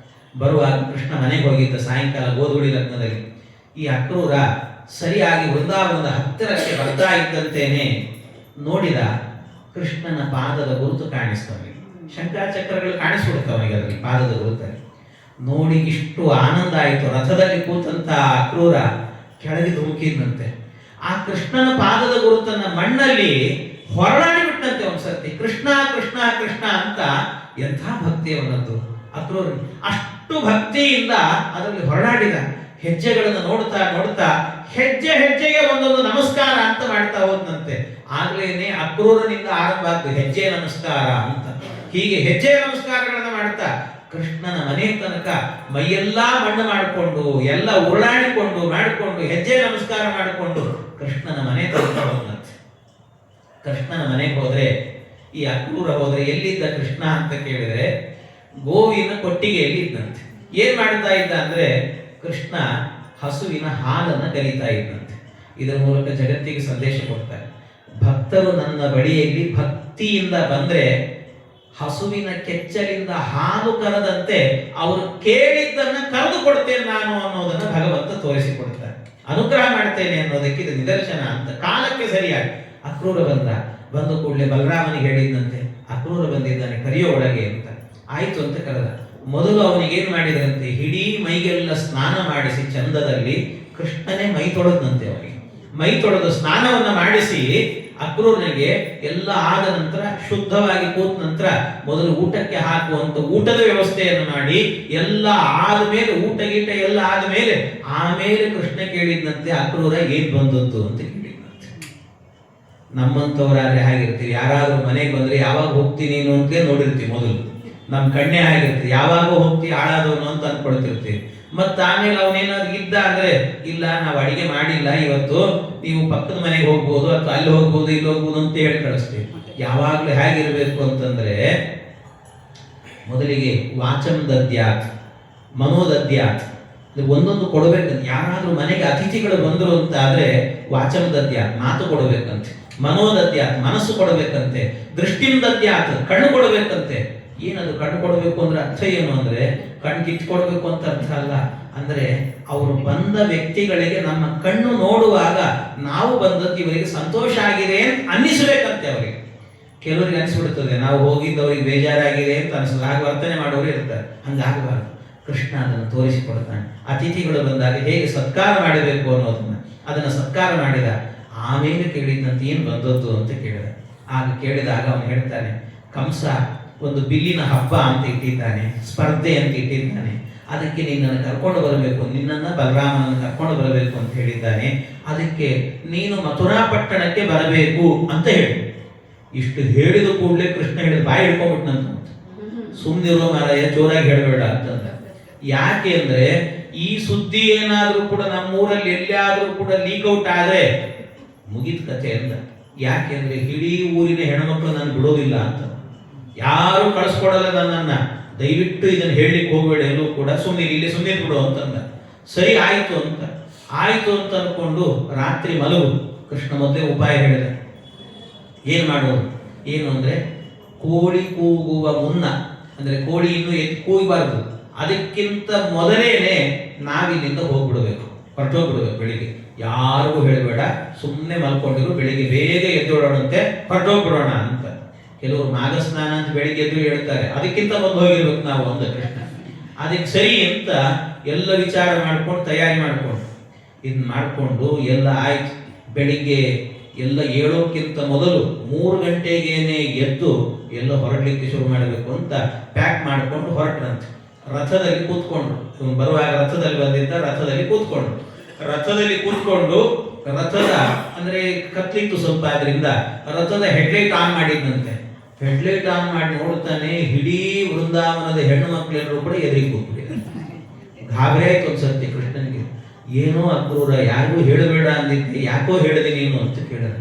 ಬರುವಾಗ ಕೃಷ್ಣ ಮನೆಗೆ ಹೋಗಿದ್ದ ಸಾಯಂಕಾಲ ಗೋಧೂಳಿ ಲಗ್ನದಲ್ಲಿ. ಈ ಅಕ್ರೂರ ಸರಿಯಾಗಿ ವೃಂದಾವನದ ಹತ್ತಿರಕ್ಕೆ ಬರ್ತಾ ಇದ್ದಂತೇನೆ ನೋಡಿದ ಕೃಷ್ಣನ ಪಾದದ ಗುರುತು ಕಾಣಿಸ್ತವನಿಗೆ, ಶಂಖಾಚಕ್ರಗಳು ಕಾಣಿಸ್ಬಿಡ್ತವನಿಗೆ ಅದರಲ್ಲಿ ಪಾದದ ಗುರುತಲ್ಲಿ. ನೋಡಿ ಇಷ್ಟು ಆನಂದ ಆಯಿತು. ರಥದಲ್ಲಿ ಕೂತಂತ ಅಕ್ರೂರ ಕೆಳಗೆ ಧುಮುಕಿದಂತೆ. ಆ ಕೃಷ್ಣನ ಪಾದದ ಗುರುತನ್ನ ಮಣ್ಣಲ್ಲಿ ಹೊರಳಾಡಿ ಬಿಟ್ಟಂತೆ ಒಂದ್ಸರ್ತಿ. ಕೃಷ್ಣ ಕೃಷ್ಣ ಕೃಷ್ಣ ಅಂತ. ಎಂಥ ಭಕ್ತಿ ಅವನದ್ದು ಅಕ್ರೂರ. ಅಷ್ಟು ಭಕ್ತಿಯಿಂದ ಅದರಲ್ಲಿ ಹೊರಳಾಡಿದ. ಹೆಜ್ಜೆಗಳನ್ನು ನೋಡ್ತಾ ನೋಡ್ತಾ ಹೆಜ್ಜೆ ಹೆಜ್ಜೆಗೆ ಒಂದೊಂದು ನಮಸ್ಕಾರ ಅಂತ ಮಾಡ್ತಾ ಹೋದಂತೆ. ಆಗ್ಲೇನೆ ಅಕ್ರೂರನಿಂದ ಆರಂಭ ಆಗ್ತದೆ ಹೆಜ್ಜೆ ನಮಸ್ಕಾರ ಅಂತ. ಹೀಗೆ ಹೆಜ್ಜೆ ನಮಸ್ಕಾರಗಳನ್ನ ಮಾಡ್ತಾ ಕೃಷ್ಣನ ಮನೆ ತನಕ ಮೈಯೆಲ್ಲಾ ಮಣ್ಣು ಮಾಡಿಕೊಂಡು ಎಲ್ಲ ಉರುಳಾಡಿಕೊಂಡು ಮಾಡಿಕೊಂಡು ಹೆಜ್ಜೆ ನಮಸ್ಕಾರ ಮಾಡಿಕೊಂಡು ಕೃಷ್ಣನ ಮನೆ ತನಕ ಹೋದಂತೆ. ಕೃಷ್ಣನ ಮನೆಗೆ ಹೋದ್ರೆ, ಈ ಅಕ್ರೂರ ಹೋದ್ರೆ ಎಲ್ಲಿದ್ದ ಕೃಷ್ಣ ಅಂತ ಕೇಳಿದ್ರೆ ಗೋವಿನ ಕೊಟ್ಟಿಗೆಯಲ್ಲಿ ಇದ್ದಂತೆ. ಏನ್ ಮಾಡ್ತಾ ಇದ್ದ ಅಂದ್ರೆ, ಕೃಷ್ಣ ಹಸುವಿನ ಹಾಲನ್ನು ಕರೀತಾ ಇದ್ದಂತೆ. ಇದರ ಮೂಲಕ ಜಗತ್ತಿಗೆ ಸಂದೇಶ ಕೊಡ್ತಾರೆ, ಭಕ್ತರು ನನ್ನ ಬಳಿಯಲ್ಲಿ ಭಕ್ತಿಯಿಂದ ಬಂದ್ರೆ ಹಸುವಿನ ಕೆಚ್ಚಲಿಂದ ಹಾಲು ಕರೆದಂತೆ ಅವರು ಕೇಳಿದ್ದನ್ನ ಕರೆದು ಕೊಡ್ತೇನೆ ನಾನು ಅನ್ನೋದನ್ನ ಭಗವಂತ ತೋರಿಸಿಕೊಡ್ತಾರೆ. ಅನುಗ್ರಹ ಮಾಡ್ತೇನೆ ಅನ್ನೋದಕ್ಕೆ ಇದು ನಿದರ್ಶನ ಅಂತ. ಕಾಲಕ್ಕೆ ಸರಿಯಾಗಿ ಅಕ್ರೂರ ಬಂದ ಕೂಡಲೇ ಬಲರಾಮನಿಗೆ ಹೇಳಿದಂತೆ, ಅಕ್ರೂರ ಬಂದಿದ್ದಾನೆ ಕರಿಯೋ ಒಳಗೆ ಅಂತ. ಆಯ್ತು ಅಂತ ಕರೆದ. ಮೊದಲು ಅವನಿಗೆ ಏನ್ ಮಾಡಿದ್ರಂತೆ, ಇಡೀ ಮೈಗೆಲ್ಲ ಸ್ನಾನ ಮಾಡಿಸಿ ಚಂದದಲ್ಲಿ ಕೃಷ್ಣನೇ ಮೈ ತೊಳೆದಂತೆ. ಅವನಿಗೆ ಮೈ ತೊಳೆದು ಸ್ನಾನವನ್ನ ಮಾಡಿಸಿ ಅಕ್ರೂರನಿಗೆ ಎಲ್ಲ ಆದ ನಂತರ ಶುದ್ಧವಾಗಿ ಕೂತ ನಂತರ ಮೊದಲು ಊಟಕ್ಕೆ ಹಾಕುವಂತ ಊಟದ ವ್ಯವಸ್ಥೆಯನ್ನು ಮಾಡಿ ಎಲ್ಲ ಆದ್ಮೇಲೆ ಊಟ ಗೀಟ ಎಲ್ಲ ಆದ್ಮೇಲೆ ಆಮೇಲೆ ಕೃಷ್ಣ ಕೇಳಿದಂತೆ, ಅಕ್ರೂರ ಏನ್ ಬಂದದ್ದು ಅಂತ ಕೇಳಿದಂತೆ. ನಮ್ಮಂತವರಾದ್ರೆ ಹಾಗಿರ್ತೀವಿ, ಯಾರಾದ್ರೂ ಮನೆಗೆ ಬಂದ್ರೆ ಯಾವಾಗ ಹೋಗ್ತೀನಿ ನೀನು ಅಂತಲೇ ನೋಡಿರ್ತೀವಿ. ಮೊದಲು ನಮ್ ಕಣ್ಣೆ ಆಗಿರ್ತೀವಿ, ಯಾವಾಗ ಹೋಗ್ತೀವಿ ಹಾಳಾದವನು ಅಂತ ಅನ್ಕೊಳ್ತಿರ್ತೀವಿ. ಮತ್ತ ಆಮೇಲೆ ಅವನೇನಾದ್ರು ಇದ್ದ ಅಂದ್ರೆ, ಇಲ್ಲ ನಾವು ಅಡಿಗೆ ಮಾಡಿಲ್ಲ ಇವತ್ತು, ನೀವು ಪಕ್ಕದ ಮನೆಗೆ ಹೋಗ್ಬೋದು ಅಥವಾ ಅಲ್ಲಿ ಹೋಗ್ಬೋದು ಇಲ್ಲಿ ಹೋಗ್ಬೋದು ಅಂತ ಹೇಳಿ ಕಳಿಸ್ತೀವಿ. ಯಾವಾಗ್ಲೂ ಹೇಗಿರ್ಬೇಕು ಅಂತಂದ್ರೆ, ಮೊದಲಿಗೆ ವಾಚಂ ದದ್ಯಾತ್ ಮನೋದದ್ಯಾತ್, ಒಂದೊಂದು ಕೊಡ್ಬೇಕಂತ. ಯಾರಾದ್ರೂ ಮನೆಗೆ ಅತಿಥಿಗಳು ಬಂದ್ರು ಅಂತ ಆದ್ರೆ ವಾಚಂ ದದ್ಯಾತ್ ಮಾತು ಕೊಡ್ಬೇಕಂತೆ, ಮನೋದದ್ಯಾತ್ ಮನಸ್ಸು ಕೊಡಬೇಕಂತೆ, ದೃಷ್ಟಿಂ ದದ್ಯಾತ್ ಕಣ್ಣು ಕೊಡಬೇಕಂತೆ. ಏನದು ಕಣ್ಣು ಕೊಡಬೇಕು ಅಂದ್ರೆ ಅರ್ಥ ಏನು ಅಂದ್ರೆ, ಕಣ್ಣು ಕಿತ್ಕೊಡ್ಬೇಕು ಅಂತ ಅರ್ಥ ಅಲ್ಲ. ಅಂದ್ರೆ ಅವರು ಬಂದ ವ್ಯಕ್ತಿಗಳಿಗೆ ನಮ್ಮ ಕಣ್ಣು ನೋಡುವಾಗ ನಾವು ಬಂದದ್ದು ಇವರಿಗೆ ಸಂತೋಷ ಆಗಿದೆ ಅಂತ ಅನ್ನಿಸ್ಬೇಕಂತೆ ಅವರಿಗೆ. ಕೆಲವರಿಗೆ ಅನಿಸ್ಬಿಡ್ತದೆ ನಾವು ಹೋಗಿದ್ದವ್ರಿಗೆ ಬೇಜಾರಾಗಿದೆ ಅಂತ ಅನಿಸ್ತದೆ, ಹಾಗೆ ವರ್ತನೆ ಮಾಡೋರು ಇರ್ತಾರೆ. ಹಂಗಾಗಬಾರ್ದು. ಕೃಷ್ಣ ಅದನ್ನು ತೋರಿಸಿಕೊಡ್ತಾನೆ. ಅತಿಥಿಗಳು ಬಂದಾಗ ಹೇಗೆ ಸತ್ಕಾರ ಮಾಡಬೇಕು ಅನ್ನೋದನ್ನ ಅದನ್ನು ಸತ್ಕಾರ ಮಾಡಿದ. ಆಮೇಲೆ ಕೇಳಿದಂತೆ ಏನು ಬಂದದ್ದು ಅಂತ ಕೇಳಿದ. ಆಗ ಕೇಳಿದಾಗ ಅವನು ಹೇಳ್ತಾನೆ, ಕಂಸ ಒಂದು ಬಿಲ್ಲಿನ ಹಬ್ಬ ಅಂತ ಇಟ್ಟಿದ್ದಾನೆ, ಸ್ಪರ್ಧೆ ಅಂತ ಇಟ್ಟಿದ್ದಾನೆ, ಅದಕ್ಕೆ ನಿನ್ನನ್ನು ಕರ್ಕೊಂಡು ಬರಬೇಕು, ನಿನ್ನನ್ನು ಬಲರಾಮನನ್ನು ಕರ್ಕೊಂಡು ಬರಬೇಕು ಅಂತ ಹೇಳಿದ್ದಾನೆ. ಅದಕ್ಕೆ ನೀನು ಮಥುರಾ ಪಟ್ಟಣಕ್ಕೆ ಬರಬೇಕು ಅಂತ ಹೇಳಿ. ಇಷ್ಟು ಹೇಳಿದ ಕೂಡಲೇ ಕೃಷ್ಣ ಹೇಳಿದ ಬಾಯಿ ಹಿಡ್ಕೊಂಡ್ಬಿಟ್ನಂತ. ಸುಮ್ಮನಿರೋ ಮಾರಾಯ, ಜೋರಾಗಿ ಹೇಳಬೇಡ ಅಂತಂದ. ಯಾಕೆ ಅಂದ್ರೆ ಈ ಸುದ್ದಿ ಏನಾದ್ರೂ ಕೂಡ ನಮ್ಮೂರಲ್ಲಿ ಎಲ್ಲಿಯಾದ್ರೂ ಕೂಡ ಲೀಕ್ಔಟ್ ಆದ್ರೆ ಮುಗಿದ ಕಥೆ ಅಂದ. ಯಾಕೆ ಅಂದ್ರೆ ಇಡೀ ಊರಿನ ಹೆಣ್ಮಕ್ಳು ನಾನು ಬಿಡೋದಿಲ್ಲ ಅಂತ, ಯಾರು ಕಳಿಸ್ಕೊಡಲ್ಲ ನನ್ನನ್ನ, ದಯವಿಟ್ಟು ಇದನ್ನು ಹೇಳಲಿಕ್ಕೆ ಹೋಗಬೇಡ, ಎಲ್ಲೂ ಕೂಡ ಸುಮ್ಮನೆ ಇಲ್ಲಿ ಸುಮ್ಮನೆ ಬಿಡು ಅಂತಂದ. ಸರಿ ಆಯ್ತು ಅಂತ ಅನ್ಕೊಂಡು ರಾತ್ರಿ ಮಲಗು. ಕೃಷ್ಣ ಮೊದಲೇ ಉಪಾಯ ಹೇಳಿದ. ಏನ್ ಮಾಡೋದು? ಏನು ಅಂದ್ರೆ ಕೋಳಿ ಕೂಗುವ ಮುನ್ನ, ಅಂದ್ರೆ ಕೋಳಿ ಇನ್ನೂ ಎದ್ದು ಕೂಗಬಾರ್ದು, ಅದಕ್ಕಿಂತ ಮೊದಲೇನೆ ನಾವಿಲ್ಲಿಂದ ಹೋಗ್ಬಿಡ್ಬೇಕು, ಹೊರಟೋಗ್ಬಿಡ್ಬೇಕು. ಬೆಳಿಗ್ಗೆ ಯಾರಿಗೂ ಹೇಳಬೇಡ, ಸುಮ್ಮನೆ ಮಲ್ಕೊಂಡಿರು, ಬೆಳಿಗ್ಗೆ ಬೇಗ ಎದ್ದೋಡೋಣಂತೆ ಹೊರಟೋಗ್ಬಿಡೋಣ ಅಂತ. ಕೆಲವರು ಮಾಘ ಸ್ನಾನ ಅಂತ ಬೆಳಿಗ್ಗೆ ಎದ್ದು ಹೇಳ್ತಾರೆ, ಅದಕ್ಕಿಂತ ಮೊದಲು ಹೋಗಿರ್ಬೇಕು ನಾವು ಅಂದ ಕೃಷ್ಣ. ಅದಕ್ಕೆ ಸರಿ ಅಂತ ಎಲ್ಲ ವಿಚಾರ ಮಾಡ್ಕೊಂಡು ತಯಾರಿ ಮಾಡ್ಕೊಂಡು ಇದನ್ನ ಮಾಡಿಕೊಂಡು ಎಲ್ಲ ಆಯ್ತು. ಬೆಳಿಗ್ಗೆ ಎಲ್ಲ ಏಳೋಕ್ಕಿಂತ ಮೊದಲು 3 ಗಂಟೆಗೇನೆ ಎದ್ದು ಎಲ್ಲ ಹೊರಡ್ಲಿಕ್ಕೆ ಶುರು ಮಾಡಬೇಕು ಅಂತ ಪ್ಯಾಕ್ ಮಾಡಿಕೊಂಡು ಹೊರಟ್ರಂತೆ. ರಥದಲ್ಲಿ ಕೂತ್ಕೊಂಡು, ಬರುವಾಗ ರಥದಲ್ಲಿ ಬಂದಿದ್ದ, ರಥದಲ್ಲಿ ಕೂತ್ಕೊಂಡು ರಥದ ಅಂದ್ರೆ ಕತ್ಲಿತ್ತು ಸ್ವಲ್ಪ, ಆದ್ರಿಂದ ರಥದ ಹೆಡ್ಲೈಟ್ ಆನ್ ಮಾಡಿದ್ದಂತೆ. ಹೆಡ್ಲೈಟ್ ಆನ್ ಮಾಡಿ ನೋಡ್ತಾನೆ, ಇಡೀ ವೃಂದಾವನದ ಹೆಣ್ಣು ಮಕ್ಕಳೆಲ್ಲರೂ ಕೂಡ ಎದುರಿಗೆ ಕೂತ್ಬಿಟ್ಟಿದ್ದಾರೆ. ಗಾಬರಿ ಆಯ್ತು ಒಂದ್ಸರ್ತಿ ಕೃಷ್ಣನಿಗೆ. ಏನೋ ಅಕ್ರೂರ, ಯಾರಿಗೂ ಹೇಳಬೇಡ ಅಂದಿದ್ದೆ, ಯಾಕೋ ಹೇಳಿದೆ ನೀನು ಅಂತ ಕೇಳಿದ.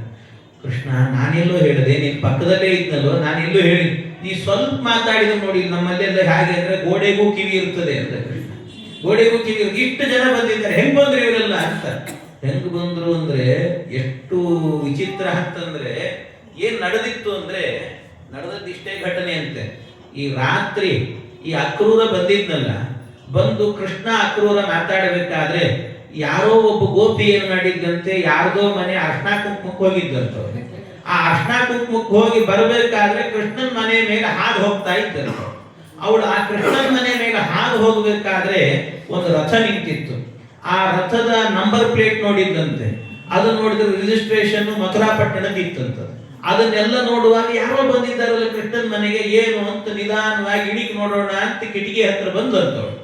ಕೃಷ್ಣ, ನಾನೆಲ್ಲೋ ಹೇಳಿದೆ, ನಿನ್ ಪಕ್ಕದಲ್ಲೇ ಇದ್ನಲ್ಲೋ, ನಾನೆಲ್ಲೋ ಹೇಳಿ, ನೀ ಸ್ವಲ್ಪ ಮಾತಾಡಿದ ನೋಡಿ. ನಮ್ಮಲ್ಲೆಲ್ಲ ಹೇಗೆ ಅಂದ್ರೆ ಗೋಡೆಗೂ ಕಿವಿ ಇರ್ತದೆ ಅಂತ ಕೃಷ್ಣ. ಗೋಡೆಗೂ ಕಿವಿ, ಇಷ್ಟು ಜನ ಬಂದಿದ್ದಾರೆ, ಹೆಂಗ್ ಬಂದ್ರು ಇವರೆಲ್ಲ ಅಂತ. ಹೆಂಗ್ ಬಂದ್ರು ಅಂದ್ರೆ ಎಷ್ಟು ವಿಚಿತ್ರ ಅಂತಂದ್ರೆ, ಏನ್ ನಡೆದಿತ್ತು ಅಂದ್ರೆ, ನಡೆದದ್ದಿಷ್ಟೇ ಘಟನೆ ಅಂತೆ. ಈ ರಾತ್ರಿ ಈ ಅಕ್ರೂರ ಬಂದಿದ್ನಲ್ಲ, ಬಂದು ಕೃಷ್ಣ ಅಕ್ರೂರ ಮಾತಾಡಬೇಕಾದ್ರೆ ಯಾರೋ ಒಬ್ಬ ಗೋಪಿ ಏನ್ ಮಾಡಿದ್ದಂತೆ, ಯಾರ್ದೋ ಮನೆ ಅರ್ಶನಾ ಕುಂಕುಮಕ್ಕೆ ಹೋಗಿದ್ದಂತ. ಆ ಅರ್ಶನಾ ಕುಂಕುಮಕ್ಕೆ ಹೋಗಿ ಬರಬೇಕಾದ್ರೆ ಕೃಷ್ಣನ್ ಮನೆ ಮೇಲೆ ಹಾದು ಹೋಗ್ತಾ ಇದ್ದಂತ. ಅವಳು ಆ ಕೃಷ್ಣನ್ ಮನೆ ಮೇಲೆ ಹಾದು ಹೋಗ್ಬೇಕಾದ್ರೆ ಒಂದು ರಥ ನಿಂತಿತ್ತು. ಆ ರಥದ ನಂಬರ್ ಪ್ಲೇಟ್ ನೋಡಿದ್ದಂತೆ. ಅದು ನೋಡಿದ್ರೆ ರಿಜಿಸ್ಟ್ರೇಷನ್ ಮಥುರಾ ಪಟ್ಟಣಕ್ಕೆ ಇತ್ತಂತ. ಅದನ್ನೆಲ್ಲ ನೋಡುವಾಗ ಯಾರೋ ಬಂದಿದ್ದಾರಲ್ಲ ಕೃಷ್ಣನ್ ಮನೆಗೆ, ಏನು ಅಂತ ನಿಧಾನವಾಗಿ ಇಳಿಗೆ ನೋಡೋಣ ಅಂತ ಕಿಟಕಿ ಹತ್ರ ಬಂದಂತವಳು.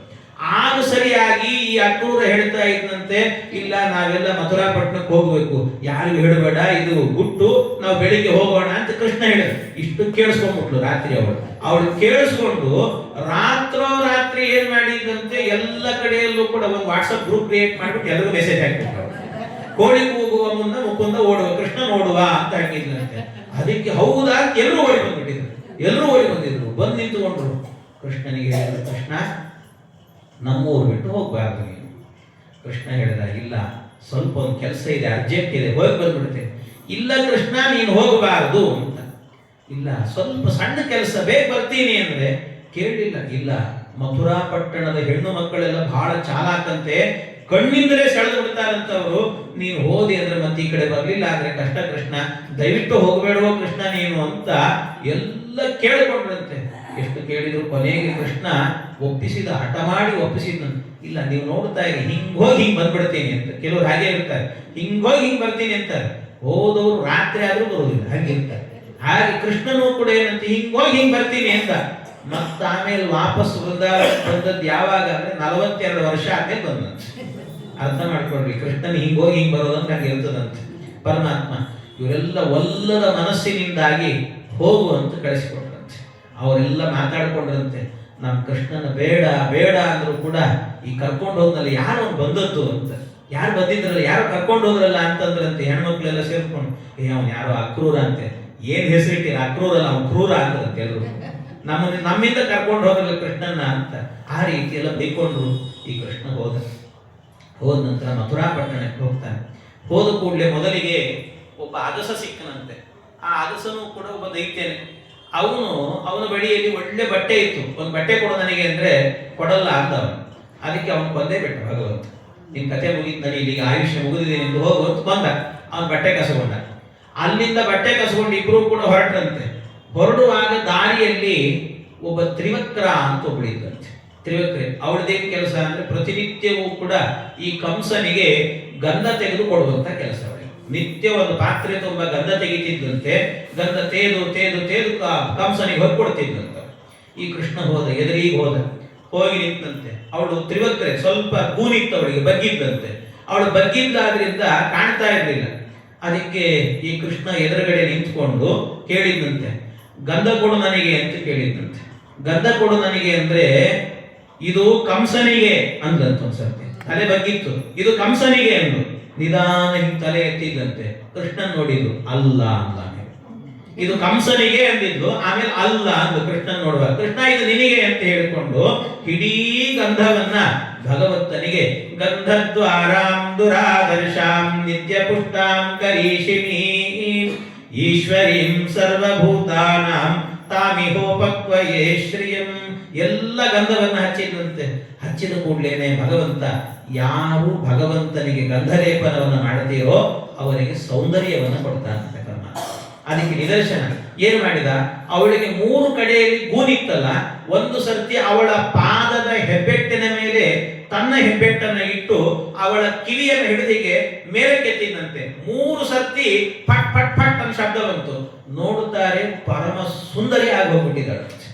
ಆಗ ಸರಿಯಾಗಿ ಈ ಅಕ್ರೂರ ಹೇಳ್ತಾ ಇದ್ದಂತೆ, ಇಲ್ಲ ನಾವೆಲ್ಲ ಮಥುರಾ ಪಟ್ಟಣಕ್ಕೆ ಹೋಗ್ಬೇಕು, ಯಾರಿಗೂ ಹೇಳಬೇಡ, ಇದು ಗುಟ್ಟು, ನಾವು ಬೆಳಿಗ್ಗೆ ಹೋಗೋಣ ಅಂತ ಕೃಷ್ಣ ಹೇಳಿದ. ಇಷ್ಟು ಕೇಳಿಸ್ಕೊಂಡ್ಬಿಟ್ಲು ರಾತ್ರಿ ಅವಳು ಕೇಳಿಸ್ಕೊಂಡು ರಾತ್ರಿ ಏನ್ ಮಾಡಿದಂತೆ, ಎಲ್ಲ ಕಡೆಯಲ್ಲೂ ಕೂಡ ಒಂದು ವಾಟ್ಸಪ್ ಗ್ರೂಪ್ ಕ್ರಿಯೇಟ್ ಮಾಡ್ಬಿಟ್ಟು ಎಲ್ಲರೂ ಮೆಸೇಜ್ ಹಾಕ್ಬಿಟ್ಟು, ಕೋಳಿ ಕೂಗುವ ಮುನ್ನ ಮುಕುಂದ ಓಡುವ, ಕೃಷ್ಣ ನೋಡುವ ಅಂತ ಹಾಕಿದ್ದಂತೆ. ಅದಕ್ಕೆ ಹೌದಾ ಎಲ್ಲರೂ ಓಡಿ ಬಂದಿದ್ರು. ಬಂದು ನಿಂತುಕೊಂಡ್ರು. ಕೃಷ್ಣನಿಗೆ ಹೇಳಿದ್ರು, ಕೃಷ್ಣ ನಮ್ಮೂರು ಬಿಟ್ಟು ಹೋಗ್ಬಾರ್ದು ನೀನು. ಕೃಷ್ಣ ಹೇಳಿದ, ಇಲ್ಲ ಸ್ವಲ್ಪ ಒಂದು ಕೆಲಸ ಇದೆ, ಅರ್ಜೆಂಟ್ ಇದೆ, ಹೋಗಿ ಬಂದ್ಬಿಡ್ತೇನೆ. ಇಲ್ಲ ಕೃಷ್ಣ, ನೀನು ಹೋಗಬಾರದು ಅಂತ. ಇಲ್ಲ ಸ್ವಲ್ಪ ಸಣ್ಣ ಕೆಲಸ, ಬೇಗ ಬರ್ತೀನಿ ಅಂದ್ರೆ ಕೇಳಲಿಲ್ಲ. ಇಲ್ಲ, ಮಥುರಾ ಪಟ್ಟಣದ ಹೆಣ್ಣು ಮಕ್ಕಳೆಲ್ಲ ಬಹಳ ಚಾಲಾಕಂತೆ, ಕಣ್ಣಿಂದಲೇ ಸೆಳೆದು ಬಿಡ್ತಾರಂತವ್ರು. ನೀನು ಹೋದಿ ಅಂದ್ರೆ ಮತ್ತೆ ಈ ಕಡೆ ಬರ್ಲಿಲ್ಲ ಅಂದ್ರೆ ಕಷ್ಟ ಕೃಷ್ಣ, ದಯವಿಟ್ಟು ಹೋಗಬೇಡವೋ ಕೃಷ್ಣ ನೀನು ಅಂತ ಎಲ್ಲ ಕೇಳಿಕೊಂಡ್ರಂತೆ. ಎಷ್ಟು ಕೇಳಿದ್ರು ಕೊನೆಗೆ ಕೃಷ್ಣ ಒಪ್ಪಿಸಿದ, ಹಠ ಮಾಡಿ ಒಪ್ಪಿಸಿದ. ಇಲ್ಲ ನೀವು ನೋಡ್ತಾ ಇರಿ, ಹಿಂಗ್ ಹೋಗಿ ಹಿಂಗ್ ಬಂದ್ಬಿಡ್ತೀನಿ ಅಂತ. ಕೆಲವ್ರು ಹಾಗೆ ಇರ್ತಾರೆ, ಹಿಂಗ್ ಹೋಗಿ ಹಿಂಗ್ ಬರ್ತೀನಿ ಅಂತಾರೆ. ಹೋದವರು ರಾತ್ರಿ ಆದ್ರೂ ಬರುವುದಿಲ್ಲ, ಹಾಗೆ ಇರ್ತಾರೆ. ಹಾಗೆ ಕೃಷ್ಣನೂ ಕೂಡ ಏನಂತ, ಹಿಂಗ್ ಹೋಗಿ ಹಿಂಗ್ ಬರ್ತೀನಿ ಅಂತ. ಮತ್ತ ಆಮೇಲೆ ವಾಪಸ್ ಬಂದದ್ದು ಯಾವಾಗ ಅಂದ್ರೆ 42 ವರ್ಷ ಆದ್ಮೇಲೆ ಬಂದಂತೆ. ಅರ್ಥ ಮಾಡ್ಕೊಳ್ರಿ, ಕೃಷ್ಣನ್ ಹಿಂಗ್ ಹೋಗಿ ಹಿಂಗ್ ಬರೋದಂತ ಹಾಗೆ ಇರ್ತದಂತೆ. ಪರಮಾತ್ಮ ಇವರೆಲ್ಲ ಒಲ್ಲದ ಮನಸ್ಸಿನಿಂದಾಗಿ ಹೋಗು ಅಂತ ಕಳಿಸಿಕೊಟ್ರಂತೆ. ಅವರೆಲ್ಲ ಮಾತಾಡ್ಕೊಂಡ್ರಂತೆ, ನಮ್ಮ ಕೃಷ್ಣನ ಬೇಡ ಅಂದ್ರೂ ಕೂಡ ಈ ಕರ್ಕೊಂಡು ಹೋದ್ನಲ್ಲ ಯಾರು ಬಂದದ್ದು ಅಂತ, ಯಾರು ಬಂದಿದ್ರಲ್ಲ, ಯಾರು ಕರ್ಕೊಂಡು ಹೋದ್ರಲ್ಲ ಅಂತಂದ್ರಂತೆ. ಹೆಣ್ಮಕ್ಳೆಲ್ಲ ಸೇರ್ಕೊಂಡು, ಅವನು ಯಾರೋ ಅಕ್ರೂರ ಅಂತೆ, ಏನ್ ಹೆಸರಿಟ್ಟಿರ, ಅಕ್ರೂರಲ್ಲ ಅವ್ನು ಕ್ರೂರ ಅಂದ್ರಂತೆ. ಎಲ್ಲರೂ ನಮ್ಮಿಂದ ಕರ್ಕೊಂಡು ಹೋಗಲ್ಲ ಕೃಷ್ಣನ ಅಂತ ಆ ರೀತಿ ಎಲ್ಲ ಬೈಕೊಂಡ್ರು. ಈ ಕೃಷ್ಣ ಹೋದ ನಂತರ ಮಥುರಾ ಪಟ್ಟಣಕ್ಕೆ ಹೋಗ್ತಾನೆ. ಹೋದ ಕೂಡಲೇ ಮೊದಲಿಗೆ ಒಬ್ಬ ಅಗಸ ಸಿಕ್ಕನಂತೆ. ಆ ಅಗಸನು ಕೂಡ ಒಬ್ಬ ದೈತ್ಯನೇ. ಅವನ ಬಳಿಯಲ್ಲಿ ಒಳ್ಳೆ ಬಟ್ಟೆ ಇತ್ತು. ಒಂದು ಬಟ್ಟೆ ಕೊಡು ನನಗೆ ಅಂದ್ರೆ ಕೊಡಲ್ಲ ಅಂದವನು. ಅದಕ್ಕೆ ಅವನು ಕೊಂದೇ ಬಿಟ್ಟ ಭಗವಂತ. ನಿನ್ ಕತೆ ಮುಗಿದ್ ನಡಿ, ಇಲ್ಲಿಗೆ ಆಯುಷ್ಯ ಮುಗಿದಿದೆ ಎಂದು ಹೋಗು ಅಂತ ಕೊಂದ. ಅವನು ಬಟ್ಟೆ ಕಸಗೊಂಡ. ಅಲ್ಲಿಂದ ಬಟ್ಟೆ ಕಸಕೊಂಡು ಇಬ್ರು ಕೂಡ ಹೊರಟ್ರಂತೆ. ಹೊರಡುವಾಗ ದಾರಿಯಲ್ಲಿ ಒಬ್ಬ ತ್ರಿವಕ್ರ ಅಂತ ಒಬ್ಬಳಿದ್ದಂತೆ. ತ್ರಿವಕ್ರೆ ಅವಳದೇನು ಕೆಲಸ ಅಂದ್ರೆ ಪ್ರತಿನಿತ್ಯವೂ ಕೂಡ ಈ ಕಂಸನಿಗೆ ಗಂಧ ತೆಗೆದು ಕೊಡುವಂತ ಕೆಲಸ ಅವಳಿಗೆ. ನಿತ್ಯ ಒಂದು ಪಾತ್ರೆ ತುಂಬ ಗಂಧ ತೆಗಿತಿದ್ದಂತೆ. ಗಂಧ ತೇದು ತೇದು ತೇದು ಕಂಸನಿಗೆ ಹೊರಕೊಡ್ತಿದ್ದಂತೆ. ಈ ಕೃಷ್ಣ ಹೋದ, ಎದುರಿಗೆ ಹೋಗಿ ನಿಂತಂತೆ. ಅವಳು ತ್ರಿವಕ್ರೆ, ಸ್ವಲ್ಪ ಕೂನಿತ್ತು ಅವಳಿಗೆ, ಬಗ್ಗಿದ್ದಂತೆ. ಅವಳು ಬಗ್ಗಿದ್ದಾದ್ರಿಂದ ಕಾಣ್ತಾ ಇರಲಿಲ್ಲ. ಅದಕ್ಕೆ ಈ ಕೃಷ್ಣ ಎದುರುಗಡೆ ನಿಂತ್ಕೊಂಡು ಕೇಳಿದಂತೆ, ಗಂಧ ಕೊಡು ನನಗೆ ಅಂತ ಕೇಳಿದಂತೆ. ಗಂಧ ಕೊಡು ನನಗೆ ಅಂದ್ರೆ ಇದು ಕಂಸನಿಗೆ ಅಂದಂತ ಒಂದ್ಸರ್ತಿ. ತಲೆ ಬಗ್ಗಿತ್ತು, ಇದು ಕಂಸನಿಗೆ ಅಂದು ನಿಧಾನ ಹಿಂಗ್ ತಲೆ ಎತ್ತಿದ್ದಂತೆ. ಕೃಷ್ಣನ್ ನೋಡಿದ್ರು, ಅಲ್ಲ ಅಂದ. ಇದು ಕಂಸನಿಗೆ ಅಂದಿದ್ದು, ಆಮೇಲೆ ಅಲ್ಲ ಅಂದು ಕೃಷ್ಣನ್ ನೋಡುವ. ಕೃಷ್ಣ ಇದು ನಿನಗೆ ಅಂತ ಹೇಳಿಕೊಂಡು ಇಡೀ ಗಂಧವನ್ನ ಭಗವಂತನಿಗೆ ಗಂಧದ್ವಾರಾಂ ದುರಾದರ್ಶಾಂ ನಿತ್ಯ ಪುಷ್ಟಾಂ ಕರೀಷಿಣಿ ಈಶ್ವರೀಂ ಸರ್ವಭೂತಾನಾಂ ತಾಮಿಹೋಪಕ್ವಯೇ ಶ್ರಿಯಂ. ಎಲ್ಲ ಗಂಧವನ್ನ ಹಚ್ಚಿದಂತೆ. ಹಚ್ಚಿದ ಕೂಡಲೇನೆ ಭಗವಂತ, ಯಾರು ಭಗವಂತನಿಗೆ ಗಂಧಲೇಪನವನ್ನು ಮಾಡತೀರೋ ಅವರಿಗೆ ಸೌಂದರ್ಯವನ್ನು ಕೊಡ್ತಾನಂತೆ ಪರಮಾತ್ಮ. ಅದಕ್ಕೆ ನಿದರ್ಶನ ಏನು ಮಾಡಿದ, ಅವಳಿಗೆ 3 ಕಡೆಯಲ್ಲಿ ಗೂನಿತ್ತಲ್ಲ, ಒಂದು ಸರ್ತಿ ಅವಳ ಪಾದದ ಹೆಬ್ಬೆಟ್ಟಿನ ಮೇಲೆ ತನ್ನ ಹೆಬ್ಬೆಟ್ಟನ್ನು ಇಟ್ಟು ಅವಳ ಕಿವಿಯನ್ನು ಹಿಡಿದಿಗೆ ಮೇಲೆ ಕೆತ್ತಿದಂತೆ. 3 ಸರ್ತಿ ಫಟ್ ಫಟ್ ಫಟ್ ಅಂತ ಶಬ್ದ ಬಂತು. ನೋಡುತ್ತಾರೆ, ಪರಮ ಸುಂದರಿ ಆಗೋಗ್ಬಿಟ್ಟಿದ್ದಾಳೆ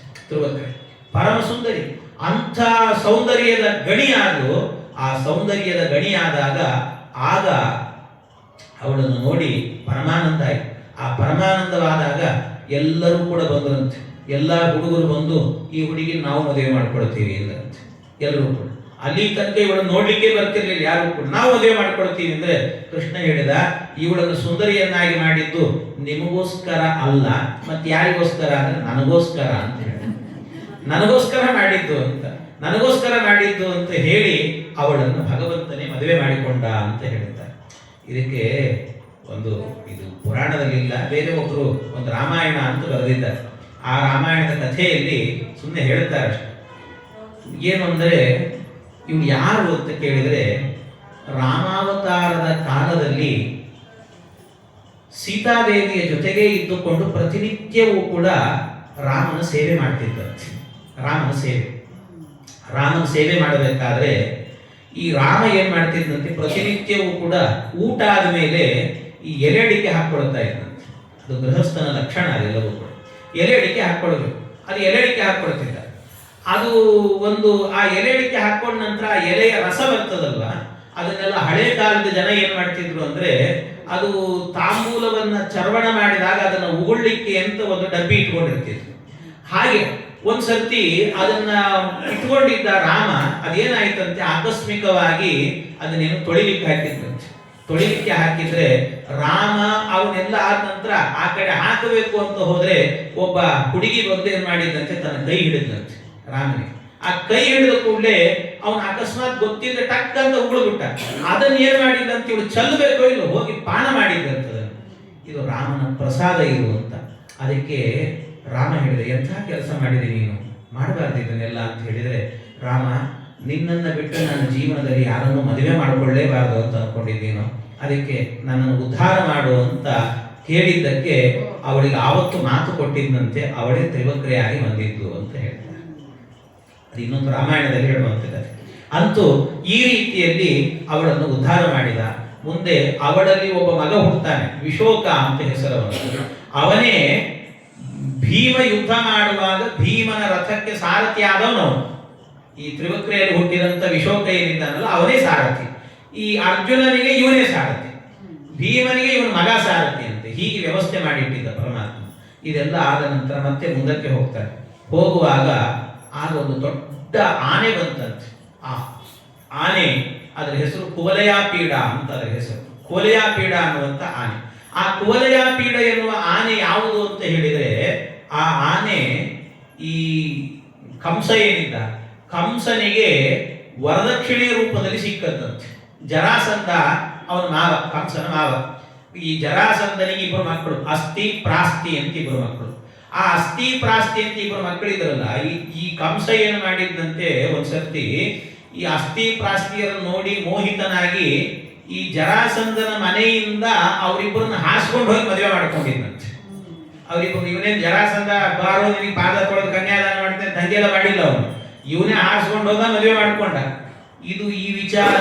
ತ್ರಿವಕ್ರೆ. ಪರಮ ಸುಂದರಿ, ಅಂಥ ಸೌಂದರ್ಯದ ಗಣಿಯಾದ್ರು. ಆ ಸೌಂದರ್ಯದ ಗಣಿಯಾದಾಗ ಆಗ ಅವಳನ್ನು ನೋಡಿ ಪರಮಾನಂದ ಆಯ್ತು. ಆ ಪರಮಾನಂದವಾದಾಗ ಎಲ್ಲರೂ ಕೂಡ ಬಂದ್ರಂತೆ. ಎಲ್ಲ ಹುಡುಗರು ಬಂದು ಈ ಹುಡುಗಿ ನಾವು ಮದುವೆ ಮಾಡ್ಕೊಳ್ತೀವಿ ಅಂದ್ರಂತೆ. ಎಲ್ಲರೂ ಕೂಡ ಅಲ್ಲಿ ತನಕ ಇವಳನ್ನು ನೋಡ್ಲಿಕ್ಕೆ ಬರ್ತಿರ್ಲಿಲ್ಲ ಯಾರು ಕೂಡ. ನಾವು ಮದುವೆ ಮಾಡ್ಕೊಳ್ತೀವಿ ಅಂದ್ರೆ ಕೃಷ್ಣ ಹೇಳಿದ, ಇವಳನ್ನು ಸುಂದರಿಯನ್ನಾಗಿ ಮಾಡಿದ್ದು ನಿಮಗೋಸ್ಕರ ಅಲ್ಲ, ಮತ್ತೆ ಯಾರಿಗೋಸ್ಕರ ಅಂದ್ರೆ ನನಗೋಸ್ಕರ ಅಂತ ಹೇಳಿ, ನನಗೋಸ್ಕರ ಮಾಡಿದ್ದು ಅಂತ, ನನಗೋಸ್ಕರ ಮಾಡಿದ್ದು ಅಂತ ಹೇಳಿ ಅವಳನ್ನು ಭಗವಂತನೇ ಮದುವೆ ಮಾಡಿಕೊಂಡ ಅಂತ ಹೇಳ್ತಾರೆ. ಇದಕ್ಕೆ ಒಂದು ಇದು ಪುರಾಣದಲ್ಲಿಲ್ಲ, ಬೇರೆ ಒಬ್ರು ಒಂದು ರಾಮಾಯಣ ಅಂತ ಬರೆದಿದ್ದಾರೆ. ಆ ರಾಮಾಯಣದ ಕಥೆಯಲ್ಲಿ ಸುಮ್ಮನೆ ಹೇಳ್ತಾರೆ ಅಷ್ಟೆ. ಏನು ಅಂದರೆ ಇವ್ರು ಯಾರು ಅಂತ ಕೇಳಿದರೆ, ರಾಮಾವತಾರದ ಕಾಲದಲ್ಲಿ ಸೀತಾದೇವಿಯ ಜೊತೆಗೆ ಇದ್ದುಕೊಂಡು ಪ್ರತಿನಿತ್ಯವೂ ಕೂಡ ರಾಮನ ಸೇವೆ ಮಾಡ್ತಿದ್ದಂತೆ. ರಾಮನ ಸೇವೆ ಮಾಡಬೇಕಾದ್ರೆ ಈ ರಾಮ ಏನ್ ಮಾಡ್ತಿದ್ದಂತೆ, ಪ್ರತಿನಿತ್ಯವೂ ಕೂಡ ಊಟ ಆದ ಮೇಲೆ ಈ ಎಲೆ ಅಡಿಕೆ ಹಾಕೊಳ್ತಾ ಇದ್ದಂತೆ. ಅದು ಗೃಹಸ್ಥನ ಲಕ್ಷಣ, ಅದೆಲ್ಲವೂ ಕೂಡ ಎಲೆ ಅಡಿಕೆ ಹಾಕೊಳ್ಬೇಕು. ಅದು ಎಲೆ ಅಡಿಕೆ ಹಾಕೊಳ್ತಿದ್ದ. ಅದು ಒಂದು ಆ ಎಲೆ ಅಡಿಕೆ ಹಾಕೊಂಡ ನಂತರ ಆ ಎಲೆಯ ರಸ ಬರ್ತದಲ್ವ, ಅದನ್ನೆಲ್ಲ ಹಳೆ ಕಾಲದ ಜನ ಏನ್ ಮಾಡ್ತಿದ್ರು ಅಂದ್ರೆ, ಅದು ತಾಂಬೂಲವನ್ನ ಚರ್ವಣ ಮಾಡಿದಾಗ ಅದನ್ನ ಉಗುಳ್ಲಿಕ್ಕೆ ಅಂತ ಒಂದು ಡಬ್ಬಿ ಇಟ್ಕೊಂಡಿರ್ತಿದ್ರು. ಹಾಗೆ ಒಂದ್ಸರ್ತಿ ಅದನ್ನ ಇಟ್ಕೊಂಡಿದ್ದ ರಾಮ, ಅದೇನಾಯ್ತಂತೆ, ಆಕಸ್ಮಿಕವಾಗಿ ಅದನ್ನೇನು ತೊಳಿಲಿಕ್ಕೆ ಹಾಕಿದ್ರಂತೆ. ತೊಳಿಲಿಕ್ಕೆ ಹಾಕಿದ್ರೆ ರಾಮ ಅವನ್ನೆಲ್ಲ ಆದ ನಂತರ ಆ ಕಡೆ ಹಾಕಬೇಕು ಅಂತ ಹೋದ್ರೆ ಒಬ್ಬ ಹುಡುಗಿ ಬಂದು ಏನ್ ಮಾಡಿದಂತೆ, ತನ್ನ ಕೈ ಹಿಡಿದಂತೆ ರಾಮನಿಗೆ. ಆ ಕೈ ಹಿಡಿದ ಕೂಡಲೇ ಅವನ ಅಕಸ್ಮಾತ್ ಗೊತ್ತಿದ್ರೆ ಟಕ್ ಅಂತ ಉಗುಳ್ಬಿಟ್ಟ. ಅದನ್ನ ಏನ್ ಮಾಡಿದಂತೆ, ಇವಳು ಚೆಲ್ಲಬೇಕೋ ಇಲ್ಲ, ಹೋಗಿ ಪಾನ ಮಾಡಿದ್ದಂತ. ಇದು ರಾಮನ ಪ್ರಸಾದ ಇರುವಂತ. ಅದಕ್ಕೆ ರಾಮ ಹೇಳಿದೆ, ಎಂಥ ಕೆಲಸ ಮಾಡಿದೆ ನೀನು, ಮಾಡಬಾರ್ದು ಇದನ್ನೆಲ್ಲ ಅಂತ ಹೇಳಿದ್ರೆ, ರಾಮ ನಿನ್ನನ್ನು ಬಿಟ್ಟು ನನ್ನ ಜೀವನದಲ್ಲಿ ಯಾರನ್ನು ಮದುವೆ ಮಾಡಿಕೊಳ್ಳೇಬಾರದು ಅಂತ ಅನ್ಕೊಂಡಿದ್ದೀನೋ, ಅದಕ್ಕೆ ನನ್ನನ್ನು ಉದ್ಧಾರ ಮಾಡು ಅಂತ ಹೇಳಿದ್ದಕ್ಕೆ ಅವಳಿಗೆ ಆವತ್ತು ಮಾತು ಕೊಟ್ಟಿದ್ದಂತೆ ಅವಳೇ ತ್ರಿವಕ್ರೆಯಾಗಿ ಬಂದಿದ್ದು ಅಂತ ಹೇಳ್ತಾರೆ. ಅದು ಇನ್ನೊಂದು ರಾಮಾಯಣದಲ್ಲಿ ಹೇಳುವಂತಿದ್ದಾರೆ. ಅಂತೂ ಈ ರೀತಿಯಲ್ಲಿ ಅವಳನ್ನು ಉದ್ಧಾರ ಮಾಡಿದ. ಮುಂದೆ ಅವಳಲ್ಲಿ ಒಬ್ಬ ಮಗ ಹುಟ್ಟುತ್ತಾನೆ, ವಿಶೋಕ ಅಂತ ಹೆಸರವನು. ಅವನೇ ಭೀಮ ಯುದ್ಧ ಮಾಡುವಾಗ ಭೀಮನ ರಥಕ್ಕೆ ಸಾರಥಿ ಆದವನು. ಈ ತ್ರಿವಕ್ರೆಯಲ್ಲಿ ಹುಟ್ಟಿದಂತ ವಿಶೋಕ ಏನಿದ್ದಾನಲ್ಲ ಅವನೇ ಸಾರಥಿ. ಈ ಅರ್ಜುನನಿಗೆ ಇವನೇ ಸಾರಥಿ, ಭೀಮನಿಗೆ ಇವನ ಮಗ ಸಾರಥಿ ಅಂತೆ. ಹೀಗೆ ವ್ಯವಸ್ಥೆ ಮಾಡಿಟ್ಟಿದ್ದ ಪರಮಾತ್ಮ. ಇದೆಲ್ಲ ಆದ ನಂತರ ಮತ್ತೆ ಮುಂದಕ್ಕೆ ಹೋಗ್ತಾರೆ. ಹೋಗುವಾಗ ಆಗ ಒಂದು ದೊಡ್ಡ ಆನೆ ಬಂತಂತೆ. ಆ ಆನೆ, ಅದರ ಹೆಸರು ಕುವಲಯಾಪೀಡ ಅಂತ ಅದರ ಹೆಸರು. ಕುವಲಯಾಪೀಡ ಅನ್ನುವಂಥ ಆನೆ. ಆ ಕುವಲಯಾಪೀಡ ಎನ್ನುವ ಆನೆ ಯಾವುದು ಅಂತ ಹೇಳಿದರೆ, ಆ ಆನೆ ಈ ಕಂಸ ಏನಿದ್ದ, ಕಂಸನಿಗೆ ವರದಕ್ಷಿಣೆಯ ರೂಪದಲ್ಲಿ ಸಿಕ್ಕಂತೆ. ಜರಾಸಂಧ ಅವನ ಮಾವ, ಕಂಸನ ಮಾವ. ಈ ಜರಾಸಂಧನಿಗೆ 2 ಮಕ್ಕಳು, ಅಸ್ಥಿ ಪ್ರಾಸ್ತಿ ಅಂತ 2 ಮಕ್ಕಳು. ಆ ಅಸ್ಥಿ ಪ್ರಾಸ್ತಿ ಅಂತ 2 ಮಕ್ಕಳಿದ್ರಲ್ಲ, ಈ ಕಂಸ ಏನು ಮಾಡಿದ್ದಂತೆ, ಒಂದ್ಸರ್ತಿ ಈ ಅಸ್ಥಿ ಪ್ರಾಸ್ತಿಯರನ್ನು ನೋಡಿ ಮೋಹಿತನಾಗಿ ಈ ಜರಾಸಂಧನ ಮನೆಯಿಂದ ಅವರಿಬ್ಬರನ್ನ ಹಾಸ್ಕೊಂಡು ಹೋಗಿ ಮದುವೆ ಮಾಡ್ಕೊಂಡಿದ್ದಂತೆ. ಅವ್ರಿಗೆ ಇವನೇ ಜರಾಸಂಧ ಬಾರೋ ನಿನಗೆ ಪಾದ ತೊಳೆದು ಕನ್ಯಾದಾನ ಮಾಡ್ತೇನೆ ದಂಗೆಲ್ಲ ಮಾಡಿಲ್ಲ ಅವನು. ಇವನೇ ಹಾರಿಸ್ಕೊಂಡು ಹೋದ, ಮದುವೆ ಮಾಡ್ಕೊಂಡ. ಈ ವಿಚಾರ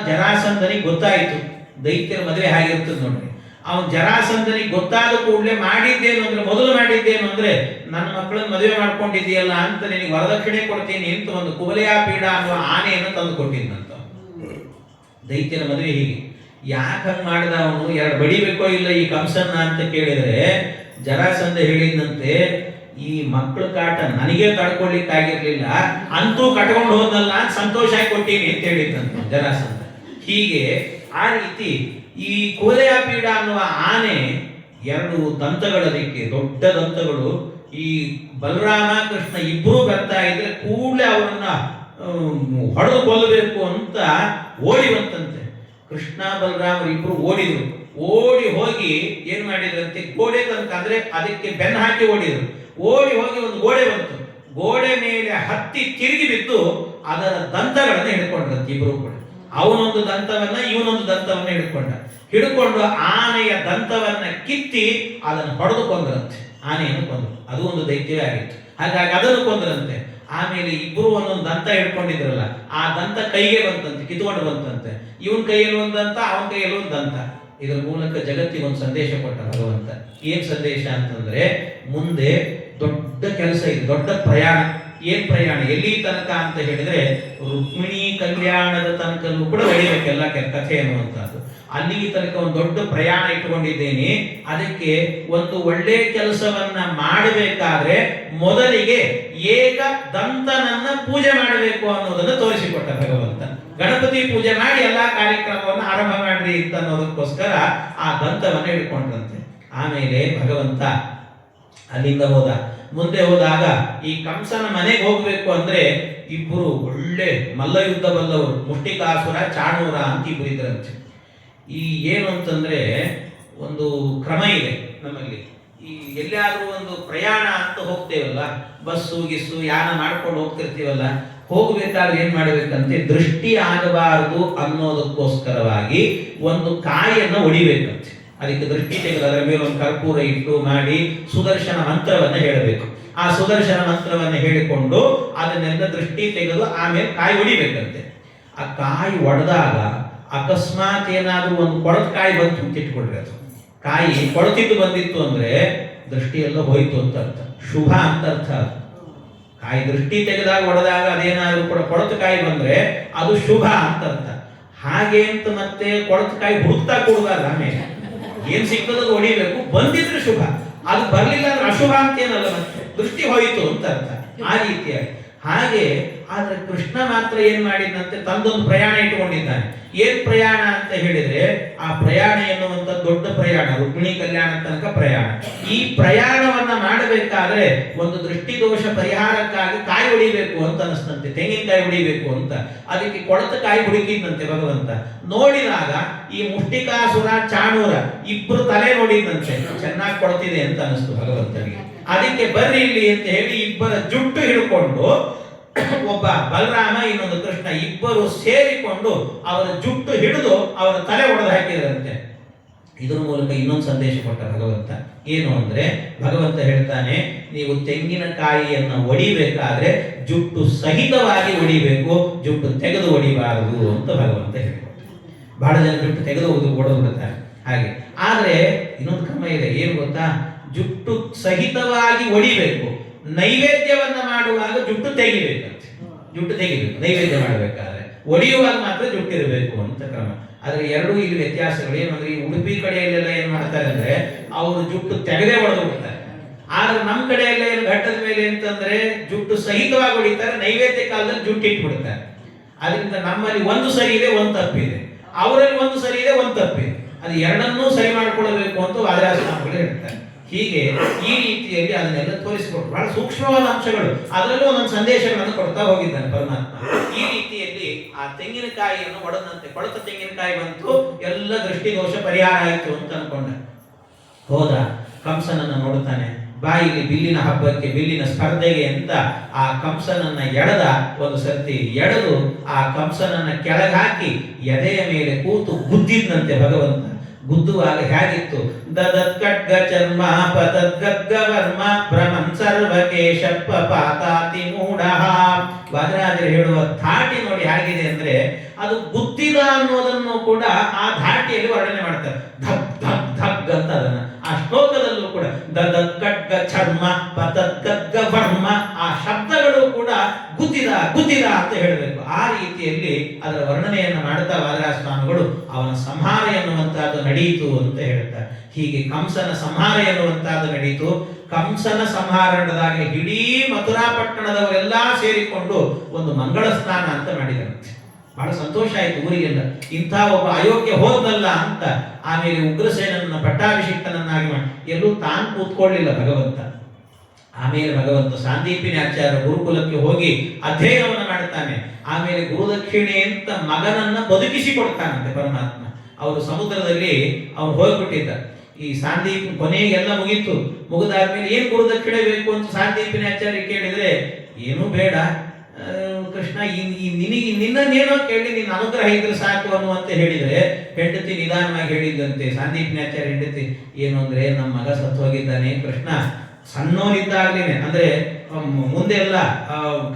ಜರಾಸಂಧನಿಗೆ ಗೊತ್ತಾಯಿತು. ದೈತ್ಯರ ಮದುವೆ ಆಗಿರ್ತದೆ ನೋಡ್ರಿ. ಅವನು ಜರಾಸಂಧನಿಗೆ ಗೊತ್ತಾದ ಕೂಡಲೇ ಮಾಡಿದ್ದೇನು ಅಂದ್ರೆ, ಮೊದಲು ಮಾಡಿದ್ದೇನು ಅಂದ್ರೆ, ನನ್ನ ಮಕ್ಕಳನ್ನ ಮದುವೆ ಮಾಡ್ಕೊಂಡಿದ್ದೀಯಲ್ಲ ಅಂತ ನಿನಗೆ ವರದಕ್ಷಿಣೆ ಕೊಡ್ತೀನಿ ಅಂತ ಒಂದು ಕುವಲಯ ಪೀಡ ಅನ್ನುವ ಆನೆಯನ್ನು ತಂದು ಕೊಟ್ಟಿದ್ದಂತ. ದೈತ್ಯನ ಮದುವೆ ಹೀಗೆ. ಯಾಕೆ ಹಂಗೆ ಮಾಡಿದ ಅವನು? ಎರಡು ಬಡಿಬೇಕೋ ಇಲ್ಲ ಈ ಕಂಸನ್ನ ಅಂತ ಕೇಳಿದ್ರೆ, ಜರಾಸಂಧ ಹೇಳಿದಂತೆ, ಈ ಮಕ್ಕಳ ಕಾಟ ನನಗೆ ತಡ್ಕೊಳ್ಳಿಕ್ಕಾಗಿರ್ಲಿಲ್ಲ, ಅಂತೂ ಕಟ್ಕೊಂಡು ಹೋದ್ನಲ್ಲ ಅಂತ ಸಂತೋಷ ಆಗಿ ಕೊಟ್ಟೀನಿ ಅಂತ ಹೇಳಿದ್ದಂತ ಜರಾಸಂಧ. ಹೀಗೆ ಆ ರೀತಿ ಈ ಕುವಲಯ ಪೀಡ ಅನ್ನುವ ಆನೆ ಎರಡು ದಂತಗಳದಕ್ಕೆ, ದೊಡ್ಡ ದಂತಗಳು. ಈ ಬಲರಾಮ ಕೃಷ್ಣ ಇಬ್ಬರು ಬರ್ತಾ ಇದ್ರೆ ಕೂಡಲೇ ಅವರನ್ನ ಹೊಡೆದು ಕೊಲ್ಲಬೇಕು ಅಂತ ಓಡಿ ಬಂತಂತೆ. ಕೃಷ್ಣ ಬಲರಾಮರು ಇಬ್ರು ಓಡಿದ್ರು. ಓಡಿ ಹೋಗಿ ಏನ್ ಮಾಡಿದ್ರಂತೆ, ಗೋಡೆ ತನಕ, ಅಂದ್ರೆ ಅದಕ್ಕೆ ಬೆನ್ನು ಹಾಕಿ ಓಡಿದ್ರು. ಓಡಿ ಹೋಗಿ ಒಂದು ಗೋಡೆ ಬಂತು. ಗೋಡೆ ಮೇಲೆ ಹತ್ತಿ ತಿರುಗಿ ಬಿದ್ದು ಅದರ ದಂತಗಳನ್ನು ಹಿಡ್ಕೊಂಡ್ರಂತೆ ಇಬ್ರು ಕೂಡ. ಅವನೊಂದು ದಂತವನ್ನ, ಇವನೊಂದು ದಂತವನ್ನ ಹಿಡ್ಕೊಂಡು ಆನೆಯ ದಂತವನ್ನ ಕಿತ್ತಿ ಅದನ್ನು ಹೊಡೆದು ಕೊಂದ್ರಂತೆ. ಆನೆಯನ್ನು ಕೊಂದ್ರು. ಅದು ಒಂದು ದೈತ್ಯವೇ ಆಗಿತ್ತು. ಹಾಗಾಗಿ ಅದನ್ನು ಕೊಂದ್ರಂತೆ. ಆಮೇಲೆ ಇಬ್ಬರು ಒಂದೊಂದು ದಂತ ಹಿಡ್ಕೊಂಡಿದ್ರಲ್ಲ, ಆ ದಂತ ಕೈಗೆ ಬಂತಂತೆ, ಕಿತ್ಕೊಂಡು ಬಂತಂತೆ. ಇವನ್ ಕೈಯಲ್ಲಿ ಒಂದು ದಂತ, ಅವನ ಕೈಯಲ್ಲಿ ಒಂದು ದಂತ. ಇದರ ಮೂಲಕ ಜಗತ್ತಿಗೆ ಒಂದು ಸಂದೇಶ ಕೊಟ್ಟ ಭಗವಂತ. ಏನ್ ಸಂದೇಶ ಅಂತಂದ್ರೆ, ಮುಂದೆ ದೊಡ್ಡ ಕೆಲಸ ಇದೆ, ದೊಡ್ಡ ಪ್ರಯಾಣ. ಏನ್ ಪ್ರಯಾಣ? ಎಲ್ಲಿ ತನಕ ಅಂತ ಹೇಳಿದ್ರೆ, ರುಕ್ಮಿಣಿ ಕಲ್ಯಾಣದ ತನಕನೂ ಕೂಡ ನಡೀಬೇಕೆಲ್ಲ ಕಥೆ ಅನ್ನುವಂಥದ್ದು. ಅಲ್ಲಿಗೆ ತನಕ ಒಂದು ದೊಡ್ಡ ಪ್ರಯಾಣ ಇಟ್ಟುಕೊಂಡಿದ್ದೇನೆ. ಅದಕ್ಕೆ ಒಂದು ಒಳ್ಳೆ ಕೆಲಸವನ್ನ ಮಾಡಬೇಕಾದ್ರೆ ಮೊದಲಿಗೆ ಏಕ ದಂತನನ್ನ ಪೂಜೆ ಮಾಡಬೇಕು ಅನ್ನೋದನ್ನು ತೋರಿಸಿಕೊಟ್ಟ ಭಗವಂತ. ಗಣಪತಿ ಪೂಜೆ ಮಾಡಿ ಎಲ್ಲಾ ಕಾರ್ಯಕ್ರಮವನ್ನು ಆರಂಭ ಮಾಡ್ರಿ ಅಂತ ಅನ್ನೋದಕ್ಕೋಸ್ಕರ ಆ ದಂತವನ್ನು ಹಿಡ್ಕೊಂಡ್ರಂತೆ. ಆಮೇಲೆ ಭಗವಂತ ಅಲ್ಲಿಂದ ಹೋದ. ಮುಂದೆ ಹೋದಾಗ ಈ ಕಂಸನ ಮನೆಗೆ ಹೋಗ್ಬೇಕು ಅಂದ್ರೆ ಇಬ್ಬರು ಒಳ್ಳೆ ಮಲ್ಲ ಯುದ್ಧ ಬಲ್ಲವರು, ಮುಷ್ಟಿಕಾಸುರ ಚಾಣೂರ ಅಂತ ಇಬ್ಬರು ಇದ್ರಂತೆ. ಈ ಏನು ಅಂತಂದ್ರೆ, ಒಂದು ಕ್ರಮ ಇದೆ ನಮ್ಮಲ್ಲಿ. ಈ ಎಲ್ಲಾದ್ರೂ ಒಂದು ಪ್ರಯಾಣ ಅಂತ ಹೋಗ್ತೇವಲ್ಲ, ಬಸ್ಸು ಗಿಸ್ಸು ಯಾನ ಮಾಡ್ಕೊಂಡು ಹೋಗ್ತಿರ್ತೀವಲ್ಲ, ಹೋಗ್ಬೇಕಾದ್ರೆ ಏನ್ ಮಾಡ್ಬೇಕಂತೆ, ದೃಷ್ಟಿ ಆಗಬಾರದು ಅನ್ನೋದಕ್ಕೋಸ್ಕರವಾಗಿ ಒಂದು ಕಾಯಿಯನ್ನು ಹೊಡಿಬೇಕಂತೆ. ಅದಕ್ಕೆ ದೃಷ್ಟಿ ತೆಗೆದು ಅದರ ಮೇಲೆ ಒಂದು ಕರ್ಪೂರ ಇಟ್ಟು ಮಾಡಿ ಸುದರ್ಶನ ಮಂತ್ರವನ್ನ ಹೇಳಬೇಕು. ಆ ಸುದರ್ಶನ ಮಂತ್ರವನ್ನ ಹೇಳಿಕೊಂಡು ಅದನ್ನೆಲ್ಲ ದೃಷ್ಟಿ ತೆಗೆದು ಆಮೇಲೆ ಕಾಯಿ ಹೊಡಿಬೇಕಂತೆ. ಆ ಕಾಯಿ ಒಡೆದಾಗ ಅಕಸ್ಮಾತ್ ಏನಾದ್ರೂ ಒಂದು ಕೊಳತ ಕಾಯಿ ಬಂತು ಅಂತ ಇಟ್ಕೊಳ್ರಿ. ಅದು ಕಾಯಿ ಕೊಳತಿದ್ದು ಬಂದಿತ್ತು ಅಂದ್ರೆ ದೃಷ್ಟಿ ಎಲ್ಲ ಹೋಯ್ತು ಅಂತ ಅರ್ಥ, ಶುಭ ಅಂತ ಅರ್ಥ. ಕಾಯಿ ದೃಷ್ಟಿ ತೆಗೆದಾಗ ಹೊಡೆದಾಗ ಅದೇನಾದ್ರೂ ಕೂಡ ಕೊಳತ ಕಾಯಿ ಬಂದ್ರೆ ಅದು ಶುಭ ಅಂತ ಅರ್ಥ. ಹಾಗೆ ಅಂತ ಮತ್ತೆ ಕೊಳತ ಕಾಯಿ ಹುಡುಕ್ತಾ ಕೊಡುವಾಗ ಆಮೇಲೆ ಏನ್ ಸಿಕ್ಕದದು ಹೊಡಿಬೇಕು, ಬಂದಿದ್ರೆ ಶುಭ, ಅದು ಬರ್ಲಿಲ್ಲ ಅಂದ್ರೆ ಅಶುಭ ಅಂತ ಏನಲ್ಲ, ಮತ್ತೆ ದೃಷ್ಟಿ ಹೋಯಿತು ಅಂತ ಅರ್ಥ. ಆ ರೀತಿಯಾಗಿ ಹಾಗೆ. ಆದ್ರೆ ಕೃಷ್ಣ ಮಾತ್ರ ಏನ್ ಮಾಡಿದಂತೆ, ತಂದೊಂದು ಪ್ರಯಾಣ ಇಟ್ಟುಕೊಂಡಿದ್ದಾನೆ. ಏನ್ ಪ್ರಯಾಣ ಅಂತ ಹೇಳಿದ್ರೆ, ಆ ಪ್ರಯಾಣ ಎನ್ನುವಂತ ದೊಡ್ಡ ಪ್ರಯಾಣ, ರುಕ್ಮಿಣಿ ಕಲ್ಯಾಣ ತನಕ ಪ್ರಯಾಣ. ಈ ಪ್ರಯಾಣವನ್ನ ಮಾಡಬೇಕಾದ್ರೆ ಒಂದು ದೃಷ್ಟಿ ದೋಷ ಪರಿಹಾರಕ್ಕಾಗಿ ಕಾಯಿ ಹೊಡಿಬೇಕು ಅಂತ ಅನಿಸ್ತಂತೆ, ತೆಂಗಿನಕಾಯಿ ಹೊಡಿಬೇಕು ಅಂತ. ಅದಕ್ಕೆ ಕೊಳತ ಕಾಯಿ ಹುಡುಕಿದಂತೆ ಭಗವಂತ. ನೋಡಿದಾಗ ಈ ಮುಷ್ಟಿಕಾಸುರ ಚಾಣೂರ ಇಬ್ರು ತಲೆ ನೋಡಿದಂತೆ, ಚೆನ್ನಾಗಿ ಕೊಡ್ತಿದೆ ಅಂತ ಅನಿಸ್ತು ಭಗವಂತನಿಗೆ. ಅದಕ್ಕೆ ಬರ್ರಿ ಇಲ್ಲಿ ಅಂತ ಹೇಳಿ ಇಬ್ಬರ ಜುಟ್ಟು ಹಿಡ್ಕೊಂಡು, ಒಬ್ಬ ಬಲರಾಮ ಇನ್ನೊಂದು ಕೃಷ್ಣ ಇಬ್ಬರು ಸೇರಿಕೊಂಡು ಅವರ ಜುಟ್ಟು ಹಿಡಿದು ಅವರ ತಲೆ ಒಡೆದು ಹಾಕಿದ್ರಂತೆ. ಇದರ ಮೂಲಕ ಇನ್ನೊಂದು ಸಂದೇಶ ಕೊಟ್ಟ ಭಗವಂತ. ಏನು ಅಂದ್ರೆ, ಭಗವಂತ ಹೇಳ್ತಾನೆ, ನೀವು ತೆಂಗಿನಕಾಯಿಯನ್ನ ಒಡಿಬೇಕಾದ್ರೆ ಜುಟ್ಟು ಸಹಿತವಾಗಿ ಒಡಿಬೇಕು, ಜುಟ್ಟು ತೆಗೆದು ಒಡಿಬಾರದು ಅಂತ ಭಗವಂತ ಹೇಳಿಕೊಟ್ಟ. ಬಹಳ ಜನ ಜುಟ್ಟು ತೆಗೆದು ಒಡೆದು ಬಿಡ್ತಾರೆ ಹಾಗೆ. ಆದ್ರೆ ಇನ್ನೊಂದು ಕ್ರಮ ಇದೆ. ಏನು ಗೊತ್ತಾ? ಜುಟ್ಟು ಸಹಿತವಾಗಿ ಒಡಿಬೇಕು. ನೈವೇದ್ಯವನ್ನ ಮಾಡುವಾಗ ಜುಟ್ಟು ತೆಗಿಬೇಕಂತೆ. ಜುಟ್ಟು ತೆಗಿಬೇಕು ನೈವೇದ್ಯ ಮಾಡಬೇಕಾದ್ರೆ. ಒಡೆಯುವಾಗ ಮಾತ್ರ ಜುಟ್ಟಿರಬೇಕು ಅಂತ ಕ್ರಮ. ಆದ್ರೆ ಎರಡೂ ಇಲ್ಲಿ ವ್ಯತ್ಯಾಸಗಳು. ಏನಂದ್ರೆ, ಈ ಉಡುಪಿ ಕಡೆಯಲ್ಲೆಲ್ಲ ಏನ್ ಮಾಡ್ತಾರೆ ಅಂದ್ರೆ, ಅವರು ಜುಟ್ಟು ತೆಗೆದೇ ಹೊಡೆದು ಬಿಡ್ತಾರೆ. ಆದ್ರೆ ನಮ್ಮ ಕಡೆಯಲ್ಲ ಏನು ಘಟ್ಟದ ಮೇಲೆ ಅಂತಂದ್ರೆ ಜುಟ್ಟು ಸಹಿತವಾಗಿ ಹೊಡಿತಾರೆ, ನೈವೇದ್ಯ ಕಾಲದಲ್ಲಿ ಜುಟ್ಟು ಇಟ್ಬಿಡ್ತಾರೆ. ಅದರಿಂದ ನಮ್ಮಲ್ಲಿ ಒಂದು ಸರಿ ಇದೆ, ಒಂದು ತಪ್ಪಿದೆ. ಅವರಲ್ಲಿ ಒಂದು ಸರಿ ಇದೆ, ಒಂದು ತಪ್ಪಿದೆ. ಅದು ಎರಡನ್ನೂ ಸರಿ ಮಾಡಿಕೊಳ್ಳಬೇಕು ಅಂತ ವಾದರಾಜರು ಹೇಳ್ತಾರೆ. ಹೀಗೆ ಈ ರೀತಿಯಲ್ಲಿ ಅದನ್ನೆಲ್ಲ ತೋರಿಸಿಕೊಟ್ಟು ಬಹಳ ಸೂಕ್ಷ್ಮವಾದ ಅಂಶಗಳು, ಅದರಲ್ಲೂ ಒಂದೊಂದು ಸಂದೇಶಗಳನ್ನು ಕೊಡ್ತಾ ಹೋಗಿದ್ದಾನೆ ಪರಮಾತ್ಮ. ಈ ರೀತಿಯಲ್ಲಿ ಆ ತೆಂಗಿನಕಾಯಿಯನ್ನು ಒಡೆದಂತೆ, ಕೊಳತ ತೆಂಗಿನಕಾಯಿ ಬಂತು, ಎಲ್ಲ ದೃಷ್ಟಿ ದೋಷ ಪರಿಹಾರ ಆಯಿತು ಅಂತ ಅನ್ಕೊಂಡ. ಹೋದ, ಕಂಸನನ್ನ ನೋಡ್ತಾನೆ. ಬಾಯಿಗೆ ಬಿಲ್ಲಿನ ಹಬ್ಬಕ್ಕೆ, ಬಿಲ್ಲಿನ ಸ್ಪರ್ಧೆಗೆ ಅಂತ ಆ ಕಂಸನನ್ನ ಎಳೆದ. ಒಂದು ಸರ್ತಿ ಎಳೆದು ಆ ಕಂಸನನ್ನ ಕೆಳಗೆ ಹಾಕಿ ಎದೆಯ ಮೇಲೆ ಕೂತು ಗುದ್ದಿದ್ನಂತೆ ಭಗವಂತ. ಗುದ್ದುವಾಗ ಹೇಗಿತ್ತು? ದದತ್ ಖಡ್ಗ ಚರ್ಮ ಪತದ್ ಗದ್ಗ ವರ್ಮ ಭ್ರಮನ್ ಸರ್ವಕೇಶಪ್ಪ ಪಾತಾತಿ ಮೂಢಃ. ವಾದರಾಜರು ಹೇಳುವ ಧಾಟಿ ನೋಡಿ ಹೇಗಿದೆ ಅಂದ್ರೆ ಅದು ಗುದ್ದಿದ ಅನ್ನೋದನ್ನು ಕೂಡ ಆ ಧಾಟಿಯಲ್ಲಿ ವರ್ಣನೆ ಮಾಡ್ತಾರೆ. ಧಗ್ ಧಗ್ ಧಗ್ ಅಂತ ಅದನ್ನ ಆ ಶ್ಲೋಕದಲ್ಲೂ ಕೂಡ ದದತ್ ಖಡ್ಗ ಚರ್ಮ ಪತದ್ ಗದ್ಗ ವರ್ಮ ಆ ಶಬ್ದಗಳು ಕೂಡ ಗುದ್ದಿದ ಗುದ್ದಿದ ಅಂತ ಹೇಳಬೇಕು. ಆ ರೀತಿಯಲ್ಲಿ ಅದರ ವರ್ಣನೆಯನ್ನು ಮಾಡುತ್ತಾ ವಾದರಾಜ ಸ್ವಾಮಿಗಳು ಅವನ ಸಂಹಾರ ಎನ್ನುವಂತಹದ್ದು ನಡೆಯಿತು ಅಂತ ಹೇಳ್ತಾರೆ. ಹೀಗೆ ಕಂಸನ ಸಂಹಾರ ಎನ್ನುವಂತಹದ್ದು ನಡೆಯಿತು. ಕಂಸನ ಸಂಹಾರ ನಡೆದಾಗ ಇಡೀ ಮಥುರಾ ಪಟ್ಟಣದವರೆಲ್ಲ ಸೇರಿಕೊಂಡು ಒಂದು ಮಂಗಳ ಸ್ನಾನ ಅಂತ ಮಾಡಿದರಂತೆ. ಬಹಳ ಸಂತೋಷ ಆಯಿತು ಊರಿಗೆಲ್ಲ, ಇಂಥ ಒಬ್ಬ ಅಯೋಗ್ಯ ಹೋದಲ್ಲ ಅಂತ. ಆಮೇಲೆ ಉಗ್ರಸೇನನ್ನ ಪಟ್ಟಾಭಿಷಿಕ್ತನನ್ನಾಗಿ ಮಾಡಿ ಎಲ್ಲೂ ತಾನು ಕೂತ್ಕೊಳ್ಳಿಲ್ಲ ಭಗವಂತ. ಆಮೇಲೆ ಭಗವಂತ ಸಾಂದೀಪಿನಿ ಆಚಾರ್ಯ ಗುರುಕುಲಕ್ಕೆ ಹೋಗಿ ಅಧ್ಯಯನವನ್ನು ಮಾಡುತ್ತಾನೆ. ಆಮೇಲೆ ಗುರುದಕ್ಷಿಣೆ ಅಂತ ಮಗನನ್ನ ಬದುಕಿಸಿ ಕೊಡ್ತಾನಂತೆ ಪರಮಾತ್ಮ. ಅವರು ಸಮುದ್ರದಲ್ಲಿ ಅವನು ಹೋಗ್ಬಿಟ್ಟಿದ್ದ. ಈ ಸಾಂದೀಪ್ ಕೊನೆಗೆಲ್ಲ ಮುಗೀತು. ಮುಗಿದಾದ್ಮೇಲೆ ಏನ್ ಗುರುದಕ್ಷಿಣೆ ಬೇಕು ಅಂತ ಸಾಂದೀಪಿನಿ ಆಚಾರ್ಯ ಕೇಳಿದ್ರೆ, ಏನೂ ಬೇಡ ಕೃಷ್ಣ, ನಿನ್ನನ್ನೇನೋ ಕೇಳಿ ನಿನ್ನ ಅನುಗ್ರಹ ಇದ್ರೆ ಸಾಕು ಅನ್ನುವಂತೆ ಹೇಳಿದ್ರೆ, ಹೆಂಡತಿ ನಿಧಾನವಾಗಿ ಹೇಳಿದ್ದಂತೆ ಸಾಂದೀಪಿನಿ ಆಚಾರ್ಯ ಹೆಂಡತಿ, ಏನು ಅಂದ್ರೆ ನಮ್ಮ ಮಗ ಸತ್ತು ಹೋಗಿದ್ದಾನೆ ಕೃಷ್ಣ. ಸಣ್ಣವನಿದ್ದಾಗಲೇನೆ ಅಂದ್ರೆ ಮುಂದೆ ಎಲ್ಲ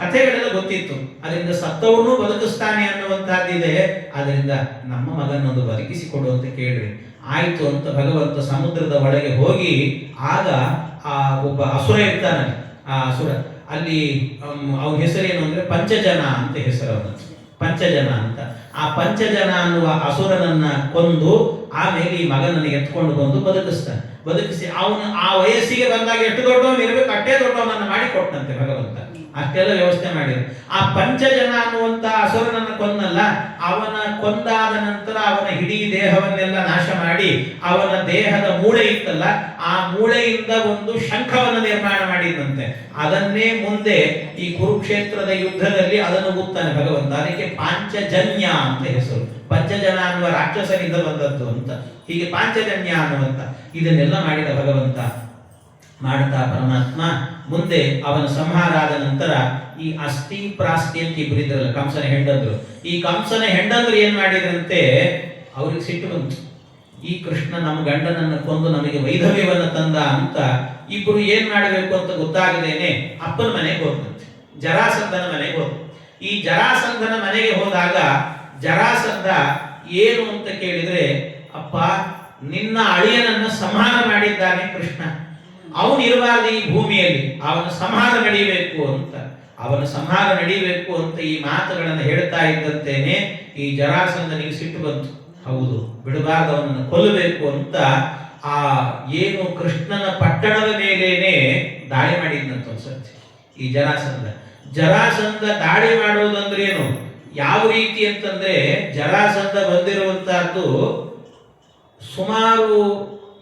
ಕಥೆಗಳೆಲ್ಲ ಗೊತ್ತಿತ್ತು, ಅದರಿಂದ ಸತ್ತವನು ಬದುಕಿಸ್ತಾನೆ ಅನ್ನುವಂತಹದ್ದಿದೆ, ಅದರಿಂದ ನಮ್ಮ ಮಗನೊಂದು ಬದುಕಿಸಿಕೊಡು ಅಂತ ಕೇಳ್ರಿ. ಆಯ್ತು ಅಂತ ಭಗವಂತ ಸಮುದ್ರದ ಒಳಗೆ ಹೋಗಿ ಆಗ ಆ ಒಬ್ಬ ಅಸುರ ಇರ್ತಾನೆ. ಆ ಅಸುರ ಅಲ್ಲಿ ಅವನ ಹೆಸರೇನು ಅಂದ್ರೆ ಪಂಚಜನ ಅಂತ ಹೆಸರು ಅವನದ್ದು, ಪಂಚಜನ ಅಂತ. ಆ ಪಂಚಜನ ಅನ್ನುವ ಅಸುರನನ್ನ ಕೊಂದು ಆಮೇಲೆ ಈ ಮಗನನ್ನು ಎತ್ಕೊಂಡು ಬಂದು ಬದುಕಿಸ್ತಾನೆ. ಬದುಕಿಸಿ ಅವನು ಆ ವಯಸ್ಸಿಗೆ ಬಂದಾಗ ಎಷ್ಟು ದೊಡ್ಡವನು ಇರಬೇಕು ಅಷ್ಟೇ ದೊಡ್ಡವನನ್ನು ಮಾಡಿ ಕೊಟ್ಟಂತೆ ಭಗವಂತ. ಅಷ್ಟೆಲ್ಲ ವ್ಯವಸ್ಥೆ ಮಾಡಿದ್ರು. ಆ ಪಂಚಜನ ಅನ್ನುವಂತ ಅಸುರನನ್ನು ಕೊಂದಲ್ಲ, ಅವನ ಕೊಂದಾದ ನಂತರ ಅವನ ಇಡೀ ದೇಹವನ್ನೆಲ್ಲ ನಾಶ ಮಾಡಿ ಅವನ ದೇಹದ ಮೂಳೆ ಇತ್ತಲ್ಲ, ಆ ಮೂಳೆಯಿಂದ ಒಂದು ಶಂಖವನ್ನು ನಿರ್ಮಾಣ ಮಾಡಿದಂತೆ. ಅದನ್ನೇ ಮುಂದೆ ಈ ಕುರುಕ್ಷೇತ್ರದ ಯುದ್ಧದಲ್ಲಿ ಅದನ್ನು ಗುತ್ತಾನೆ ಭಗವಂತ. ಅದಕ್ಕೆ ಪಾಂಚಜನ್ಯ ಅಂತ ಹೆಸರು. ಪಂಚಜನ ಅನ್ನುವ ರಾಕ್ಷಸನಿಂದ ಬಂದದ್ದು ಅಂತ. ಹೀಗೆ ಪಾಂಚಜನ್ಯ ಅನ್ನುವಂತ ಇದನ್ನೆಲ್ಲ ಮಾಡಿದ ಭಗವಂತ. ಮಾಡುತ್ತಾ ಪರಮಾತ್ಮ ಮುಂದೆ ಅವನ ಸಂಹಾರ ಆದ ನಂತರ ಈ ಅಸ್ಥಿ ಪ್ರಾಸ್ತಿ ಅಂತ ಇಬ್ಬರಿದ್ರಲ್ಲ ಕಂಸನ ಹೆಂಡಂದ್ರು. ಈ ಕಂಸನ ಹೆಂಡಂದ್ರು ಏನ್ ಮಾಡಿದ್ರಂತೆ, ಅವ್ರಿಗೆ ಸಿಟ್ಟು ಬಂತು. ಈ ಕೃಷ್ಣ ನಮ್ಮ ಗಂಡನನ್ನು ಕೊಂದು ನಮಗೆ ವೈಧವ್ಯವನ್ನ ತಂದ ಅಂತ ಇಬ್ಬರು ಏನ್ ಮಾಡಬೇಕು ಅಂತ ಗೊತ್ತಾಗದೇನೆ ಅಪ್ಪನ ಮನೆಗೆ ಹೋದಂತೆ, ಜರಾಸಂಧನ ಮನೆಗೆ ಹೋದ. ಈ ಜರಾಸಂಧನ ಮನೆಗೆ ಹೋದಾಗ ಜರಾಸಂಧ ಏನು ಅಂತ ಕೇಳಿದ್ರೆ, ಅಪ್ಪ ನಿನ್ನ ಅಳಿಯನನ್ನ ಸಂಹಾರ ಮಾಡಿದ್ದಾನೆ ಕೃಷ್ಣ, ಅವನಿರಬಾರದು ಈ ಭೂಮಿಯಲ್ಲಿ, ಅವನ ಸಂಹಾರ ನಡೀಬೇಕು ಅಂತ. ಅವನ ಸಂಹಾರ ನಡೀಬೇಕು ಅಂತ ಈ ಮಾತುಗಳನ್ನು ಹೇಳ್ತಾ ಇದ್ದಂತೇನೆ ಈ ಜರಾಸಂಧನಿಗೆ ಸಿಟ್ಟು ಬಂತು. ಹೌದು, ಬಿಡಬಾರ್ದು, ಅವನನ್ನು ಕೊಲ್ಲಬೇಕು ಅಂತ ಆ ಏನು ಕೃಷ್ಣನ ಪಟ್ಟಣದ ಮೇಲೇನೆ ದಾಳಿ ಮಾಡಿದ್ನಂತ ಅನ್ಸುತ್ತೆ ಈ ಜರಾಸಂಧ. ಜರಾಸಂಧ ದಾಳಿ ಮಾಡೋದಂದ್ರೆ ಏನು, ಯಾವ ರೀತಿ ಅಂತಂದ್ರೆ ಜರಾಸಂಧ ಬಂದಿರುವಂತಹದ್ದು ಸುಮಾರು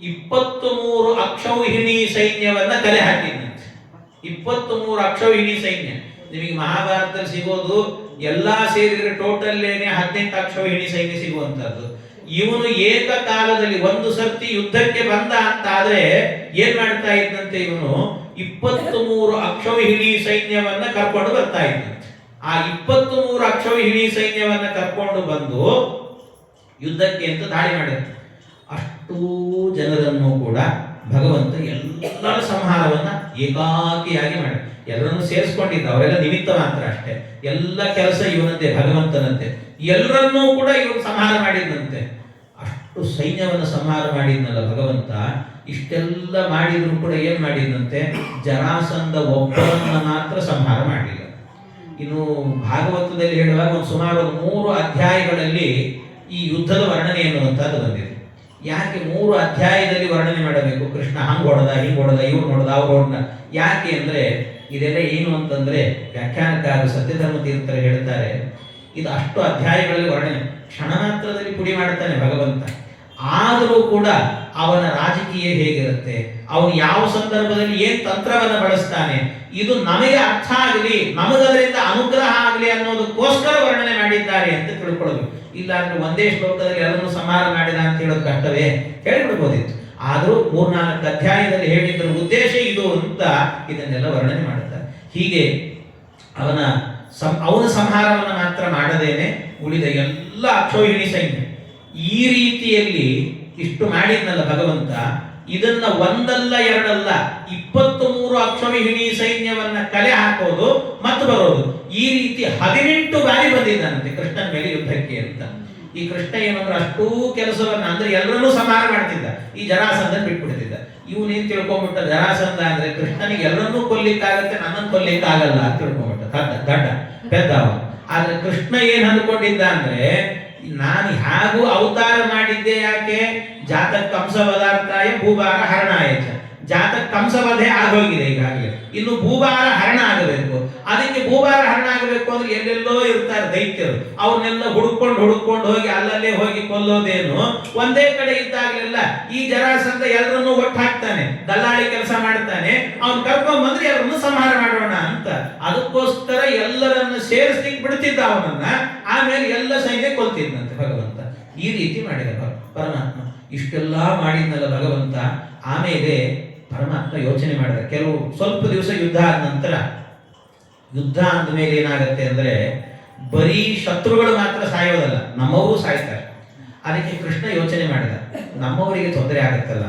23 ಅಕ್ಷೌಹಿಣಿ ಸೈನ್ಯವನ್ನ ಕಲೆ ಹಾಕಿದ್ನಂತೆ. 23 ಅಕ್ಷೌಹಿಣಿ ಸೈನ್ಯ. ನಿಮಗೆ ಮಹಾಭಾರತದಲ್ಲಿ ಸಿಗೋದು ಎಲ್ಲಾ ಸೇರಿದ್ರೆ ಟೋಟಲ್ 18 ಅಕ್ಷೌಹಿಣಿ ಸೈನ್ಯ ಸಿಗುವಂತದ್ದು. ಇವನು ಏಕಕಾಲದಲ್ಲಿ ಒಂದು ಸರ್ತಿ ಯುದ್ಧಕ್ಕೆ ಬಂದ ಅಂತ ಆದ್ರೆ ಏನ್ ಮಾಡ್ತಾ ಇದ್ದಂತೆ, ಇವನು 23 ಅಕ್ಷೌಹಿಣಿ ಸೈನ್ಯವನ್ನ ಕರ್ಕೊಂಡು ಬರ್ತಾ ಇದ್ದಂತೆ. ಆ 23 ಅಕ್ಷೌಹಿಣಿ ಸೈನ್ಯವನ್ನ ಕರ್ಕೊಂಡು ಬಂದು ಯುದ್ಧಕ್ಕೆ ಅಂತ ದಾಳಿ ಮಾಡಿದಂತೆ. ಅಷ್ಟೂ ಜನರನ್ನು ಕೂಡ ಭಗವಂತ ಎಲ್ಲರ ಸಂಹಾರವನ್ನ ಏಕಾಕಿಯಾಗಿ ಮಾಡಿ ಎಲ್ಲರನ್ನು ಸೇರಿಸ್ಕೊಂಡಿದ್ದ. ಅವರೆಲ್ಲ ನಿಮಿತ್ತ ಮಾತ್ರ ಅಷ್ಟೇ, ಎಲ್ಲ ಕೆಲಸ ಇವನಂತೆ ಭಗವಂತನಂತೆ. ಎಲ್ಲರನ್ನೂ ಕೂಡ ಇವನು ಸಂಹಾರ ಮಾಡಿದಂತೆ. ಅಷ್ಟು ಸೈನ್ಯವನ್ನು ಸಂಹಾರ ಮಾಡಿದ್ನಲ್ಲ ಭಗವಂತ. ಇಷ್ಟೆಲ್ಲ ಮಾಡಿದ್ರು ಕೂಡ ಏನ್ ಮಾಡಿದಂತೆ, ಜರಾಸಂಧ ಒಬ್ಬರನ್ನ ಮಾತ್ರ ಸಂಹಾರ ಮಾಡಲಿಲ್ಲ. ಇನ್ನು ಭಾಗವತದಲ್ಲಿ ಹೇಳುವಾಗ ಒಂದು ಸುಮಾರು 3 ಅಧ್ಯಾಯಗಳಲ್ಲಿ ಈ ಯುದ್ಧದ ವರ್ಣನೆ ಎನ್ನುವಂತಹದ್ದು ಬಂದಿದೆ. ಯಾಕೆ 3 ಅಧ್ಯಾಯದಲ್ಲಿ ವರ್ಣನೆ ಮಾಡಬೇಕು? ಕೃಷ್ಣ ಹಂಗ್ ಹೊಡೆದ, ಹಿಂಗ್ ಹೊಡೆದ, ಇವ್ರು ನೋಡ್ದ, ಅವ್ರು ಹೊಡೆದ. ಯಾಕೆ ಅಂದ್ರೆ ಇದೆಲ್ಲ ಏನು ಅಂತಂದ್ರೆ ವ್ಯಾಖ್ಯಾನಕಾರರು ಸತ್ಯಧರ್ಮ ತೀರ್ಥರು ಹೇಳ್ತಾರೆ, ಇದು ಅಷ್ಟು ಅಧ್ಯಾಯಗಳಲ್ಲಿ ವರ್ಣನೆ ಕ್ಷಣ ಮಾತ್ರದಲ್ಲಿ ಪುಡಿ ಮಾಡ್ತಾನೆ ಭಗವಂತ. ಆದರೂ ಕೂಡ ಅವನ ರಾಜಕೀಯ ಹೇಗಿರುತ್ತೆ, ಅವನು ಯಾವ ಸಂದರ್ಭದಲ್ಲಿ ಏನ್ ತಂತ್ರವನ್ನು ಬಳಸ್ತಾನೆ, ಇದು ನಮಗೆ ಅರ್ಥ ಆಗಲಿ, ನಮಗದರಿಂದ ಅನುಗ್ರಹ ಆಗಲಿ ಅನ್ನೋದಕ್ಕೋಸ್ಕರ ವರ್ಣನೆ ಮಾಡಿದ್ದಾರೆ ಅಂತ ತಿಳ್ಕೊಳ್ಬೇಕು. ಇಲ್ಲ ಅಂದ್ರೆ ಒಂದೇ ಶ್ಲೋಕದಲ್ಲಿ ಎಲ್ಲರನ್ನು ಸಂಹಾರ ಮಾಡಿದ ಅಂತ ಹೇಳೋದು ಕಷ್ಟವೇ, ಹೇಳಿಬಿಡ್ಬೋದಿತ್ತು. ಆದರೂ 3-4 ಅಧ್ಯಾಯದಲ್ಲಿ ಹೇಳಿದ್ರ ಉದ್ದೇಶ ಇದು ಅಂತ ಇದನ್ನೆಲ್ಲ ವರ್ಣನೆ ಮಾಡುತ್ತಾರೆ. ಹೀಗೆ ಅವನ ಸಂಹಾರವನ್ನು ಮಾತ್ರ ಮಾಡದೇನೆ ಉಳಿದ ಎಲ್ಲ ಅಕ್ಷೌಹಿಣಿ ಸೈನ್ಯ ಈ ರೀತಿಯಲ್ಲಿ ಇಷ್ಟು ಮಾಡಿದ್ನಲ್ಲ ಭಗವಂತ, ಇದನ್ನ ಒಂದಲ್ಲ ಎರಡಲ್ಲ 23 ಅಕ್ಷೌಹಿಣಿ ಸೈನ್ಯವನ್ನ ಕಲೆ ಹಾಕೋದು ಮತ್ತು ಬರೋದು, ಈ ರೀತಿ 18 ಬಾರಿ ಬಂದಿದ್ದಾನಂತೆ ಕೃಷ್ಣನ ಮೇಲೆ ಯುದ್ಧಕ್ಕೆ ಅಂತ. ಈ ಕೃಷ್ಣ ಏನಂದ್ರೆ ಅಷ್ಟೂ ಕೆಲಸವನ್ನ ಅಂದ್ರೆ ಎಲ್ಲರನ್ನೂ ಸಂಹಾರ ಮಾಡ್ತಿದ್ದ, ಈ ಜರಾಸಂಧ ಬಿಟ್ಬಿಡ್ತಿದ್ದ. ಇವನೇನ್ ತಿಳ್ಕೊಂಡ್ಬಿಟ್ಟ, ಜರಾಸಂಧ ಅಂದ್ರೆ ಕೃಷ್ಣನಿಗೆ ಎಲ್ಲರನ್ನೂ ಕೊಲ್ಲಿಕ್ಕಾಗತ್ತೆ, ನನ್ನನ್ನು ಕೊಲ್ಲಿಕ್ಕಾಗಲ್ಲ ಅಂತ ತಿಳ್ಕೊಂಡ್ಬಿಟ್ಟ. ದಡ್ಡ ಪೆದ್ದವ. ಆದ್ರೆ ಕೃಷ್ಣ ಏನ್ ಅಂದ್ಕೊಂಡಿದ್ದ ಅಂದ್ರೆ, ನಾನು ಹೇಗೂ ಅವತಾರ ಮಾಡಿದ್ದೆ ಯಾಕೆ, ಜಾತಕ ಕಂಸವಧಾರ್ಥಾಯ ಭೂಭಾರ ಹರಣಾಯ. ಜಾತಕ ಕಂಸವಧೆ ಆಗೋಗಿದೆ ಈಗಾಗಲೇ, ಇನ್ನು ಭೂಭಾರ ಹರಣ ಆಗಬೇಕು. ಅದಕ್ಕೆ ಭೂಭಾರ ಹರಣ ಆಗಬೇಕು ಅಂದ್ರೆ ಎಲ್ಲೆಲ್ಲೋ ಇರ್ತಾರೆ ದೈತ್ಯರು, ಅವ್ರನ್ನೆಲ್ಲ ಹುಡುಕೊಂಡು ಹೋಗಿ ಅಲ್ಲಲ್ಲೇ ಹೋಗಿ ಕೊಲ್ಲೋದೇನು, ಒಂದೇ ಕಡೆ ಇದ್ದಾಗಲೆಲ್ಲ ಈ ಜರಾಸಂಧ ಎಲ್ಲರನ್ನೂ ಒಟ್ಟು ಹಾಕ್ತಾನೆ, ದಲ್ಲಾಳಿ ಕೆಲಸ ಮಾಡ್ತಾನೆ, ಅವ್ನು ಕರ್ಕೊಂಡ್ ಬಂದ್ರೆ ಎಲ್ಲರನ್ನು ಸಂಹಾರ ಮಾಡೋಣ ಅಂತ. ಅದಕ್ಕೋಸ್ಕರ ಎಲ್ಲರನ್ನ ಸೇರಿಸ್ಲಿಕ್ಕೆ ಬಿಡ್ತಿದ್ದ ಅವನನ್ನ, ಆಮೇಲೆ ಎಲ್ಲ ಸೈನ್ಯ ಕೊಲ್ತಿದ್ದಂತೆ ಭಗವಂತ. ಈ ರೀತಿ ಮಾಡಿದ ಪರಮಾತ್ಮ. ಇಷ್ಟೆಲ್ಲ ಮಾಡಿದ್ನಲ್ಲ ಭಗವಂತ. ಆಮೇಲೆ ಪರಮಾತ್ಮ ಯೋಚನೆ ಮಾಡಿದ, ಕೆಲವು ಸ್ವಲ್ಪ ದಿವಸ ಯುದ್ಧ ಆದ ನಂತರ, ಯುದ್ಧ ಅಂದಮೇಲೆ ಏನಾಗತ್ತೆ ಅಂದ್ರೆ ಬರೀ ಶತ್ರುಗಳು ಮಾತ್ರ ಸಾಯೋದಲ್ಲ, ನಮ್ಮವರು ಸಾಯ್ತಾರೆ. ಅದಕ್ಕೆ ಕೃಷ್ಣ ಯೋಚನೆ ಮಾಡಿದ, ನಮ್ಮವರಿಗೆ ತೊಂದರೆ ಆಗತ್ತಲ್ಲ,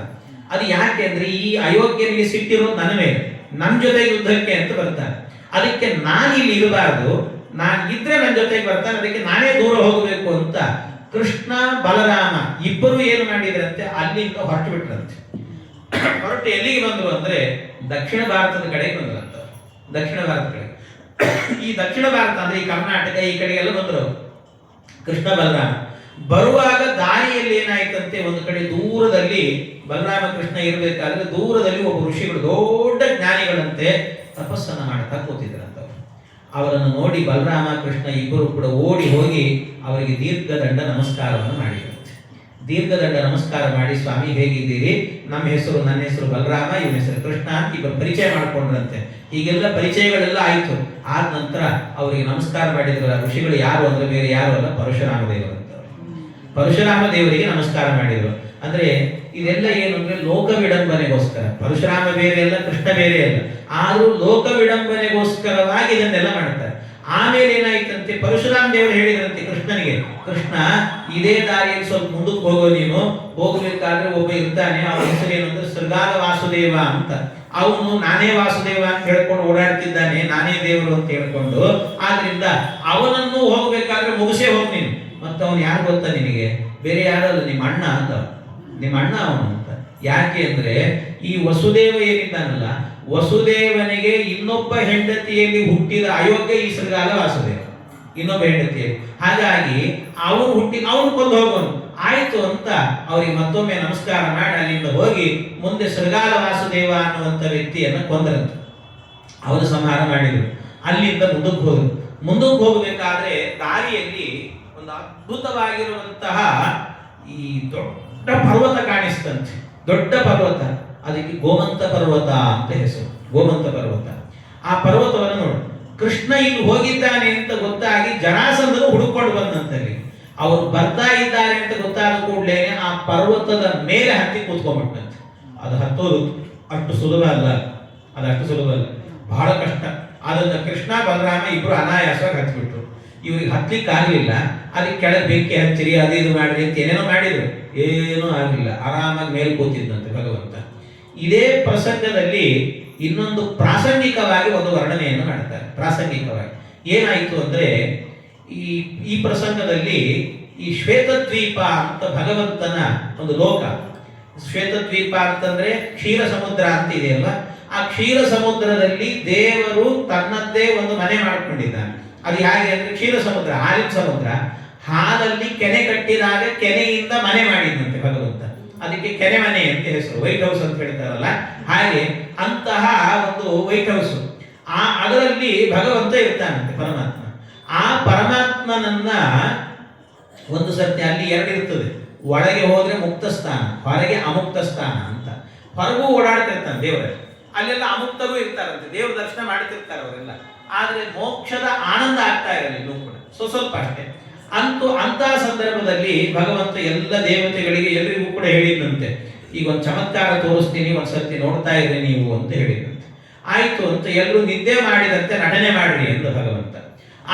ಅದು ಯಾಕೆ ಅಂದ್ರೆ ಈ ಅಯೋಗ್ಯರಿಗೆ ಸಿಟ್ಟಿರೋದು ನನ್ನ ಮೇಲೆ, ನನ್ನ ಜೊತೆ ಯುದ್ಧಕ್ಕೆ ಅಂತ ಬರ್ತಾರೆ. ಅದಕ್ಕೆ ನಾನು ಇಲ್ಲಿ ಇರಬಾರ್ದು, ನಾನು ಇದ್ರೆ ನನ್ನ ಜೊತೆಗೆ ಬರ್ತಾನೆ, ಅದಕ್ಕೆ ನಾನೇ ದೂರ ಹೋಗಬೇಕು ಅಂತ ಕೃಷ್ಣ ಬಲರಾಮ ಇಬ್ಬರು ಏನು ಮಾಡಿದ್ರಂತೆ, ಅಲ್ಲಿಂದ ಹೊರಟು ಬಿಟ್ರಂತೆ. ಹೊರಟು ಎಲ್ಲಿಗೆ ಬಂದ್ರು ಅಂದ್ರೆ ದಕ್ಷಿಣ ಭಾರತದ ಕಡೆಗೆ ಬಂದ್ರಂತ. ದಕ್ಷಿಣ ಭಾರತ ಕಡೆ, ಈ ದಕ್ಷಿಣ ಭಾರತ ಅಂದ್ರೆ ಈ ಕರ್ನಾಟಕ ಈ ಕಡೆಗೆಲ್ಲ ಬಂದ್ರು ಕೃಷ್ಣ ಬಲರಾಮ. ಬರುವಾಗ ದಾರಿಯಲ್ಲಿ ಏನಾಯ್ತಂತೆ, ಒಂದು ಕಡೆ ದೂರದಲ್ಲಿ ಬಲರಾಮ ಕೃಷ್ಣ ಇರಬೇಕಾದ್ರೆ ದೂರದಲ್ಲಿ ಒಬ್ಬ ಋಷಿಗಳು ದೊಡ್ಡ ಜ್ಞಾನಿಗಳಂತೆ ತಪಸ್ಸನ್ನ ಮಾಡ್ತಾ ಕೂತಿದ್ರಂತ. ಅವರನ್ನು ನೋಡಿ ಬಲರಾಮ ಕೃಷ್ಣ ಇಬ್ಬರು ಕೂಡ ಓಡಿ ಹೋಗಿ ಅವರಿಗೆ ದೀರ್ಘದಂಡ ನಮಸ್ಕಾರವನ್ನು ಮಾಡಿದ್ರಂತೆ. ದೀರ್ಘದಂಡ ನಮಸ್ಕಾರ ಮಾಡಿ, ಸ್ವಾಮಿ ಹೇಗಿದ್ದೀರಿ, ನನ್ನ ಹೆಸರು ಬಲರಾಮ, ಇವನ ಹೆಸರು ಕೃಷ್ಣ ಅಂತ ಇಬ್ಬರು ಪರಿಚಯ ಮಾಡ್ಕೊಂಡ್ರಂತೆ. ಹೀಗೆಲ್ಲ ಪರಿಚಯಗಳೆಲ್ಲ ಆಯ್ತು. ಆದ ನಂತರ ಅವರಿಗೆ ನಮಸ್ಕಾರ ಮಾಡಿದ್ರು. ಋಷಿಗಳು ಯಾರು ಅಂದ್ರೆ ಬೇರೆ ಯಾರು ಅಲ್ಲ, ಪರಶುರಾಮ ದೇವರು ಅಂತ. ಪರಶುರಾಮ ದೇವರಿಗೆ ನಮಸ್ಕಾರ ಮಾಡಿದ್ರು. ಅಂದ್ರೆ ಇದೆಲ್ಲ ಏನು ಅಂದ್ರೆ ಲೋಕ ವಿಡಂಬನೆಗೋಸ್ಕರ. ಪರಶುರಾಮ ಬೇರೆ ಅಲ್ಲ, ಕೃಷ್ಣ ಬೇರೆ ಅಲ್ಲ, ಆದ್ರೂ ಲೋಕ ವಿಡಂಬನೆಗೋಸ್ಕರವಾಗಿ ಇದನ್ನೆಲ್ಲ ಮಾಡ್ತಾರೆ. ಆಮೇಲೆ ಏನಾಯ್ತಂತೆ, ಪರಶುರಾಮ ದೇವರು ಹೇಳಿದ್ರಂತೆ ಕೃಷ್ಣನಿಗೆ, ಕೃಷ್ಣ ಇದೇ ದಾರಿಯಲ್ಲಿ ಸ್ವಲ್ಪ ಮುಂದಕ್ಕೆ ಹೋಗೋ, ನೀನು ಹೋಗ್ಬೇಕಾದ್ರೆ ಒಬ್ಬ ಇರ್ತಾನೆ, ಅವನ ಹೆಸರು ಏನಂದ್ರೆ ಶೃಗಾಲ ವಾಸುದೇವ ಅಂತ. ಅವನು ನಾನೇ ವಾಸುದೇವ ಅಂತ ಹೇಳ್ಕೊಂಡು ಓಡಾಡ್ತಿದ್ದಾನೆ, ನಾನೇ ದೇವರು ಅಂತ ಹೇಳ್ಕೊಂಡು. ಆದ್ರಿಂದ ಅವನನ್ನು ಹೋಗ್ಬೇಕಾದ್ರೆ ಮುಗಿಸೇ ಹೋಗ್ ನೀನು. ಮತ್ತೆ ಅವನು ಯಾರು ಗೊತ್ತಾ ನಿನಗೆ, ಬೇರೆ ಯಾರಲ್ಲ, ನಿಮ್ಮ ಅಣ್ಣ ಅಂತ. ನಿಮ್ಮ ಅಣ್ಣ ಅವನು ಅಂತ. ಯಾಕೆ ಅಂದ್ರೆ ಈ ವಸುದೇವ ಏನಿದ್ದಾನಲ್ಲ, ವಸುದೇವನಿಗೆ ಇನ್ನೊಬ್ಬ ಹೆಂಡತಿಯಲ್ಲಿ ಹುಟ್ಟಿದ ಅಯೋಗ್ಯ ಈ ಶೃಗಾಲ ವಾಸುದೇವ, ಇನ್ನೊಬ್ಬ ಹೆಂಡತಿಯಲ್ಲಿ. ಹಾಗಾಗಿ ಅವನು ಕೊಂದು ಹೋಗೋನು ಆಯ್ತು ಅಂತ ಅವರಿಗೆ ಮತ್ತೊಮ್ಮೆ ನಮಸ್ಕಾರ ಮಾಡಿ ಅಲ್ಲಿಂದ ಹೋಗಿ ಮುಂದೆ ಶೃಗಾಲ ವಾಸುದೇವ ಅನ್ನುವಂಥ ವ್ಯಕ್ತಿಯನ್ನು ಕೊಂದರಂತೆ. ಅವರು ಸಂಹಾರ ಮಾಡಿದ್ರು. ಅಲ್ಲಿಂದ ಮುಂದಕ್ಕೆ ಹೋಗಬೇಕಾದ್ರೆ ದಾರಿಯಲ್ಲಿ ಒಂದು ಅದ್ಭುತವಾಗಿರುವಂತಹ ಈ ದೊಡ್ಡ ಪರ್ವತ ಕಾಣಿಸ್ತಂತೆ. ದೊಡ್ಡ ಪರ್ವತ, ಅದಕ್ಕೆ ಗೋಮಂತ ಪರ್ವತ ಅಂತ ಹೆಸರು. ಗೋಮಂತ ಪರ್ವತ. ಆ ಪರ್ವತವನ್ನು ನೋಡು, ಕೃಷ್ಣ ಇಲ್ಲಿ ಹೋಗಿದ್ದಾನೆ ಅಂತ ಗೊತ್ತಾಗಿ ಜರಾಸಂಧನು ಹುಡುಕೊಂಡು ಬಂದಂತಲ್ಲಿ. ಅವರು ಬರ್ತಾ ಇದ್ದಾರೆ ಅಂತ ಗೊತ್ತಾದ ಕೂಡಲೇ ಆ ಪರ್ವತದ ಮೇಲೆ ಹತ್ತಿ ಕೂತ್ಕೊಂಡ್ಬಿಟ್ಟಂತೆ. ಅದು ಹತ್ತೋದು ಅಷ್ಟು ಸುಲಭ ಅಲ್ಲ, ಬಹಳ ಕಷ್ಟ. ಅದನ್ನ ಕೃಷ್ಣ ಬಲರಾಮ ಇಬ್ರು ಅನಾಯಾಸವಾಗಿ ಹತ್ಬಿಟ್ರು. ಇವ್ರಿಗೆ ಹತ್ಲಿಕ್ಕೆ ಆಗಲಿಲ್ಲ. ಅದಕ್ಕೆ ಕೆಳಗೆ ಬೆಂಕಿ ಹಚ್ಚಿರಿ, ಅದು ಇದು ಮಾಡಿರಿ ಅಂತ ಏನೇನೋ ಮಾಡಿದ್ರು, ಏನೂ ಆಗಲಿಲ್ಲ. ಆರಾಮಾಗಿ ಮೇಲೆ ಕೂತಿದ್ದಂತೆ ಭಗವಂತ. ಇದೇ ಪ್ರಸಂಗದಲ್ಲಿ ಇನ್ನೊಂದು ಪ್ರಾಸಂಗಿಕವಾಗಿ ಒಂದು ವರ್ಣನೆಯನ್ನು ಮಾಡ್ತಾರೆ. ಪ್ರಾಸಂಗಿಕವಾಗಿ ಏನಾಯಿತು ಅಂದ್ರೆ, ಈ ಪ್ರಸಂಗದಲ್ಲಿ ಈ ಶ್ವೇತದ್ವೀಪ ಅಂತ ಭಗವಂತನ ಒಂದು ಲೋಕ. ಶ್ವೇತದ್ವೀಪ ಅಂತಂದ್ರೆ ಕ್ಷೀರ ಸಮುದ್ರ ಅಂತ ಇದೆಯಲ್ಲ, ಆ ಕ್ಷೀರ ಸಮುದ್ರದಲ್ಲಿ ದೇವರು ತನ್ನದ್ದೇ ಒಂದು ಮನೆ ಮಾಡಿಕೊಂಡಿದ್ದಾನೆ. ಅದು ಹೇಗೆ ಅಂದ್ರೆ, ಕ್ಷೀರ ಸಮುದ್ರ, ಹಾಲಿನ ಸಮುದ್ರ, ಹಾಲಲ್ಲಿ ಕೆನೆ ಕಟ್ಟಿದಾಗ ಕೆನೆಯಿಂದ ಮನೆ ಮಾಡಿದಂತೆ ಭಗವಂತ. ಅದಕ್ಕೆ ಕೆನೆ ಮನೆ ಅಂತ ಹೆಸರು, ವೈಟ್ ಹೌಸ್ ಅಂತ ಹೇಳ್ತಾರಲ್ಲ ಹಾಗೆ. ಅಂತಹ ಒಂದು ವೈಟ್ ಹೌಸ್, ಅದರಲ್ಲಿ ಭಗವಂತ ಇರ್ತಾನಂತೆ ಪರಮಾತ್ಮ. ಆ ಪರಮಾತ್ಮನನ್ನ ಒಂದು ಸರ್ತಿ ಅಲ್ಲಿ ಎರಡು ಇರ್ತದೆ, ಒಳಗೆ ಹೋದ್ರೆ ಮುಕ್ತ ಸ್ಥಾನ, ಹೊರಗೆ ಅಮುಕ್ತ ಸ್ಥಾನ ಅಂತ. ಹೊರಗೂ ಓಡಾಡ್ತಿರ್ತಾನೆ ದೇವರಲ್ಲಿ, ಅಲ್ಲೆಲ್ಲ ಅಮುಕ್ತರು ಇರ್ತಾರಂತೆ, ದೇವ್ರ ದರ್ಶನ ಮಾಡ್ತಿರ್ತಾರೆ ಅವರೆಲ್ಲ. ಆದ್ರೆ ಮೋಕ್ಷದ ಆನಂದ ಆಗ್ತಾ ಇರಲ್ಲ ಇನ್ನೂ ಕೂಡ, ಸ್ವಲ್ಪ ಅಷ್ಟೇ. ಅಂತಹ ಸಂದರ್ಭದಲ್ಲಿ ಭಗವಂತ ಎಲ್ಲ ದೇವತೆಗಳಿಗೆ ಎಲ್ರಿಗೂ ಕೂಡ ಹೇಳಿದಂತೆ, ಈಗ ಒಂದು ಚಮತ್ಕಾರ ತೋರಿಸ್ತೀನಿ, ಒಂದ್ಸರ್ತಿ ನೋಡ್ತಾ ಇದ್ರೆ ನೀವು ಅಂತ ಹೇಳಿದಂತೆ. ಆಯ್ತು ಅಂತ ಎಲ್ಲರೂ ನಿದ್ದೆ ಮಾಡಿದಂತೆ ನಟನೆ ಮಾಡ್ರಿ ಎಂದು ಭಗವಂತ.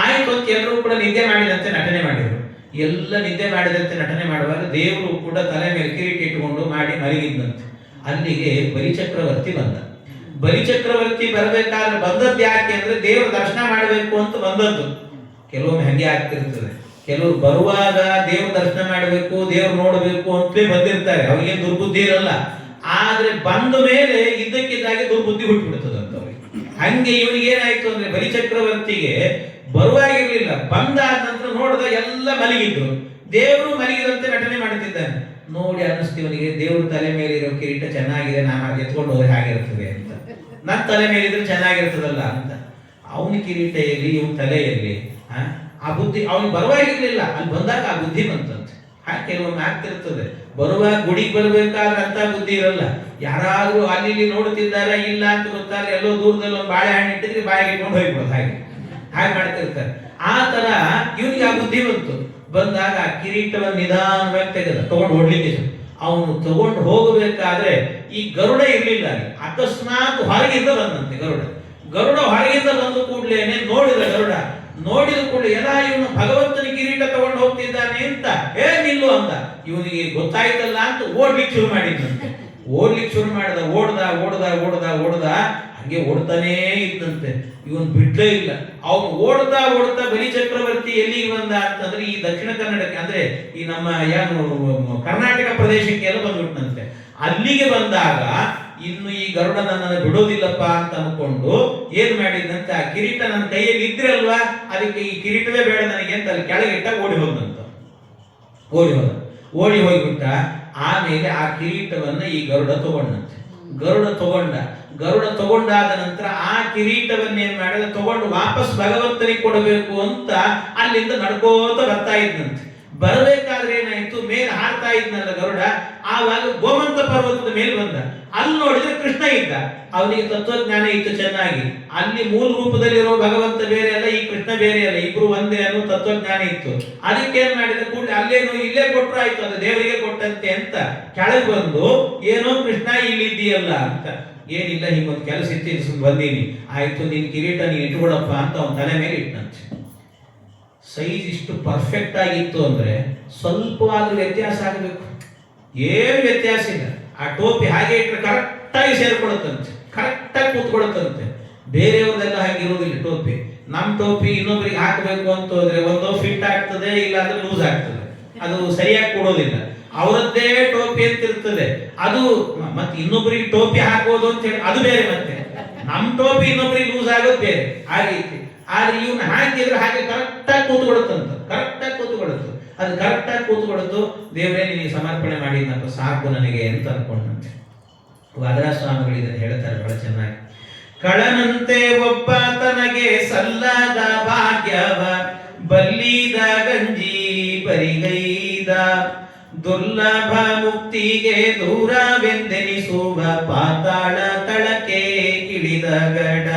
ಆಯ್ತು ಅಂತ ಎಲ್ಲರೂ ಕೂಡ ನಿದ್ದೆ ಮಾಡಿದಂತೆ ನಟನೆ ಮಾಡಿದ್ರು. ಎಲ್ಲ ನಿದ್ದೆ ಮಾಡಿದಂತೆ ನಟನೆ ಮಾಡುವಾಗ ದೇವರು ಕೂಡ ತಲೆ ಮೇಲೆ ಕಿರೀಟ ಇಟ್ಟುಕೊಂಡು ಮಾಡಿ ಮಲಗಿದ್ದಂತೆ. ಅಲ್ಲಿಗೆ ಬಲಿಚಕ್ರವರ್ತಿ ಬಂದ. ಬಲಿಚಕ್ರವರ್ತಿ ಬರಬೇಕಾದ್ರೆ ಬಂದದ್ದು ಯಾಕೆ ಅಂದ್ರೆ ದೇವರು ದರ್ಶನ ಮಾಡಬೇಕು ಅಂತ ಬಂದದ್ದು. ಕೆಲವೊಮ್ಮೆ ಹಂಗೆ ಆಗ್ತಿರ್ತದೆ, ಕೆಲವರು ಬರುವಾಗ ದೇವ್ರ ದರ್ಶನ ಮಾಡಬೇಕು, ದೇವ್ರು ನೋಡಬೇಕು ಅಂತಲೇ ಬಂದಿರ್ತಾರೆ, ಅವ್ರಿಗೇನು ದುರ್ಬುದ್ಧಿ ಇರಲ್ಲ. ಆದ್ರೆ ಬಂದ ಮೇಲೆ ಇದ್ದಕ್ಕಿದ್ದಾಗೆ ದುರ್ಬುದ್ಧಿ ಹುಟ್ಟುಬಿಡ್ತದೆ ಅಂತ ಅವ್ರಿಗೆ. ಹಂಗೆ ಇವನಿಗೆ ಏನಾಯ್ತು ಅಂದ್ರೆ ಬಲಿಚಕ್ರವರ್ತಿಗೆ ಬರುವಾಗಿರ್ಲಿಲ್ಲ, ಬಂದಾದ ನಂತರ ನೋಡಿದ ಎಲ್ಲ ಮಲಗಿದ್ರು, ದೇವರು ಮಲಗಿದಂತೆ ನಟನೆ ಮಾಡುತ್ತಿದ್ದಾನೆ. ನೋಡಿ ಅನ್ನಿಸ್ತು ಇವನಿಗೆ, ದೇವ್ರ ತಲೆ ಮೇಲೆ ಇರೋ ಕಿರೀಟ ಚೆನ್ನಾಗಿದೆ, ನಾನು ಎತ್ಕೊಂಡು ಹೋದ್ರೆ ಹಾಗಿರ್ತದೆ ಅಂತ, ನನ್ನ ತಲೆ ಮೇಲಿದ್ರೆ ಚೆನ್ನಾಗಿರ್ತದಲ್ಲ ಅಂತ. ಅವನ ಕಿರೀಟ ಎಲ್ಲಿ, ಇವನ್ ತಲೆಯಲ್ಲಿ ಆ ಬುದ್ಧಿ ಅವನಿಗೆ ಬರುವಾಗಿರ್ಲಿಲ್ಲ, ಅಲ್ಲಿ ಬಂದಾಗ ಆ ಬುದ್ಧಿ ಬಂತಂತೆ. ಹಾಗೆ ಕೆಲವೊಮ್ಮೆ ಆಗ್ತಿರ್ತದೆ, ಬರುವಾಗ ಗುಡಿಗೆ ಬರ್ಬೇಕಾದ್ರೆ ಅಂತ ಬುದ್ಧಿ ಇರಲ್ಲ, ಯಾರಾದ್ರೂ ಅಲ್ಲಿ ಇಲ್ಲಿ ನೋಡ್ತಿದ್ದಾರೆ ಇಲ್ಲ ಅಂತ ಗೊತ್ತಾದ್ರೆ ಎಲ್ಲೋ ದೂರದಲ್ಲಿ ಒಂದು ಬಾಳೆಹಣ್ಣು ಇಟ್ಟಿದ್ರೆ ಬಾಯಿಗೆ ಇಟ್ಕೊಂಡು ಹೋಗ್ಬಿಡೋದು, ಹಾಗೆ ಮಾಡ್ತಿರ್ತಾರೆ. ಆ ತರ ಇವನಿಗೆ ಆ ಬುದ್ಧಿ ಬಂತು. ಬಂದಾಗ ಆ ಕಿರೀಟವನ್ನು ನಿಧಾನವಾಗಿ ತೆಗೆದ, ತಗೊಂಡು ಓಡ್ಲಿಕ್ಕೆ. ಅವನು ತಗೊಂಡು ಹೋಗಬೇಕಾದ್ರೆ ಈ ಗರುಡ ಇರ್ಲಿಲ್ಲ ಅಲ್ಲಿ, ಅಕಸ್ಮಾತ್ ಹೊರಗಿಂದ ಬಂದಂತೆ ಗರುಡ ಹೊರಗಿಂದ ಬಂದು ಕೂಡ್ಲೇನೆ ನೋಡಿದ ಕೂಡಲೇ ಎಲ್ಲ ಇವನು ಭಗವಂತನ ಕಿರೀಟ ತಗೊಂಡು ಹೋಗ್ತಿದ್ದಾನೆ ಅಂತ ನಿಲ್ಲು ಅಂತ ಇವನಿಗೆ ಗೊತ್ತಾಯ್ತಲ್ಲ ಅಂತ ಓಡ್ಲಿಕ್ಕೆ ಶುರು ಮಾಡಿದ್ದಂತೆ. ಓಡ್ದ ಹಂಗೆ ಓಡ್ತಾನೇ ಇದ್ದಂತೆ. ಇವನ್ ಬಿಡ್ಲೇ ಇಲ್ಲ. ಅವನು ಓಡ್ತಾ ಬಲಿಚಕ್ರವರ್ತಿ ಎಲ್ಲಿಗೆ ಬಂದ ಅಂತಂದ್ರೆ ಈ ದಕ್ಷಿಣ ಕನ್ನಡಕ್ಕೆ, ಅಂದ್ರೆ ಈ ನಮ್ಮ ಕರ್ನಾಟಕ ಪ್ರದೇಶಕ್ಕೆಲ್ಲ ಬಂದ್ಬಿಟ್ಟಂತೆ. ಅಲ್ಲಿಗೆ ಬಂದಾಗ ಇನ್ನು ಈ ಗರುಡ ನನ್ನನ್ನು ಬಿಡೋದಿಲ್ಲಪ್ಪ ಅಂತ ಅನ್ಕೊಂಡು ಏನ್ ಮಾಡಿದಂತೆ, ಆ ಕಿರೀಟ ನನ್ನ ಕೈಯಲ್ಲಿ ಇದ್ರಲ್ವಾ, ಅದಕ್ಕೆ ಈ ಕಿರೀಟವೇ ಬೇಡ ನನಗೆ ಅಂತ ಅಲ್ಲಿ ಕೆಳಗಿಟ್ಟ ಓಡಿ ಹೋಗ್ಬಿಟ್ಟ. ಆಮೇಲೆ ಆ ಕಿರೀಟವನ್ನ ಈ ಗರುಡ ತಗೊಂಡಾದ ನಂತರ ಆ ಕಿರೀಟವನ್ನ ಏನ್ ಮಾಡಿದ, ತಗೊಂಡು ವಾಪಸ್ ಭಗವಂತನಿಗೆ ಕೊಡಬೇಕು ಅಂತ ಅಲ್ಲಿಂದ ನಡ್ಕೋತ ಬರ್ತಾ ಇದ್ದಂತೆ. ಬರಬೇಕಾದ್ರೆ ಏನಾಯ್ತು, ಮೇಲೆ ಹಾರ್ತಾ ಇದ್ನಲ್ಲ ಗರುಡ, ಆವಾಗ ಗೋಮಂತ ಪರ್ವತದ ಮೇಲೆ ಬಂದ. ಅಲ್ಲಿ ನೋಡಿದ್ರೆ ಕೃಷ್ಣ ಇದ್ದ. ಅವನಿಗೆ ತತ್ವಜ್ಞಾನ ಇತ್ತು ಚೆನ್ನಾಗಿ. ಅಲ್ಲಿ ಮೂಲ ರೂಪದಲ್ಲಿರೋ ಭಗವಂತ ಬೇರೆ ಅಲ್ಲ, ಈ ಕೃಷ್ಣ ಬೇರೆ ಅಲ್ಲ, ಇಬ್ರು ಒಂದೇ ಅನ್ನೋ ತತ್ವಜ್ಞಾನ ಇತ್ತು. ಅದಕ್ಕೆ ಏನ್ ಮಾಡಿದ, ಕೂಡಲೇ ಅಲ್ಲೇನು ಇಲ್ಲೇ ಕೊಟ್ರು ಆಯ್ತು, ಅದು ದೇವರಿಗೆ ಕೊಟ್ಟಂತೆ ಅಂತ ಕೆಳಗೆ ಬಂದು, ಏನೋ ಕೃಷ್ಣ ಇಲ್ಲಿದ್ದೀಯಲ್ಲ ಅಂತ. ಏನಿಲ್ಲ, ಹಿಂಗೊಂದು ಕೆಲಸ ಇತ್ತು ಬಂದೀನಿ, ಆಯ್ತು ನಿನ್ ಕಿರೀಟ ನೀನು ಇಟ್ಕೊಡಪ್ಪ ಅಂತ ಅವನ ತಲೆ ಮೇಲೆ ಇಟ್ಟಂತೆ. ಸೈಜ್ ಇಷ್ಟು ಪರ್ಫೆಕ್ಟ್ ಆಗಿತ್ತು ಅಂದ್ರೆ ಸ್ವಲ್ಪವಾದ್ರೂ ವ್ಯತ್ಯಾಸ ಆಗಬೇಕು, ಏನು ವ್ಯತ್ಯಾಸ ಇಲ್ಲ. ಆ ಟೋಪಿ ಹಾಗೆ ಇಟ್ಟರೆ ಕರೆಕ್ಟಾಗಿ ಸೇರ್ಕೊಡುತ್ತಂತೆ, ಕರೆಕ್ಟಾಗಿ ಕೂತ್ಕೊಡುತ್ತಂತೆ. ಬೇರೆಯವ್ರದೆಲ್ಲ ಹಾಗಿರೋದಿಲ್ಲ ಟೋಪಿ. ನಮ್ಮ ಟೋಪಿ ಇನ್ನೊಬ್ಬರಿಗೆ ಹಾಕಬೇಕು ಅಂತ ಹೋದ್ರೆ ಒಂದು ಫಿಟ್ ಆಗ್ತದೆ, ಇಲ್ಲ ಅಂದ್ರೆ ಲೂಸ್ ಆಗ್ತದೆ, ಅದು ಸರಿಯಾಗಿ ಕೊಡೋದಿಲ್ಲ. ಅವರದ್ದೇ ಟೋಪಿ ಅಂತ ಇರ್ತದೆ, ಅದು ಮತ್ತೆ ಇನ್ನೊಬ್ಬರಿಗೆ ಟೋಪಿ ಹಾಕೋದು ಅಂತ ಹೇಳಿ ಅದು ಬೇರೆ. ಮತ್ತೆ ನಮ್ಮ ಟೋಪಿ ಇನ್ನೊಬ್ಬರಿಗೆ ಲೂಸ್ ಆಗೋದು ಬೇರೆ, ಹಾಗೆ. ಆದ್ರೆ ಇವನು ಹಾಕಿದ್ರೆ ಹಾಗೆ ಕರೆಕ್ಟಾಗಿ ಕೂತ್ಕೊಡುತ್ತಂತ, ಅದು ಕರೆಕ್ಟಾಗಿ ಕೂತ್ಕೊಡುತ್ತು. ದೇವರೇ ನಿನಗೆ ಸಮರ್ಪಣೆ ಮಾಡಿದ್ನಪ್ಪ, ಸಾಕು ನನಗೆ ಅಂತ ಅನ್ಕೊಂಡಂತೆ. ವಾದರಾಜ ಸ್ವಾಮಿಗಳು ಇದನ್ನು ಹೇಳ್ತಾರೆ ಬಹಳ ಚೆನ್ನಾಗಿ. ಕಳನಂತೆ ಒಬ್ಬ ತನಗೆ ಸಲ್ಲದ ಭಾಗ್ಯವ ಬಲ್ಲಿದ ಗಂಜಿ ಬರಿಗೈದ, ದುರ್ಲಭ ಮುಕ್ತಿಗೆ ದೂರವೆಂದೆನಿಸುವ ಪಾತಾಳ ತಳಕೆ ಇಳಿದ ಗಡ.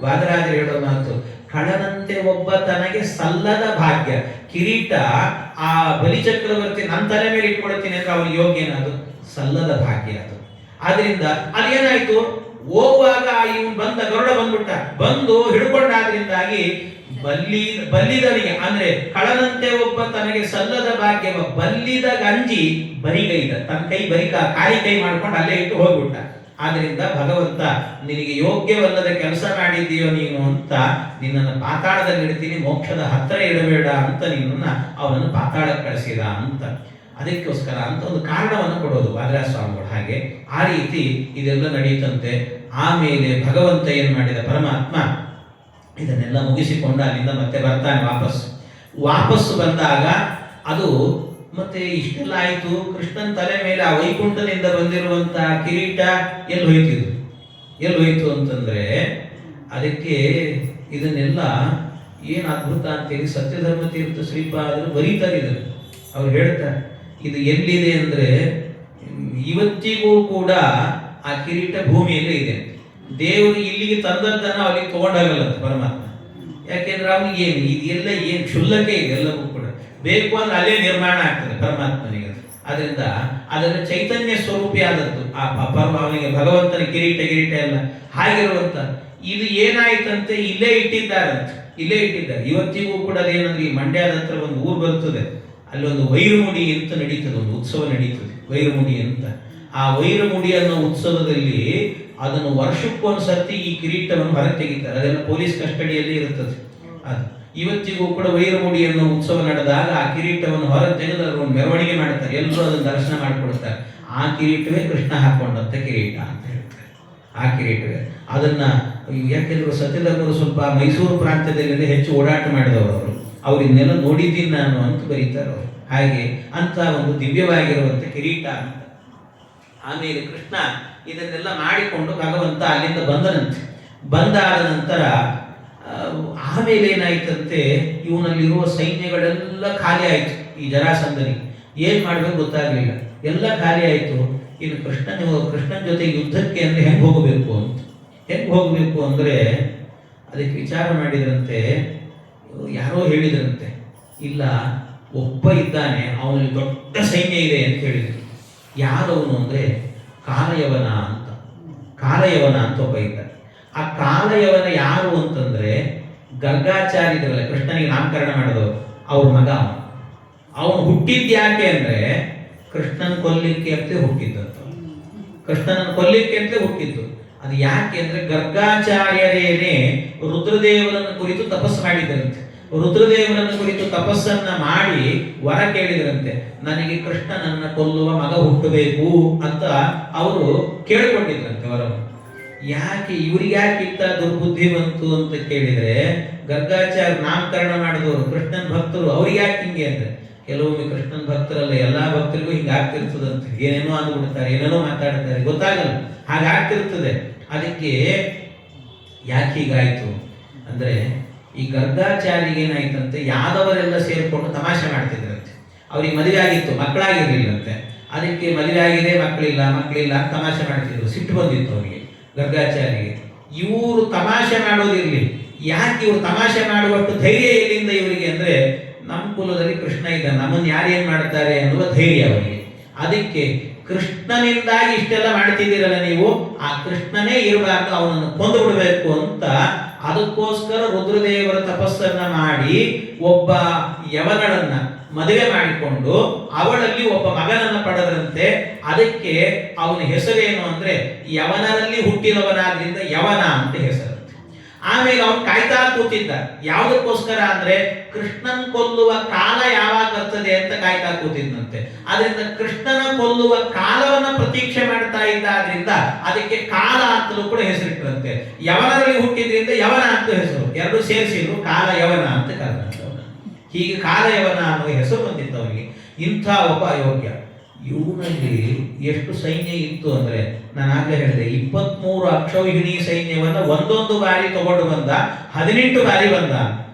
ವಾದರಾಜರು ಹೇಳೋ ಮಾತು, ಕಳನಂತೆ ಒಬ್ಬ ತನಗೆ ಸಲ್ಲದ ಭಾಗ್ಯ. ಕಿರೀಟ ಆ ಬಲಿಚಕ್ರವರ್ತಿ ನನ್ನ ತಲೆ ಮೇಲೆ ಇಟ್ಕೊಳ್ತೀನಿ ಅಂದ್ರೆ ಅವನಿಗೆ ಯೋಗ್ಯನ, ಅದು ಸಲ್ಲದ ಭಾಗ್ಯ ಅದು. ಆದ್ರಿಂದ ಅದೇನಾಯ್ತು, ಹೋಗುವಾಗ ಇವನು ಬಂದ ಗರುಡ ಬಂದು ಹಿಡ್ಕೊಂಡಾದ್ರಿಂದಾಗಿ ಬಲ್ಲಿದನಿಗೆ ಅಂದ್ರೆ ಕಳನಂತೆ ಒಬ್ಬ ತನಗೆ ಸಲ್ಲದ ಭಾಗ್ಯವ ಬಲ್ಲಿದ ಗಂಜಿ ಬರಿಗೈದ, ತನ್ನ ಕೈ ಖಾಲಿ ಕೈ ಮಾಡ್ಕೊಂಡು ಅಲ್ಲೇ ಇಟ್ಟು ಹೋಗ್ಬಿಟ್ಟ. ಆದ್ರಿಂದ ಭಗವಂತ ನಿನಗೆ ಯೋಗ್ಯವಲ್ಲದ ಕೆಲಸ ಮಾಡಿದ್ದೀಯೋ ನೀನು ಅಂತ ನಿನ್ನನ್ನು ಪಾತಾಳದಲ್ಲಿ ಇಡ್ತೀನಿ, ಮೋಕ್ಷದ ಹತ್ತಿರ ಇಡಬೇಡ ಅಂತ ಅವನನ್ನು ಪಾತಾಳಕ್ಕೆ ಕಳಿಸಿದ ಅಂತ. ಅದಕ್ಕೋಸ್ಕರ ಅಂತ ಒಂದು ಕಾರಣವನ್ನು ಕೊಡೋದು ವಾದರಾಜ ಸ್ವಾಮಿಗಳು. ಹಾಗೆ ಆ ರೀತಿ ಇದೆಲ್ಲ ನಡೀತಂತೆ. ಆಮೇಲೆ ಭಗವಂತ ಏನು ಮಾಡಿದ, ಪರಮಾತ್ಮ ಇದನ್ನೆಲ್ಲ ಮುಗಿಸಿಕೊಂಡು ಅಲ್ಲಿಂದ ಮತ್ತೆ ಬರ್ತಾನೆ ವಾಪಸ್ಸು ಬಂದಾಗ ಅದು ಮತ್ತೆ ಇಷ್ಟೆಲ್ಲ ಆಯ್ತು. ಕೃಷ್ಣನ ತಲೆ ಮೇಲೆ ಆ ವೈಕುಂಠದಿಂದ ಬಂದಿರುವಂತಹ ಕಿರೀಟ ಎಲ್ಲಿ ಹೋಯ್ತು ಅಂತಂದ್ರೆ, ಅದಕ್ಕೆ ಇದನ್ನೆಲ್ಲ ಏನು ಅದ್ಭುತ ಅಂತೇಳಿ ಸತ್ಯಧರ್ಮ ತೀರ್ಥ ಶ್ರೀಪಾದರು ಬರೀತಾರೆ. ಅವ್ರು ಹೇಳ್ತಾರೆ ಇದು ಎಲ್ಲಿದೆ ಅಂದ್ರೆ ಇವತ್ತಿಗೂ ಕೂಡ ಆ ಕಿರೀಟ ಭೂಮಿಯಲ್ಲೇ ಇದೆ. ದೇವರು ಇಲ್ಲಿಗೆ ತಂದದ್ದನ್ನು ಅವನಿಗೆ ತಗೊಂಡಾಗಲ್ಲಂತ ಪರಮಾತ್ಮ. ಯಾಕೆಂದ್ರೆ ಅವನಿಗೆ ಇದೆಲ್ಲ ಏನು ಕ್ಷುಲ್ಲಕೆ ಇದೆ, ಎಲ್ಲವೂ ಕೂಡ ಬೇಕು ಅಂದ್ರೆ ಅಲ್ಲೇ ನಿರ್ಮಾಣ ಆಗ್ತದೆ ಪರಮಾತ್ಮನಿಗೆ. ಅದರಿಂದ ಅದರ ಚೈತನ್ಯ ಸ್ವರೂಪಿ ಆದದ್ದು ಆ ಅವನಿಗೆ ಭಗವಂತನ ಕಿರೀಟ ಎಲ್ಲ ಹಾಗಿರುವಂತ. ಇದು ಏನಾಯ್ತಂತೆ, ಇಲ್ಲೇ ಇಟ್ಟಿದ್ದಾರೆ. ಇವತ್ತಿಗೂ ಕೂಡ ಅದೇನಂದ್ರೆ ಈ ಮಂಡ್ಯದ ಹತ್ರ ಒಂದು ಊರು ಬರ್ತದೆ, ಅಲ್ಲೊಂದು ವೈರಮುಡಿ ಅಂತ ನಡೀತದೆ, ಒಂದು ಉತ್ಸವ ನಡೀತದೆ ವೈರಮುಡಿ ಅಂತ. ಆ ವೈರಮುಡಿ ಅನ್ನೋ ಉತ್ಸವದಲ್ಲಿ ಅದನ್ನು ವರ್ಷಕ್ಕೊಂದು ಸರ್ತಿ ಈ ಕಿರೀಟವನ್ನು ಹೊರಗೆ ತೆಗಿತಾರೆ. ಅದೆಲ್ಲ ಪೊಲೀಸ್ ಕಸ್ಟಡಿಯಲ್ಲಿ ಇರುತ್ತದೆ. ಅದು ಇವತ್ತಿಗೂ ಕೂಡ ವೈರಮುಡಿ ಅನ್ನೋ ಉತ್ಸವ ನಡೆದಾಗ ಆ ಕಿರೀಟವನ್ನು ಹೊರಗೆ ತೆಗೆದು ಒಂದು ಮೆರವಣಿಗೆ ಮಾಡ್ತಾರೆ, ಎಲ್ಲರೂ ಅದನ್ನು ದರ್ಶನ ಮಾಡಿಕೊಡ್ತಾರೆ. ಆ ಕಿರೀಟವೇ ಕೃಷ್ಣ ಹಾಕೊಂಡಂತ ಕಿರೀಟ ಅಂತ ಹೇಳ್ತಾರೆ. ಆ ಕಿರೀಟವೇ ಅದನ್ನ, ಯಾಕೆಂದ್ರೆ ಸತ್ಯಧರ್ಮರು ಸ್ವಲ್ಪ ಮೈಸೂರು ಪ್ರಾಂತ್ಯದಲ್ಲಿ ಹೆಚ್ಚು ಓಡಾಟ ಮಾಡಿದವರು ಅವರು, ಅವರಿನ್ನೆಲ್ಲ ನೋಡಿದ್ದೀನಿ ನಾನು ಅಂತ ಬರೀತಾರೆ ಅವರು. ಹಾಗೆ ಅಂತ ಒಂದು ದಿವ್ಯವಾಗಿರುವಂಥ ಕಿರೀಟ ಅಂತ. ಆಮೇಲೆ ಕೃಷ್ಣ ಇದನ್ನೆಲ್ಲ ಮಾಡಿಕೊಂಡು ಭಗವಂತ ಅಲ್ಲಿಂದ ಬಂದನಂತೆ. ಬಂದಾದ ನಂತರ ಆಮೇಲೆ ಏನಾಯ್ತಂತೆ, ಇವನಲ್ಲಿರುವ ಸೈನ್ಯಗಳೆಲ್ಲ ಖಾಲಿ ಆಯಿತು. ಈ ಜರಾಸಂಧನಿಗೆ ಏನು ಮಾಡಬೇಕು ಗೊತ್ತಾಗಲಿಲ್ಲ, ಎಲ್ಲ ಖಾಲಿ ಆಯಿತು. ಇನ್ನು ಕೃಷ್ಣನ ಜೊತೆ ಯುದ್ಧಕ್ಕೆ ಅಂದರೆ ಹೆಂಗೆ ಹೋಗಬೇಕು ಅಂತ, ಹೆಂಗೆ ಹೋಗಬೇಕು ಅಂದರೆ ಅದಕ್ಕೆ ವಿಚಾರ ಮಾಡಿದ್ರಂತೆ. ಯಾರೋ ಹೇಳಿದ್ರಂತೆ, ಇಲ್ಲ ಒಬ್ಬ ಇದ್ದಾನೆ, ಅವನಲ್ಲಿ ದೊಡ್ಡ ಸೈನ್ಯ ಇದೆ ಅಂತ ಹೇಳಿದರು. ಯಾರವನು ಅಂದರೆ ಕಾಲಯವನ ಅಂತ. ಕಾಲಯವನ ಅಂತ ಒಬ್ಬ ಇದ್ದ. ಆ ಕಾಲಯವನ ಯಾರು ಅಂತಂದ್ರೆ ಗರ್ಗಾಚಾರ್ಯರಲ್ಲ, ಕೃಷ್ಣನಿಗೆ ನಾಮಕರಣ ಮಾಡಿದವರು, ಅವ್ರ ಮಗ. ಅವನು ಹುಟ್ಟಿದ್ದು ಯಾಕೆ ಅಂದ್ರೆ ಕೃಷ್ಣನ ಕೊಲ್ಲಿಕ್ಕೆ ಅಂತ ಹುಟ್ಟಿದ್ದಂತ. ಕೃಷ್ಣನನ್ನು ಕೊಲ್ಲಿಕ್ಕೆ ಅಂತ ಹುಟ್ಟಿದ್ದು. ಅದು ಯಾಕೆ ಅಂದ್ರೆ ಗರ್ಗಾಚಾರ್ಯರೇನೆ ರುದ್ರದೇವರನ್ನು ಕುರಿತು ತಪಸ್ಸು ಮಾಡಿದ್ರಂತೆ. ರುದ್ರದೇವರನ್ನು ಕುರಿತು ತಪಸ್ಸನ್ನ ಮಾಡಿ ವರ ಕೇಳಿದ್ರಂತೆ, ನನಗೆ ಕೃಷ್ಣನನ್ನ ಕೊಲ್ಲುವ ಮಗ ಹುಟ್ಟಬೇಕು ಅಂತ ಅವರು ಕೇಳಿಕೊಂಡಿದ್ರಂತೆ ವರವನ್ನು. ಯಾಕೆ ಇವ್ರಿಗೆ ಯಾಕೆ ಇಂಥ ದುರ್ಬುದ್ಧಿ ಬಂತು ಅಂತ ಕೇಳಿದ್ರೆ, ಗರ್ಗಾಚಾರ್ಯ ನಾಮಕರಣ ಮಾಡಿದವರು ಕೃಷ್ಣನ ಭಕ್ತರು, ಅವ್ರಿಗೆ ಯಾಕೆ ಹಿಂಗೆ ಅಂದ್ರೆ, ಕೆಲವೊಮ್ಮೆ ಕೃಷ್ಣನ ಭಕ್ತರಲ್ಲ ಎಲ್ಲಾ ಭಕ್ತರಿಗೂ ಹಿಂಗೆ ಆಗ್ತಿರ್ತದಂತೆ. ಏನೇನೋ ಅಂದ್ಬಿಡ್ತಾರೆ, ಏನೇನೋ ಮಾತಾಡ್ತಾರೆ, ಗೊತ್ತಾಗಲ್ಲ, ಹಾಗಾಗ್ತಿರ್ತದೆ. ಅದಕ್ಕೆ ಯಾಕೆ ಹೀಗಾಯ್ತು ಅಂದ್ರೆ, ಈ ಗರ್ಗಾಚಾರ್ಯಗೆ ಏನಾಯ್ತಂತೆ, ಯಾದವರೆಲ್ಲ ಸೇರ್ಕೊಂಡು ತಮಾಷೆ ಮಾಡ್ತಿದ್ರಂತೆ. ಅವ್ರಿಗೆ ಮದುವೆ ಆಗಿತ್ತು, ಮಕ್ಕಳಾಗಿರ್ಲಿಲ್ಲಂತೆ. ಅದಕ್ಕೆ ಮದುವೆ ಆಗಿದೆ, ಮಕ್ಕಳಿಲ್ಲ ಅಂತ ತಮಾಷೆ ಮಾಡ್ತಿದ್ರು. ಸಿಟ್ಟು ಬಂದಿತ್ತು ಅವರಿಗೆ, ಗರ್ಗಾಚಾರ್ಯಗೆ. ಇವರು ತಮಾಷೆ ಮಾಡೋದಿರ್ಲಿ, ಯಾಕೆ ಇವರು ತಮಾಷೆ ಮಾಡುವಷ್ಟು ಧೈರ್ಯ ಎಲ್ಲಿಂದ ಇವರಿಗೆ ಅಂದ್ರೆ, ನಮ್ಮ ಕುಲದಲ್ಲಿ ಕೃಷ್ಣ ಇದ್ದ, ನಮ್ಮನ್ನು ಯಾರೇನ್ ಮಾಡ್ತಾರೆ ಅನ್ನುವ ಧೈರ್ಯ ಅವರಿಗೆ. ಅದಕ್ಕೆ ಕೃಷ್ಣನಿಂದಾಗಿ ಇಷ್ಟೆಲ್ಲ ಮಾಡ್ತಿದ್ದೀರಲ್ಲ ನೀವು, ಆ ಕೃಷ್ಣನೇ ಇರಬಾರ್ದು, ಅವನನ್ನು ಕೊಂದು ಬಿಡಬೇಕು ಅಂತ ಅದಕ್ಕೋಸ್ಕರ ರುದ್ರದೇವರ ತಪಸ್ಸನ್ನ ಮಾಡಿ ಒಬ್ಬ ಯವನಳನ್ನ ಮದುವೆ ಮಾಡಿಕೊಂಡು ಅವಳಲ್ಲಿ ಒಬ್ಬ ಮಗನನ್ನ ಪಡೆದ್ರಂತೆ. ಅದಕ್ಕೆ ಅವನ ಹೆಸರೇನು ಅಂದ್ರೆ ಯವನರಲ್ಲಿ ಹುಟ್ಟಿದವನಾದ್ರಿಂದ ಯವನ ಅಂತ ಹೆಸರಂತೆ. ಆಮೇಲೆ ಅವನು ಕಾಯ್ತಾ ಕೂತಿದ್ದ, ಯಾವುದಕ್ಕೋಸ್ಕರ ಅಂದ್ರೆ ಕೃಷ್ಣನ್ ಕೊಲ್ಲುವ ಕಾಲ ಯಾವಾಗ ಬರ್ತದೆ ಅಂತ ಕಾಯ್ತಾ ಕೂತಿದ್ದಂತೆ. ಆದ್ರಿಂದ ಕೃಷ್ಣನ ಕೊಲ್ಲುವ ಕಾಲವನ್ನ ಪ್ರತೀಕ್ಷೆ ಮಾಡ್ತಾ ಇದ್ದ. ಆದ್ರಿಂದ ಅದಕ್ಕೆ ಕಾಲ ಅಂತಲೂ ಕೂಡ ಹೆಸರಿಟ್ಟರಂತೆ. ಯವನರಲ್ಲಿ ಹುಟ್ಟಿದ್ರಿಂದ ಯವನ ಅಂತ ಹೆಸರು, ಎರಡು ಸೇರಿಸಿದ್ರು ಕಾಲ ಯವನ ಅಂತ ಕರೆದಂತೆ. ಹೀಗೆ ಕಾಲಯವನ ಅನ್ನುವ ಹೆಸರು ಬಂದಿತ್ತು ಅವನಿಗೆ. ಇಂಥ ಒಬ್ಬ ಅಯೋಗ್ಯ. ಇವನಲ್ಲಿ ಎಷ್ಟು ಸೈನ್ಯ ಇತ್ತು ಅಂದ್ರೆ, ನಾನು ಆಗ್ಲೇ ಹೇಳಿದೆ, 23 ಅಕ್ಷೌಹಿಣಿ ಸೈನ್ಯವನ್ನ ಒಂದೊಂದು ಬಾರಿ ತಗೊಂಡು ಬಂದ, 18 ಬಾರಿ ಬಂದ.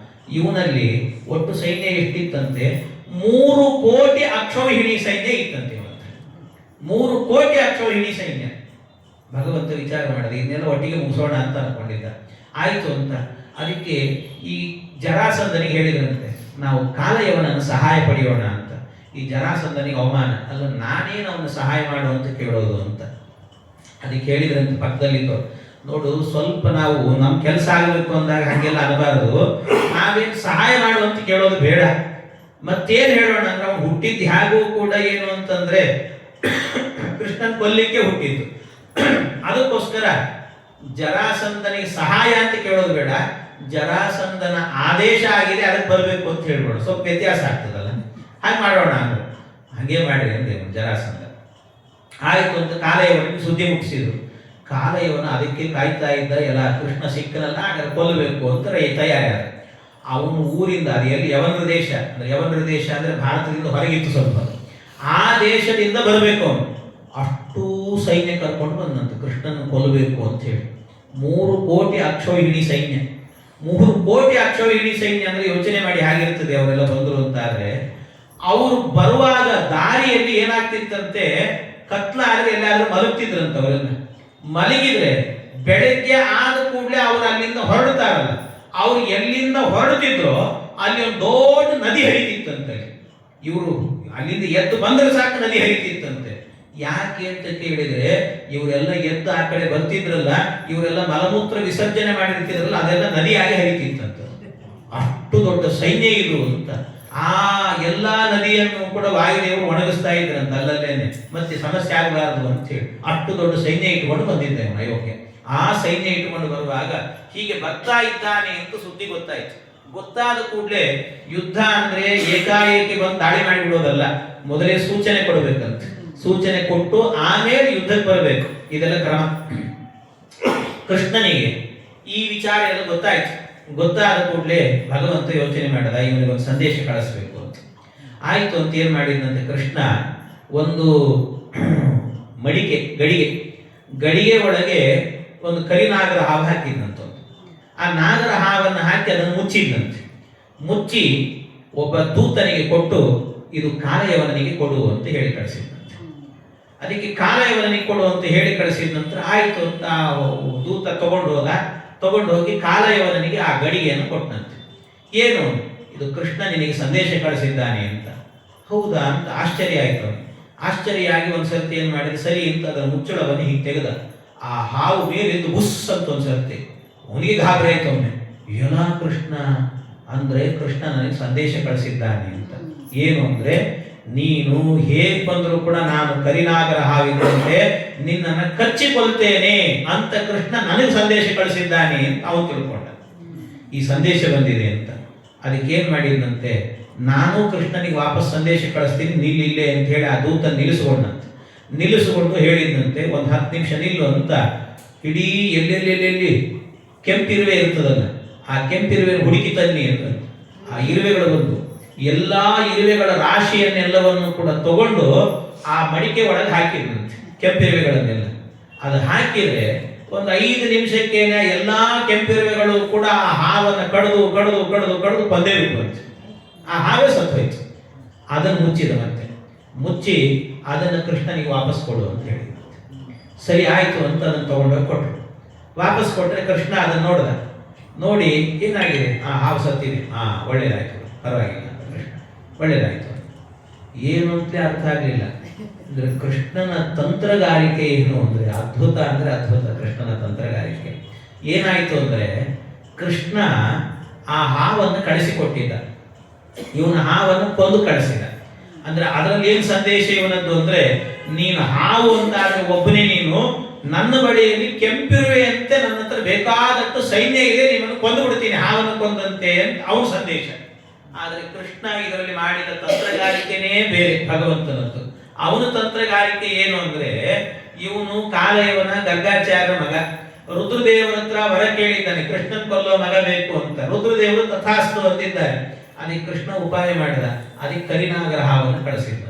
ಇವನಲ್ಲಿ ಒಟ್ಟು ಸೈನ್ಯ ಎಷ್ಟಿತ್ತಂತೆ, 3 ಕೋಟಿ ಅಕ್ಷೌಹಿಣಿ ಸೈನ್ಯ ಇತ್ತಂತೆ. 3 ಕೋಟಿ ಅಕ್ಷೌಹಿಣಿ ಸೈನ್ಯ. ಭಗವಂತ ವಿಚಾರ ಮಾಡಿದೆ, ಇದನ್ನೆಲ್ಲ ಒಟ್ಟಿಗೆ ಮುಗಿಸೋಣ ಅಂತ ಅನ್ಕೊಂಡಿದ್ದ. ಆಯ್ತು ಅಂತ ಅದಕ್ಕೆ ಈ ಜರಾಸಂಧನಿಗೆ ಹೇಳಿದ್ರಂತೆ, ನಾವು ಕಾಲಯವನನ್ನು ಸಹಾಯ ಪಡೆಯೋಣ ಅಂತ. ಈ ಜರಾಸಂಧನಿಗೆ ಅವಮಾನ ಅಲ್ಲ, ನಾನೇನು ಅವನು ಸಹಾಯ ಮಾಡು ಅಂತ ಕೇಳೋದು ಅಂತ. ಅದಕ್ಕೆ ಹೇಳಿದ್ರಂತೆ ಪಕ್ಕದಲ್ಲಿದ್ದು, ನೋಡು ಸ್ವಲ್ಪ ನಾವು ನಮ್ಮ ಕೆಲಸ ಆಗಬೇಕು ಅಂದಾಗ ಹಾಗೆಲ್ಲ ಅನ್ನಬಾರದು, ನಾವೇನು ಸಹಾಯ ಮಾಡು ಅಂತ ಕೇಳೋದು ಬೇಡ. ಮತ್ತೇನು ಹೇಳೋಣ ಅಂದ್ರೆ, ಅವ್ನು ಹುಟ್ಟಿದ್ದು ಹೇಗೂ ಕೂಡ ಏನು ಅಂತಂದ್ರೆ ಕೃಷ್ಣನ್ ಕೊಲ್ಲಿಕ್ಕೆ ಹುಟ್ಟಿದ್ದು. ಅದಕ್ಕೋಸ್ಕರ ಜರಾಸಂಧನಿಗೆ ಸಹಾಯ ಅಂತ ಕೇಳೋದು ಬೇಡ, ಜರಾಸಂಧನ ಆದೇಶ ಆಗಿದೆ ಅದಕ್ಕೆ ಬರಬೇಕು ಅಂತ ಹೇಳ್ಬೇಡ, ಸ್ವಲ್ಪ ವ್ಯತ್ಯಾಸ ಆಗ್ತದಲ್ಲ, ಹಾಗೆ ಮಾಡೋಣ ಅಂದ್ರೆ. ಹಾಗೆ ಮಾಡಿರಿ ಅಂದೆ ಜರಾಸಂಧ. ಆಯ್ತು ಅಂತ ಕಾಲಯವನಿಗೆ ಸುದ್ದಿ ಮುಟ್ಟಿಸಿದ್ರು. ಕಾಲಯವನ ಅದಕ್ಕೆ ಕಾಯ್ತಾ ಇದ್ದ, ಎಲ್ಲ ಕೃಷ್ಣ ಸಿಕ್ಕನಲ್ಲ ಹಾಗಾದ್ರೆ ಕೊಲ್ಲಬೇಕು ಅಂತ ತಯಾರಾದ. ಅವನು ಊರಿಂದ, ಅದು ಎಲ್ಲಿ ಯವನರ ದೇಶ ಅಂದ್ರೆ, ಯವನರ ದೇಶ ಅಂದ್ರೆ ಭಾರತದಿಂದ ಹೊರಗಿತ್ತು ಸ್ವಲ್ಪ, ಆ ದೇಶದಿಂದ ಬರಬೇಕು ಅವನು. ಅಷ್ಟೂ ಸೈನ್ಯ ಕರ್ಕೊಂಡು ಬಂದಂತ ಕೃಷ್ಣನ ಕೊಲ್ಲಬೇಕು ಅಂತ ಹೇಳಿ. 3 ಕೋಟಿ ಅಕ್ಷೌಹಿಣಿ ಸೈನ್ಯ. 3 ಕೋಟಿ ಅಕ್ಷೌಹಿಣಿ ಸೈನ್ಯ ಅಂದ್ರೆ ಯೋಚನೆ ಮಾಡಿ ಹೇಗಿರ್ತದೆ. ಅವರೆಲ್ಲ ಬಂದರು ಅಂತ ಆದ್ರೆ, ಅವರು ಬರುವಾಗ ದಾರಿಯಲ್ಲಿ ಏನಾಗ್ತಿತ್ತಂತೆ, ಕತ್ಲಾದ್ರೆ ಎಲ್ಲಾದ್ರೂ ಮಲಗ್ತಿದ್ರಂತ. ಅವರೆಲ್ಲ ಮಲಗಿದ್ರೆ ಬೆಳಗ್ಗೆ ಆದ ಕೂಡಲೇ ಅವರು ಅಲ್ಲಿಂದ ಹೊರಡ್ತಾರಲ್ಲ, ಅವ್ರು ಎಲ್ಲಿಂದ ಹೊರಡ್ತಿದ್ರೋ ಅಲ್ಲಿ ಒಂದು ದೊಡ್ಡ ನದಿ ಹರಿತಿತ್ತಂತೆ. ಇವರು ಅಲ್ಲಿಂದ ಎದ್ದು ಬಂದ್ರೆ ಸಾಕು ನದಿ ಹರಿತಿತ್ತಂತೆ. ಯಾಕೆ ಅಂತ ಕೇಳಿದ್ರೆ, ಇವರೆಲ್ಲ ಎದ್ದು ಆ ಕಡೆ ಬರ್ತಿದ್ರಲ್ಲ, ಇವರೆಲ್ಲ ಮಲಮೂತ್ರ ವಿಸರ್ಜನೆ ಮಾಡಿರ್ತಿದ್ರಲ್ಲ, ಅದೆಲ್ಲ ನದಿಯಾಗಿ ಹರಿತಿತ್ತಂತ. ಅಷ್ಟು ದೊಡ್ಡ ಸೈನ್ಯ ಇದು ಅಂತ. ಆ ಎಲ್ಲಾ ನದಿಯನ್ನು ಕೂಡ ವಾಯುದೇವರು ಒಣಗಿಸ್ತಾ ಇದ್ರಂತ ಅಲ್ಲಲ್ಲೇನೆ. ಮತ್ತೆ ಸಮಸ್ಯೆ ಆಗಬಾರದು ಅಂತ ಹೇಳಿ ಅಷ್ಟು ದೊಡ್ಡ ಸೈನ್ಯ ಇಟ್ಟುಕೊಂಡು ಬಂದಿದ್ದೆ ಅಯೋಗ್ಯ. ಆ ಸೈನ್ಯ ಇಟ್ಟುಕೊಂಡು ಬರುವಾಗ ಹೀಗೆ ಬರ್ತಾ ಇದ್ದಾನೆ ಅಂತ ಸುದ್ದಿ ಗೊತ್ತಾಯ್ತು. ಗೊತ್ತಾದ ಕೂಡಲೇ ಯುದ್ಧ ಅಂದ್ರೆ ಏಕಾಏಕಿ ಬಂದು ದಾಳಿ ಮಾಡಿಬಿಡೋದಲ್ಲ, ಮೊದಲೇ ಸೂಚನೆ ಕೊಡಬೇಕಂತ. ಸೂಚನೆ ಕೊಟ್ಟು ಆಮೇಲೆ ಯುದ್ಧಕ್ಕೆ ಬರಬೇಕು. ಇದೆಲ್ಲ ಕ್ರಮ. ಕೃಷ್ಣನಿಗೆ ಈ ವಿಚಾರ ಎಲ್ಲ ಗೊತ್ತಾಯ್ತು. ಗೊತ್ತಾದ ಕೂಡಲೇ ಭಗವಂತ ಯೋಚನೆ ಮಾಡಿದ, ಇವನಿಗೊಂದು ಸಂದೇಶ ಕಳಿಸ್ಬೇಕು ಅಂತ. ಆಯ್ತು ಅಂತ ಏನ್ ಮಾಡಿದಂತೆ ಕೃಷ್ಣ, ಒಂದು ಗಡಿಗೆ ಒಳಗೆ ಒಂದು ಕರಿನಾಗರ ಹಾವು ಹಾಕಿದ್ನಂತ. ಆ ನಾಗರ ಹಾವನ್ನು ಹಾಕಿ ಅದನ್ನು ಮುಚ್ಚಿದ್ನಂತೆ. ಮುಚ್ಚಿ ಒಬ್ಬ ದೂತನಿಗೆ ಕೊಟ್ಟು ಇದು ಕಾಲಯವನಿಗೆ ಕೊಡು ಅಂತ ಹೇಳಿ ಕಳಿಸಿದ್ನಂತೆ. ಅದಕ್ಕೆ ಕಾಲಯವನಿಗೆ ಕೊಡು ಅಂತ ಹೇಳಿ ಕಳಿಸಿದ ನಂತರ ಆಯ್ತು ಅಂತ ದೂತ ತಗೊಂಡು ಹೋಗಿ ಕಾಲಯವನಿಗೆ ಆ ಗಡಿಗೆಯನ್ನು ಕೊಟ್ಟನಂತೆ. ಏನು ಇದು, ಕೃಷ್ಣ ನಿನಗೆ ಸಂದೇಶ ಕಳಿಸಿದ್ದಾನೆ ಅಂತ. ಹೌದಾ ಅಂತ ಆಶ್ಚರ್ಯ ಆಯ್ತು ಅವನಿಗೆ. ಆಶ್ಚರ್ಯ ಆಗಿ ಒಂದ್ಸರ್ತಿ ಏನ್ ಮಾಡಿದ, ಸರಿ ಅಂತ ಅದರ ಮುಚ್ಚಳವನ್ನು ಹೀಗೆ ತೆಗೆದ. ಆ ಹಾವು ಮೇಲಿದ್ದು ಬುಸ್ ಅಂತ ಒಂದ್ಸರ್ತಿ ಅವನಿಗೆ ಗಾಬರಿ ಆಯ್ತು. ಒಮ್ಮೆ ಏನ ಕೃಷ್ಣ ಅಂದ್ರೆ, ಕೃಷ್ಣ ನನಗೆ ಸಂದೇಶ ಕಳಿಸಿದ್ದಾನೆ ಅಂತ. ಏನು ಅಂದ್ರೆ, ನೀನು ಹೇಗ್ ಬಂದರೂ ಕೂಡ ನಾನು ಕರಿನಾಗರ ಹಾವಿದ್ದಂತೆ ನಿನ್ನನ್ನು ಕಚ್ಚಿಕೊಳ್ತೇನೆ ಅಂತ ಕೃಷ್ಣ ನನಗೆ ಸಂದೇಶ ಕಳಿಸಿದ್ದಾನೆ ಅಂತ ಅವನು ತಿಳ್ಕೊಂಡ. ಈ ಸಂದೇಶ ಬಂದಿದೆ ಅಂತ. ಅದಕ್ಕೆ ಏನ್ ಮಾಡಿದಂತೆ, ನಾನು ಕೃಷ್ಣನಿಗೆ ವಾಪಸ್ ಸಂದೇಶ ಕಳಿಸ್ತೀನಿ, ನಿಲ್ಲಿಲ್ಲೇ ಅಂತ ಹೇಳಿ ಆ ದೂತ ನಿಲ್ಲಿಸಿಕೊಂಡು ಹೇಳಿದಂತೆ, ಒಂದು 10 ನಿಮಿಷ ನಿಲ್ಲು ಅಂತ. ಇಡೀ ಎಲ್ಲೆಲ್ಲಿ ಕೆಂಪಿರುವೆ ಇರ್ತದಲ್ಲ, ಆ ಕೆಂಪಿರುವೆ ಹುಡುಕಿ ತನ್ನಿ ಅಂತ. ಆ ಇರುವೆಗಳು ಬಂದು ಎಲ್ಲಾ ಇರುವೆಗಳ ರಾಶಿಯನ್ನೆಲ್ಲವನ್ನು ಕೂಡ ತಗೊಂಡು ಆ ಮಡಿಕೆ ಒಳಗೆ ಹಾಕಿದ್ರಂತೆ, ಕೆಂಪಿರುವೆಗಳನ್ನೆಲ್ಲ. ಅದು ಹಾಕಿದ್ರೆ ಒಂದು 5 ನಿಮಿಷಕ್ಕೇನೆ ಎಲ್ಲಾ ಕೆಂಪಿರುವೆಗಳು ಕೂಡ ಆ ಹಾವನ್ನು ಕಡಿದು ಪಂದೇ ಬಿಟ್ಟಂತೆ. ಆ ಹಾವೇ ಸತ್ತೋಯ್ತು. ಅದನ್ನು ಮತ್ತೆ ಮುಚ್ಚಿ ಅದನ್ನು ಕೃಷ್ಣನಿಗೆ ವಾಪಸ್ ಕೊಡು ಅಂತ ಹೇಳಿದ. ಸರಿ ಆಯ್ತು ಅಂತ ಅದನ್ನು ತಗೊಂಡೋಗಿ ಕೊಟ್ಟರು. ವಾಪಸ್ ಕೊಟ್ಟರೆ ಕೃಷ್ಣ ಅದನ್ನು ನೋಡಿ ಏನಾಗಿದೆ, ಹಾವು ಸತ್ತಿದೆ, ಒಳ್ಳೇದಾಯ್ತು, ಪರವಾಗಿಲ್ಲ ಕೃಷ್ಣ, ಒಳ್ಳೇದಾಯ್ತು. ಏನು ಅಂತಲೇ ಅರ್ಥ ಆಗಲಿಲ್ಲ. ಅಂದ್ರೆ ಕೃಷ್ಣನ ತಂತ್ರಗಾರಿಕೆ ಏನು ಅಂದ್ರೆ ಅದ್ಭುತ ಕೃಷ್ಣನ ತಂತ್ರಗಾರಿಕೆ. ಏನಾಯ್ತು ಅಂದ್ರೆ, ಕೃಷ್ಣ ಆ ಹಾವನ್ನು ಕಳಿಸಿಕೊಟ್ಟಿದ್ದ, ಇವನ ಹಾವನ್ನು ಕೊಂದು ಕಳಿಸಿದ. ಅಂದ್ರೆ ಅದರಲ್ಲಿ ಏನ್ ಸಂದೇಶ ಇವನದ್ದು ಅಂದ್ರೆ, ನೀನು ಹಾವು ಅಂತಾದ್ರೆ ಒಬ್ಬನೇ ನೀನು, ನನ್ನ ಬಳಿಯಲ್ಲಿ ಕೆಂಪಿರುವೆಯಂತೆ ನನ್ನ ಹತ್ರ ಬೇಕಾದಷ್ಟು ಸೈನ್ಯ ಇದೆ, ನಿಮ್ಮನ್ನು ಕೊಂದು ಬಿಡ್ತೀನಿ ಹಾವನ್ನು ಕೊಂದಂತೆ ಅಂತ ಅವನ ಸಂದೇಶ. ಆದ್ರೆ ಕೃಷ್ಣ ಇದರಲ್ಲಿ ಮಾಡಿದ ತಂತ್ರಗಾರಿಕೆನೇ ಬೇರೆ ಭಗವಂತನದ್ದು. ಅವನ ತಂತ್ರಗಾರಿಕೆ ಏನು ಅಂದ್ರೆ, ಇವನು ಕಾಲಯವನ ಗರ್ಗಾಚಾರ್ಯ ಮಗ, ರುದ್ರದೇವರ ಹತ್ರ ವರ ಕೇಳಿದ್ದಾನೆ, ಕೃಷ್ಣನ್ ಕೊಲ್ಲೋ ಮಗ ಬೇಕು ಅಂತ. ರುದ್ರದೇವರು ತಥಾಸ್ತು ಅಂತಿದ್ದಾರೆ. ಅದಕ್ಕೆ ಕೃಷ್ಣ ಉಪಾಯ ಮಾಡಿದ, ಅದಕ್ಕೆ ಕರಿನಾಗರ ಹಾವನ್ನು ಕಳಿಸಿದ್ದ.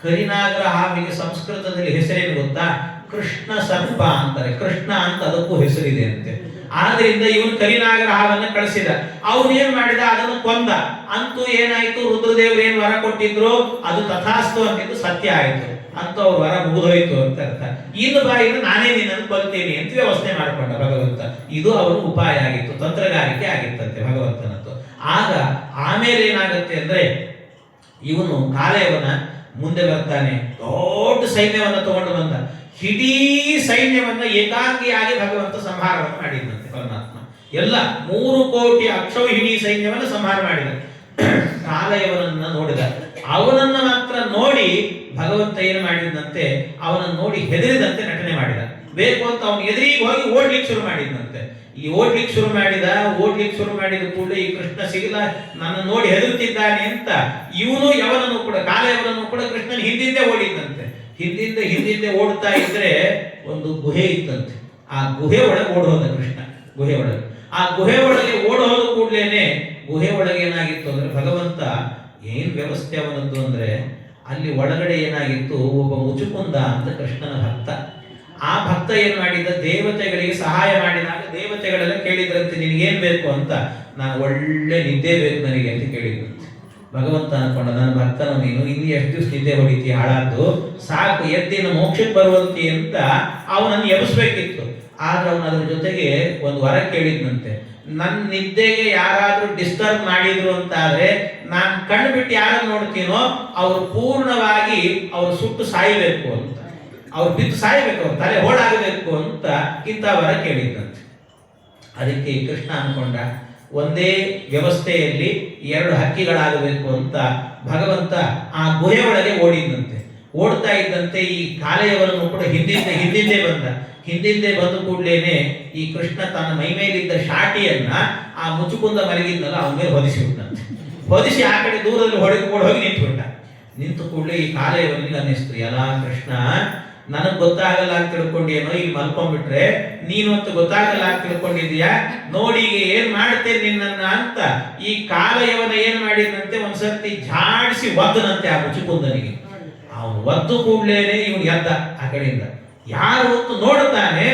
ಕರಿನಾಗರ ಹಾವಿಗೆ ಸಂಸ್ಕೃತದಲ್ಲಿ ಹೆಸರೇನು ಗೊತ್ತಾ? ಕೃಷ್ಣ ಸರ್ಪ ಅಂತಾರೆ. ಕೃಷ್ಣ ಅಂತ ಅದಕ್ಕೂ ಹೆಸರಿದೆ ಅಂತೆ. ಆದ್ರಿಂದ ಇವನು ಕರಿನಾಗರ ಹಾವನ್ನ ಕಳಿಸಿದ. ಅವನು ಏನ್ ಮಾಡಿದ, ಅದನ್ನು ಕೊಂದ. ಅಂತೂ ಏನಾಯ್ತು, ರುದ್ರದೇವರು ಏನ್ ವರ ಕೊಟ್ಟಿದ್ರು ಅದು ತಥಾಸ್ತು ಅಂತಿದ್ದು ಸತ್ಯ ಆಯ್ತು ಅಂತ ಅವ್ರ ವರ ಮುಗಿದೋಯ್ತು ಅಂತ ಅರ್ಥ. ಇನ್ನು ಬಾಯಿನ ನಾನೇ ನಿನ್ನನ್ನು ಕೊಲ್ತೇನೆ ಅಂತ ವ್ಯವಸ್ಥೆ ಮಾಡಿಕೊಂಡ ಭಗವಂತ. ಇದು ಅವನು ಉಪಾಯ ಆಗಿತ್ತು, ತಂತ್ರಗಾರಿಕೆ ಆಗಿತ್ತಂತೆ ಭಗವಂತನದ್ದು. ಆಮೇಲೆ ಏನಾಗುತ್ತೆ ಅಂದ್ರೆ, ಇವನು ಕಾಲಯವನ ಮುಂದೆ ಬರ್ತಾನೆ, ದೊಡ್ಡ ಸೈನ್ಯವನ್ನ ತಗೊಂಡು ಬಂದ. ಇಡೀ ಸೈನ್ಯವನ್ನ ಏಕಾಂಗಿಯಾಗಿ ಭಗವಂತ ಸಂಹಾರವನ್ನು ಮಾಡಿದಂತೆ ಪರಮಾತ್ಮ. ಎಲ್ಲ 3 ಕೋಟಿ ಅಕ್ಷೌಹಿಣಿ ಸೈನ್ಯವನ್ನ ಸಂಹಾರ ಮಾಡಿದ. ಕಾಲಯವನನ್ನ ನೋಡಿದ. ಅವನನ್ನ ಮಾತ್ರ ನೋಡಿ ಭಗವಂತ ಏನು ಮಾಡಿದಂತೆ, ಅವನನ್ನು ನೋಡಿ ಹೆದರಿದಂತೆ ನಟನೆ ಮಾಡಿದ. ಬೇಕು ಅಂತ ಅವನು ಎದುರಿಗೆ ಹೋಗಿ ಓಡ್ಲಿಕ್ಕೆ ಶುರು ಮಾಡಿದಂತೆ. ಈ ಓಡ್ಲಿಕ್ಕೆ ಶುರು ಮಾಡಿದ ಕೂಡಲೇ ಈ ಕೃಷ್ಣ ಸಿಗಲ, ನನ್ನ ನೋಡಿ ಹೆದರುತ್ತಿದ್ದಾನೆ ಅಂತ ಇವನು ಯವನನ್ನು ಕೂಡ, ಕಾಲಯವನನ್ನು ಕೂಡ ಕೃಷ್ಣನ ಹಿಂದಿಂದೆ ಓಡಿದಂತೆ. ಹಿಂದಿಂದೆ ಓಡ್ತಾ ಇದ್ರೆ ಒಂದು ಗುಹೆ ಇತ್ತಂತೆ. ಆ ಗುಹೆ ಒಳಗೆ ಓಡೋದ ಕೃಷ್ಣ. ಆ ಗುಹೆ ಒಳಗೆ ಓಡೋದ ಕೂಡಲೇನೆ ಗುಹೆ ಒಳಗೆ ಏನಾಗಿತ್ತು ಅಂದ್ರೆ, ಭಗವಂತ ಏನ್ ವ್ಯವಸ್ಥೆ ಅವನದ್ದು ಅಂದ್ರೆ, ಅಲ್ಲಿ ಒಳಗಡೆ ಏನಾಗಿತ್ತು, ಒಬ್ಬ ಮುಚುಕುಂದ ಅಂತ ಕೃಷ್ಣನ ಭಕ್ತ. ಆ ಭಕ್ತ ಏನ್ ಮಾಡಿದ, ದೇವತೆಗಳಿಗೆ ಸಹಾಯ ಮಾಡಿದಾಗ ದೇವತೆಗಳೆಲ್ಲ ಕೇಳಿದ್ರಂತೆ, ನಿನಗೇನ್ ಬೇಕು ಅಂತ. ನಾನು ಒಳ್ಳೆ ನಿದ್ದೆ ಬೇಕು ನನಗೆ ಅಂತ ಕೇಳಿದ್ರಂತೆ. ಭಗವಂತ ಅನ್ಕೊಂಡ, ನನ್ನ ಭಕ್ತನ ನೀನು ಇನ್ನು ಎಷ್ಟು ದಿವಸ ನಿದ್ದೆ ಹೊಡಿತಿ, ಹಾಳಾದ್ದು ಸಾಕು, ಎದ್ದಿನ ಮೋಕ್ಷಕ್ಕೆ ಬರುವಂತಿ ಅಂತ ಅವನನ್ನು ಎಬ್ಬಿಸ್ಬೇಕಿತ್ತು. ಆದ್ರೆ ಅವನು ಅದ್ರ ಜೊತೆಗೆ ಒಂದು ವರ ಕೇಳಿದ್ನಂತೆ, ನನ್ನ ನಿದ್ದೆಗೆ ಯಾರಾದ್ರೂ ಡಿಸ್ಟರ್ಬ್ ಮಾಡಿದ್ರು ಅಂತ ಆದ್ರೆ, ನಾನು ಕಣ್ಣು ಬಿಟ್ಟು ಯಾರನ್ನು ನೋಡ್ತೀನೋ ಅವ್ರು ಪೂರ್ಣವಾಗಿ ಅವ್ರು ಸುಟ್ಟು ಸಾಯಬೇಕು ಅಂತ, ಅವ್ರು ಬಿದ್ದು ಸಾಯಬೇಕು, ಅವ್ರ ತಲೆ ಹೋಳಾಗಬೇಕು ಅಂತ ಇಂಥ ವರ ಕೇಳಿದ್ದಂತೆ. ಅದಕ್ಕೆ ಕೃಷ್ಣ ಅನ್ಕೊಂಡ, ಒಂದೇ ವ್ಯವಸ್ಥೆಯಲ್ಲಿ ಎರಡು ಹಕ್ಕಿಗಳಾಗಬೇಕು ಅಂತ ಭಗವಂತ ಆ ಗುಹೆ ಒಳಗೆ ಓಡಿದಂತೆ. ಓಡ್ತಾ ಇದ್ದಂತೆ ಈ ಕಾಲೆಯವರನ್ನು ಕೂಡ ಹಿಂದಿಂದೆ ಬಂದ ಕೂಡಲೇನೆ ಈ ಕೃಷ್ಣ ತನ್ನ ಮೈ ಮೇಲಿದ್ದ ಶಾಟಿಯನ್ನ ಆ ಮುಚುಕುಂದ ಮಲಗಿದ್ನಲ್ಲ ಅವನ ಮೇಲೆ ಹೊದಿಸಿಬಿಟ್ಟಂತೆ. ಹೊದಿಸಿ ಆ ಕಡೆ ದೂರದಲ್ಲಿ ಹೊಡೆದುಕೊಂಡು ಹೋಗಿ ನಿಂತುಬಿಟ್ಟ. ನಿಂತು ಕೂಡಲೇ ಈ ಕಾಲೆಯವನಿಗೆ ಅನ್ನಿಸ್ತು, ಎಲ್ಲ ಕೃಷ್ಣ ನನಗ್ ಗೊತ್ತಾಗಲ್ಲ ಅಂತ ತಿಳ್ಕೊಂಡೇನೋ, ಈಗ ಮಲ್ಕೊಂಡ್ಬಿಟ್ರೆ ನೀನು ಅಂತ ಗೊತ್ತಾಗಲ್ಲ ಅಂತ ತಿಳ್ಕೊಂಡಿದ್ಯಾ, ನೋಡಿ ಈಗ ಏನ್ ಮಾಡ್ತೇನೆ ನಿನ್ನನ್ನ ಅಂತ ಈ ಕಾಲೆಯವನ ಏನ್ ಮಾಡಿದಂತೆ ಒಂದ್ಸರ್ತಿ ಜಾಡಿಸಿ ಒದ್ದನಂತೆ ಆ ಮುಚುಕುಂದನಿಗೆ. ಅವನು ಒದ್ದು ಕೂಡ್ಲೇನೆ ಇವನು ಎದ್ದ ಆ ಕಡೆಯಿಂದ. ಯಾರು ಹೊತ್ತು ನೋಡುತ್ತಾನೆ,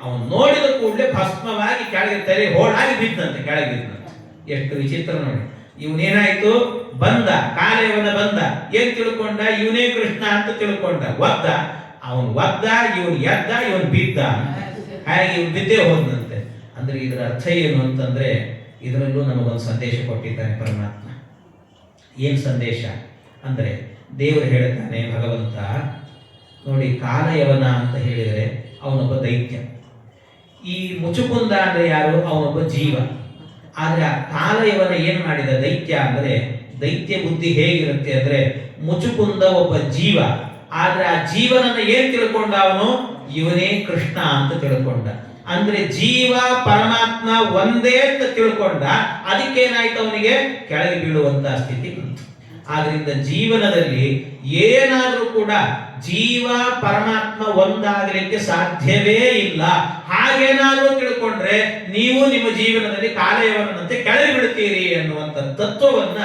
ಅವನು ನೋಡಿದ ಕೂಡಲೇ ಭಸ್ಮವಾಗಿ ಕೆಳಗೆ ತಲೆ ಹೋಳಾಗಿ ಬಿದ್ದಂತೆ, ಕೆಳಗೆ ಬಿದ್ದಂತೆ. ಎಷ್ಟು ವಿಚಿತ್ರ ನೋಡಿ. ಇವನೇನಾಯ್ತು, ಬಂದ ಕಾಲೆಯವನ ಬಂದ, ಏನ್ ತಿಳ್ಕೊಂಡ, ಇವನೇ ಕೃಷ್ಣ ಅಂತ ತಿಳ್ಕೊಂಡ, ಒದ್ದ. ಅವನು ಒದ್ದ, ಇವನು ಎದ್ದ, ಇವನು ಬಿದ್ದ. ಹಾಗೆ ಇವನು ಬಿದ್ದೇ ಹೋದಂತೆ. ಅಂದ್ರೆ ಇದರ ಅರ್ಥ ಏನು ಅಂತಂದ್ರೆ, ಇದರಲ್ಲೂ ನಮಗೊಂದು ಸಂದೇಶ ಕೊಟ್ಟಿದ್ದಾನೆ ಪರಮಾತ್ಮ. ಏನ್ ಸಂದೇಶ ಅಂದ್ರೆ, ದೇವರು ಹೇಳ್ತಾನೆ ಭಗವಂತ ನೋಡಿ, ಕಾಲಯವನ ಅಂತ ಹೇಳಿದರೆ ಅವನೊಬ್ಬ ದೈತ್ಯ. ಈ ಮುಚುಕುಂದ ಅಂದ್ರೆ ಯಾರು, ಅವನೊಬ್ಬ ಜೀವ. ಆದ್ರೆ ಆ ಕಾಲಯವನ ಏನ್ ಮಾಡಿದ ದೈತ್ಯ ಅಂದ್ರೆ, ದೈತ್ಯ ಬುದ್ಧಿ ಹೇಗಿರುತ್ತೆ ಅಂದ್ರೆ, ಮುಚುಕುಂದ ಒಬ್ಬ ಜೀವ, ಆದ್ರೆ ಆ ಜೀವನನ್ನ ಏನ್ ತಿಳ್ಕೊಂಡ ಅವನು, ಇವನೇ ಕೃಷ್ಣ ಅಂತ ತಿಳ್ಕೊಂಡ. ಅಂದ್ರೆ ಜೀವ ಪರಮಾತ್ಮ ಒಂದೇ ಅಂತ ತಿಳ್ಕೊಂಡ. ಅದಕ್ಕೇನಾಯ್ತು, ಅವನಿಗೆ ಕೆಳಗೆ ಬೀಳುವಂತ ಸ್ಥಿತಿ ಬಂತು. ಆದ್ರಿಂದ ಜೀವನದಲ್ಲಿ ಏನಾದ್ರೂ ಕೂಡ ಜೀವ ಪರಮಾತ್ಮ ಒಂದಾಗಲಿಕ್ಕೆ ಸಾಧ್ಯವೇ ಇಲ್ಲ. ಹಾಗೇನಾದ್ರೂ ತಿಳ್ಕೊಂಡ್ರೆ ನೀವು ನಿಮ್ಮ ಜೀವನದಲ್ಲಿ ಕಾಲೆಯವನಂತೆ ಕೆಳಗೆ ಬಿಡುತ್ತೀರಿ ಅನ್ನುವಂಥ ತತ್ವವನ್ನ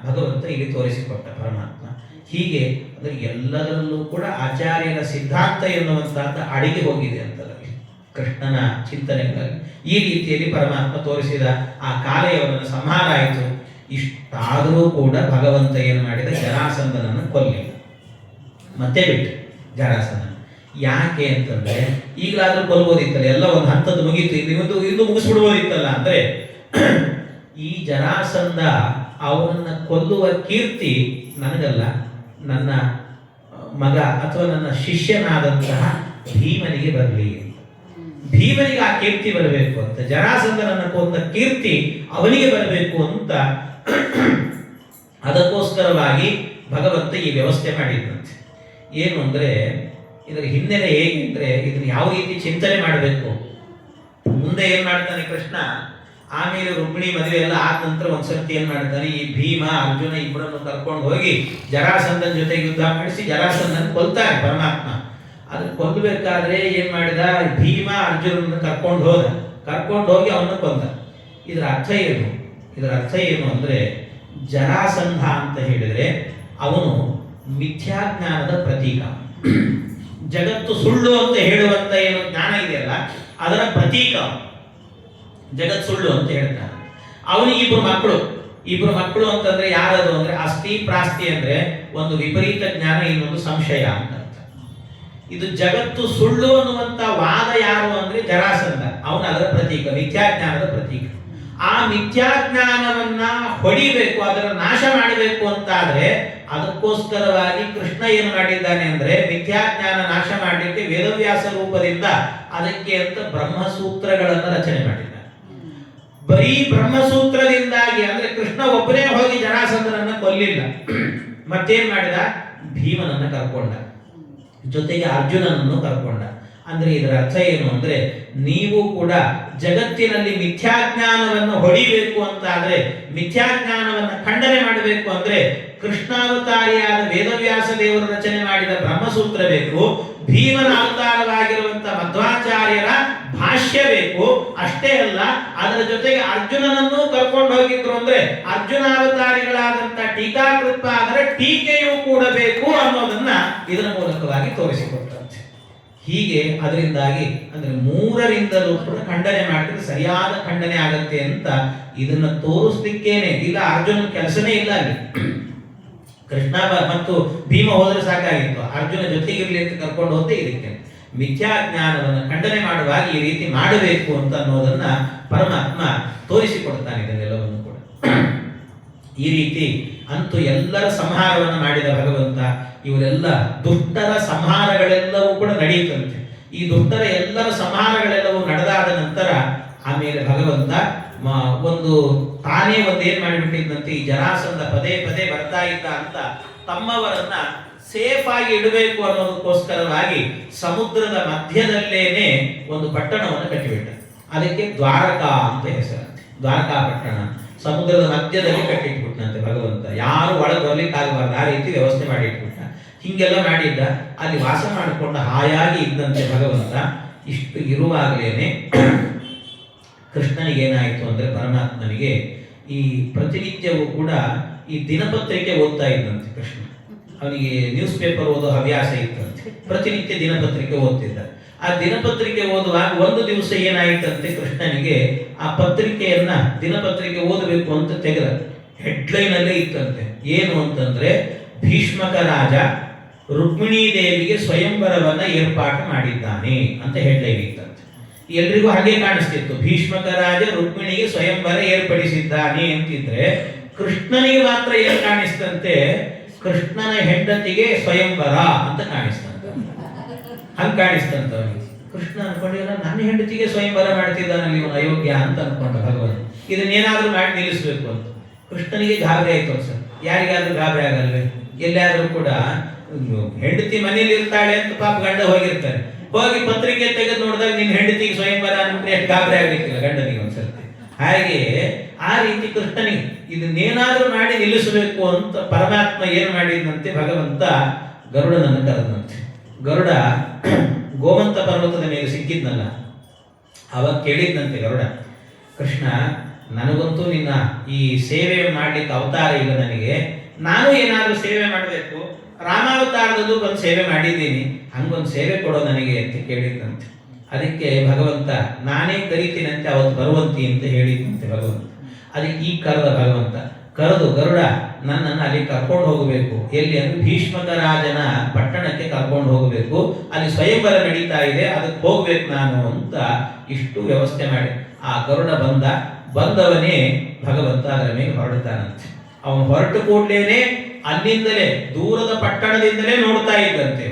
ಭಗವಂತ ಇಲ್ಲಿ ತೋರಿಸಿಕೊಟ್ಟ ಪರಮಾತ್ಮ. ಹೀಗೆ ಅಂದ್ರೆ ಎಲ್ಲದರಲ್ಲೂ ಕೂಡ ಆಚಾರ್ಯರ ಸಿದ್ಧಾಂತ ಎನ್ನುವಂತಹದ್ದು ಅಡಿಗೆ ಹೋಗಿದೆ ಅಂತಲ್ಲ ಕೃಷ್ಣನ ಚಿಂತನೆಗಳಲ್ಲಿ. ಈ ರೀತಿಯಲ್ಲಿ ಪರಮಾತ್ಮ ತೋರಿಸಿದ ಆ ಕಾಲೆಯವನನ್ನು ಸಂಹಾರ ಆಯಿತು. ಇಷ್ಟಾದರೂ ಕೂಡ ಭಗವಂತ ಏನು ಮಾಡಿದ, ಜರಾಸಂಧನನ್ನು ಕೊಲ್ಲಿಲ್ಲ, ಮತ್ತೆ ಬಿಟ್ಟು ಜರಾಸಂಧನ. ಯಾಕೆ ಅಂತಂದ್ರೆ, ಈಗಲಾದ್ರೂ ಕೊಲ್ಬೋದಿತ್ತಲ್ಲ, ಎಲ್ಲ ಒಂದು ಹಂತದ ಮುಗೀತು, ಇನ್ನು ಮುಗಿಸ್ಬಿಡ್ಬೋದಿತ್ತಲ್ಲ. ಅಂದ್ರೆ ಈ ಜರಾಸಂಧ ಅವನನ್ನ ಕೊಲ್ಲುವ ಕೀರ್ತಿ ನನಗಲ್ಲ, ನನ್ನ ಮಗ ಅಥವಾ ನನ್ನ ಶಿಷ್ಯನಾದಂತಹ ಭೀಮನಿಗೆ ಬರಲಿ ಅಂತ. ಭೀಮನಿಗೆ ಆ ಕೀರ್ತಿ ಬರಬೇಕು ಅಂತ, ಜರಾಸಂಧನನ್ನ ಕೊಂದ ಕೀರ್ತಿ ಅವನಿಗೆ ಬರಬೇಕು ಅಂತ ಅದಕ್ಕೋಸ್ಕರವಾಗಿ ಭಗವಂತ ಈ ವ್ಯವಸ್ಥೆ ಮಾಡಿದ್ದಂತೆ. ಏನು ಅಂದ್ರೆ, ಇದರ ಹಿನ್ನೆಲೆ ಹೇಗೆಂದ್ರೆ, ಇದನ್ನ ಯಾವ ರೀತಿ ಚಿಂತನೆ ಮಾಡಬೇಕು. ಮುಂದೆ ಏನ್ ಮಾಡ್ತಾನೆ ಕೃಷ್ಣ, ಆಮೇಲೆ ರುಕ್ಮಿಣಿ ಮದುವೆ ಎಲ್ಲ ಆದ ನಂತರ ಒಂದ್ಸರ್ತಿ ಏನ್ ಮಾಡ್ತಾನೆ, ಈ ಭೀಮ ಅರ್ಜುನ ಇಬ್ಬರನ್ನು ಕರ್ಕೊಂಡು ಹೋಗಿ ಜರಾಸಂಧನ ಜೊತೆ ಯುದ್ಧ ಮಾಡಿಸಿ ಜರಾಸಂಧನ ಕೊಲ್ತಾನೆ ಪರಮಾತ್ಮ. ಅದನ್ನ ಕೊಲ್ಲಬೇಕಾದ್ರೆ ಏನ್ ಮಾಡಿದ, ಭೀಮ ಅರ್ಜುನನ್ನ ಕರ್ಕೊಂಡು ಹೋಗಿ ಅವನ್ನ ಕೊಂದ. ಇದರ ಅರ್ಥ ಏನು, ಇದರ ಅರ್ಥ ಏನು ಅಂದ್ರೆ, ಜರಾಸಂಧ ಅಂತ ಹೇಳಿದ್ರೆ ಅವನು ಮಿಥ್ಯಾಜ್ಞಾನದ ಪ್ರತೀಕ. ಜಗತ್ತು ಸುಳ್ಳು ಅಂತ ಹೇಳುವಂತ ಏನು ಜ್ಞಾನ ಇದೆಯಲ್ಲ ಅದರ ಪ್ರತೀಕ. ಜಗತ್ ಸುಳ್ಳು ಅಂತ ಹೇಳ್ತಾನೆ. ಅವನಿಗೆ ಇಬ್ರು ಮಕ್ಕಳು ಅಂತಂದ್ರೆ ಯಾರದು ಅಂದ್ರೆ, ಅಸ್ಥಿ ಪ್ರಾಸ್ತಿ ಅಂದ್ರೆ ಒಂದು ವಿಪರೀತ ಜ್ಞಾನ, ಇನ್ನೊಂದು ಸಂಶಯ ಅಂತ. ಇದು ಜಗತ್ತು ಸುಳ್ಳು ಅನ್ನುವಂತ ವಾದ ಯಾರು ಅಂದ್ರೆ ಜರಾಸಂಧ. ಅವನು ಅದರ ಪ್ರತೀಕ, ಮಿಥ್ಯಾಜ್ಞಾನದ ಪ್ರತೀಕ. ಆ ಮಿಥ್ಯಾಜ್ಞಾನವನ್ನ ಹೊಡಿಬೇಕು, ಅದರ ನಾಶ ಮಾಡಬೇಕು ಅಂತಾದ್ರೆ ಅದಕ್ಕೋಸ್ಕರವಾಗಿ ಕೃಷ್ಣ ಏನು ಮಾಡಿದ್ದಾನೆ ಅಂದ್ರೆ, ಮಿಥ್ಯಾಜ್ಞಾನ ನಾಶ ಮಾಡಲಿಕ್ಕೆ ವೇದವ್ಯಾಸ ರೂಪದಿಂದ ಅದಕ್ಕೆ ಅಂತ ಬ್ರಹ್ಮಸೂತ್ರಗಳನ್ನ ರಚನೆ ಮಾಡಿದ್ದಾನೆ. ಬರೀ ಬ್ರಹ್ಮಸೂತ್ರದಿಂದಾಗಿ ಅಂದ್ರೆ ಕೃಷ್ಣ ಒಬ್ಬನೇ ಹೋಗಿ ಜರಾಸಂಧನನ್ನ ಕೊಲ್ಲಿಲ್ಲ, ಮತ್ತೇನ್ ಮಾಡಿದ, ಭೀಮನನ್ನ ಕರ್ಕೊಂಡ, ಜೊತೆಗೆ ಅರ್ಜುನನನ್ನು ಕರ್ಕೊಂಡ. ಅಂದ್ರೆ ಇದರ ಅರ್ಥ ಏನು ಅಂದ್ರೆ, ನೀವು ಕೂಡ ಜಗತ್ತಿನಲ್ಲಿ ಮಿಥ್ಯಾಜ್ಞಾನವನ್ನು ಹೊಡಿಬೇಕು ಅಂತ ಆದ್ರೆ, ಮಿಥ್ಯಾಜ್ಞಾನವನ್ನು ಖಂಡನೆ ಮಾಡಬೇಕು ಅಂದ್ರೆ ಕೃಷ್ಣಾವತಾರಿಯಾದ ವೇದವ್ಯಾಸ ದೇವರು ರಚನೆ ಮಾಡಿದ ಬ್ರಹ್ಮಸೂತ್ರ ಬೇಕು, ಭೀಮನ ಅವತಾರವಾಗಿರುವಂತಹ ಮಧ್ವಾಚಾರ್ಯರ ಭಾಷ್ಯ ಬೇಕು. ಅಷ್ಟೇ ಅಲ್ಲ, ಅದರ ಜೊತೆಗೆ ಅರ್ಜುನನನ್ನು ಕರ್ಕೊಂಡು ಹೋಗಿದ್ರು ಅಂದ್ರೆ ಅರ್ಜುನಾವತಾರಿಗಳಾದಂತಹ ಟೀಕಾಕೃತ್ಪಾದರ ಟೀಕೆಯೂ ಕೂಡ ಬೇಕು ಅನ್ನೋದನ್ನ ಇದರ ಮೂಲಕವಾಗಿ ತೋರಿಸಿಕೊಟ್ಟಂತೆ. ಹೀಗೆ ಅದರಿಂದಾಗಿ ಅಂದ್ರೆ ಮೂರರಿಂದಲೂ ಕೂಡ ಖಂಡನೆ ಮಾಡಿದ್ರೆ ಸರಿಯಾದ ಖಂಡನೆ ಆಗತ್ತೆ ಅಂತ ಇದನ್ನ ತೋರಿಸ್ಲಿಕ್ಕೇನೆ. ಇಲ್ಲ ಅರ್ಜುನನ ಕೆಲಸನೇ ಇಲ್ಲ ಅಲ್ಲಿ. ಕೃಷ್ಣ ಮತ್ತು ಭೀಮ ಹೋದ್ರೆ ಸಾಕಾಗಿತ್ತು, ಅರ್ಜುನ ಜೊತೆಗಿರ್ಲಿ ಅಂತ ಕರ್ಕೊಂಡು ಹೋದ್ರೆ ಇದಕ್ಕೆ ಮಿಥ್ಯಾಜ್ಞಾನವನ್ನು ಖಂಡನೆ ಮಾಡುವಾಗ ಈ ರೀತಿ ಮಾಡಬೇಕು ಅಂತ ಅನ್ನೋದನ್ನ ಪರಮಾತ್ಮ ತೋರಿಸಿಕೊಡ್ತಾನೆ ಇದನ್ನೆಲ್ಲವನ್ನು ಕೂಡ. ಈ ರೀತಿ ಅಂತೂ ಎಲ್ಲರ ಸಂಹಾರವನ್ನು ಮಾಡಿದ ಭಗವಂತ. ಇವರೆಲ್ಲ ದುಷ್ಟರ ಸಂಹಾರಗಳೆಲ್ಲವೂ ಕೂಡ ನಡೆಯುತ್ತಂತೆ. ಈ ದುಷ್ಟರ ಎಲ್ಲರ ಸಂಹಾರಗಳೆಲ್ಲವೂ ನಡೆದಾದ ನಂತರ ಆಮೇಲೆ ಭಗವಂತ ಒಂದು ತಾನೇ ಒಂದು ಏನ್ ಮಾಡಿಬಿಟ್ಟಿದ್ದಂತೆ, ಈ ಜರಾಸಂಧ ಪದೇ ಪದೇ ಬರ್ತಾ ಇದ್ದ ಅಂತ ತಮ್ಮವರನ್ನ ಸೇಫ್ ಆಗಿ ಇಡಬೇಕು ಅನ್ನೋದಕ್ಕೋಸ್ಕರವಾಗಿ ಸಮುದ್ರದ ಮಧ್ಯದಲ್ಲೇನೆ ಒಂದು ಪಟ್ಟಣವನ್ನು ಕಟ್ಟಿಬಿಟ್ಟ. ಅದಕ್ಕೆ ದ್ವಾರಕಾ ಅಂತ ಹೆಸರಂತೆ. ದ್ವಾರಕಾ ಪಟ್ಟಣ ಸಮುದ್ರದ ಮಧ್ಯದಲ್ಲಿ ಕಟ್ಟಿಟ್ಬಿಟ್ಟನಂತೆ ಭಗವಂತ. ಯಾರು ಒಳಗೆ ಬರ್ಲಿಕ್ಕೆ ಆಗಬಾರ್ದು ಆ ರೀತಿ ವ್ಯವಸ್ಥೆ ಮಾಡಿಟ್ಬಿಟ್ಟ. ಹಿಂಗೆಲ್ಲ ಮಾಡಿದ್ದ. ಅಲ್ಲಿ ವಾಸ ಮಾಡಿಕೊಂಡು ಹಾಯಾಗಿ ಇದ್ದಂತೆ ಭಗವಂತ. ಇಷ್ಟು ಇರುವಾಗಲೇನೆ ಕೃಷ್ಣನಿಗೆ ಏನಾಯಿತು ಅಂದ್ರೆ, ಪರಮಾತ್ಮನಿಗೆ ಈ ಪ್ರತಿನಿತ್ಯವೂ ಕೂಡ ಈ ದಿನಪತ್ರಿಕೆ ಓದ್ತಾ ಇದ್ದಂತೆ ಕೃಷ್ಣ. ಅವನಿಗೆ ನ್ಯೂಸ್ ಪೇಪರ್ ಓದೋ ಹವ್ಯಾಸ ಇತ್ತಂತೆ. ಪ್ರತಿನಿತ್ಯ ದಿನಪತ್ರಿಕೆ ಓದ್ತಿದ್ದ. ಆ ದಿನಪತ್ರಿಕೆ ಓದುವಾಗ ಒಂದು ದಿವಸ ಏನಾಯಿತಂತೆ, ಕೃಷ್ಣನಿಗೆ ಆ ಪತ್ರಿಕೆಯನ್ನ ದಿನಪತ್ರಿಕೆ ಓದಬೇಕು ಅಂತ ತೆಗೆದ. ಹೆಡ್ಲೈನ್ ಅಲ್ಲೇ ಇತ್ತಂತೆ. ಏನು ಅಂತಂದ್ರೆ, ಭೀಷ್ಮಕ ರಾಜ ರುಕ್ಮಿಣೀ ದೇವಿಗೆ ಸ್ವಯಂವರವನ್ನ ಏರ್ಪಾಟು ಮಾಡಿದ್ದಾನೆ ಅಂತ ಹೆಡ್ಲೈನ್ ಇತ್ತಂತೆ. ಎಲ್ರಿಗೂ ಹಾಗೆ ಕಾಣಿಸ್ತಿತ್ತು. ಭೀಷ್ಮಕ ರಾಜ ರುಕ್ಮಿಣಿಗೆ ಸ್ವಯಂವರ ಏರ್ಪಡಿಸಿದ್ದಾನೆ ಅಂತಿದ್ರೆ, ಕೃಷ್ಣನಿಗೆ ಮಾತ್ರ ಏನ್ ಕಾಣಿಸ್ತಂತೆ, ಕೃಷ್ಣನ ಹೆಂಡತಿಗೆ ಸ್ವಯಂವರ ಅಂತ ಕಾಣಿಸ್ತಂತ. ಹಂಗ ಕಾಣಿಸ್ತಂತ ಅವನಿಗೆ. ಕೃಷ್ಣ ಅನ್ಕೊಂಡಿಲ್ಲ, ನನ್ನ ಹೆಂಡತಿಗೆ ಸ್ವಯಂವರ ಮಾಡ್ತಿದ್ದಾನಲ್ಲಿ ಇವನು ಅಯೋಗ್ಯ ಅಂತ ಅನ್ಕೊಂಡ ಭಗವಂತ. ಇದನ್ನೇನಾದ್ರೂ ಮಾಡಿ ನಿಲ್ಲಿಸ್ಬೇಕು ಅಂತ. ಕೃಷ್ಣನಿಗೆ ಗಾಬರಿ ಆಯ್ತು ಅನ್ಸ. ಯಾರಿಗಾದ್ರೂ ಗಾಬರಿ ಆಗಲ್ವೇ? ಎಲ್ಲಾದ್ರೂ ಕೂಡ ಹೆಂಡತಿ ಮನೇಲಿ ಇರ್ತಾಳೆ ಅಂತ ಪಾಪ ಗಂಡ ಹೋಗಿರ್ತಾರೆ. ಹೋಗಿ ಪತ್ರಿಕೆ ತೆಗೆದು ನೋಡಿದಾಗ ನಿನ್ನ ಹೆಂಡತಿಗೆ ಸ್ವಯಂವರ ಅಂದ್ರೆ ಎಷ್ಟು ಗಾಬರಿ ಆಗ್ಲಿಕ್ಕಿಲ್ಲ ಗಂಡನಿಗೆ ಒಂದ್ಸರ್ತಿ. ಹಾಗೆ ಆ ರೀತಿ ಕೃಷ್ಣನಿಗೆ ಇದನ್ನೇನಾದ್ರೂ ಮಾಡಿ ನಿಲ್ಲಿಸಬೇಕು ಅಂತ ಪರಮಾತ್ಮ ಏನು ಮಾಡಿದಂತೆ, ಭಗವಂತ ಗರುಡನನ್ನು ಕರೆದಂತೆ. ಗರುಡ ಗೋಮಂತ ಪರ್ವತದ ಮೇಲೆ ಸಿಕ್ಕಿದ್ನಲ್ಲ, ಅವಾಗ ಕೇಳಿದ್ನಂತೆ ಗರುಡ, ಕೃಷ್ಣ ನನಗಂತೂ ನಿನ್ನ ಈ ಸೇವೆ ಮಾಡ್ಲಿಕ್ಕೆ ಅವತಾರ ಇಲ್ಲ, ನನಗೆ ನಾನು ಏನಾದ್ರೂ ಸೇವೆ ಮಾಡಬೇಕು, ರಾಮಾವತಾರದಲ್ಲೂ ಒಂದು ಸೇವೆ ಮಾಡಿದ್ದೀನಿ, ಹಂಗೊಂದು ಸೇವೆ ಕೊಡೋ ನನಗೆ ಅಂತ ಕೇಳಿದ್ದಂತೆ. ಅದಕ್ಕೆ ಭಗವಂತ ನಾನೇ ಕರಿತೀನಂತೆ, ಅವತ್ತು ಬರುವಂತಿ ಅಂತ ಹೇಳಿದಂತೆ ಭಗವಂತ. ಅದಕ್ಕೆ ಈ ಕರೆದ ಭಗವಂತ. ಕರೆದು, ಗರುಡ ನನ್ನನ್ನು ಅಲ್ಲಿ ಕರ್ಕೊಂಡು ಹೋಗಬೇಕು. ಎಲ್ಲಿ ಅಂದ್ರೆ ಭೀಷ್ಮಕ ರಾಜನ ಪಟ್ಟಣಕ್ಕೆ ಕರ್ಕೊಂಡು ಹೋಗಬೇಕು, ಅಲ್ಲಿ ಸ್ವಯಂವರ ನಡೀತಾ ಇದೆ, ಅದಕ್ಕೆ ಹೋಗ್ಬೇಕು ನಾನು ಅಂತ ಇಷ್ಟು ವ್ಯವಸ್ಥೆ ಮಾಡಿ ಆ ಗರುಡ ಬಂದವನೇ ಭಗವಂತ ಅದರ ಮೇಲೆ ಹೊರಡ್ತಾನಂತೆ. ಅವನು ಹೊರಟು ಕೂಡಲೇನೆ ಅಲ್ಲಿಂದಲೇ ದೂರದ ಪಟ್ಟಣದಿಂದಲೇ ನೋಡ್ತಾ ಇದ್ದಂತೆ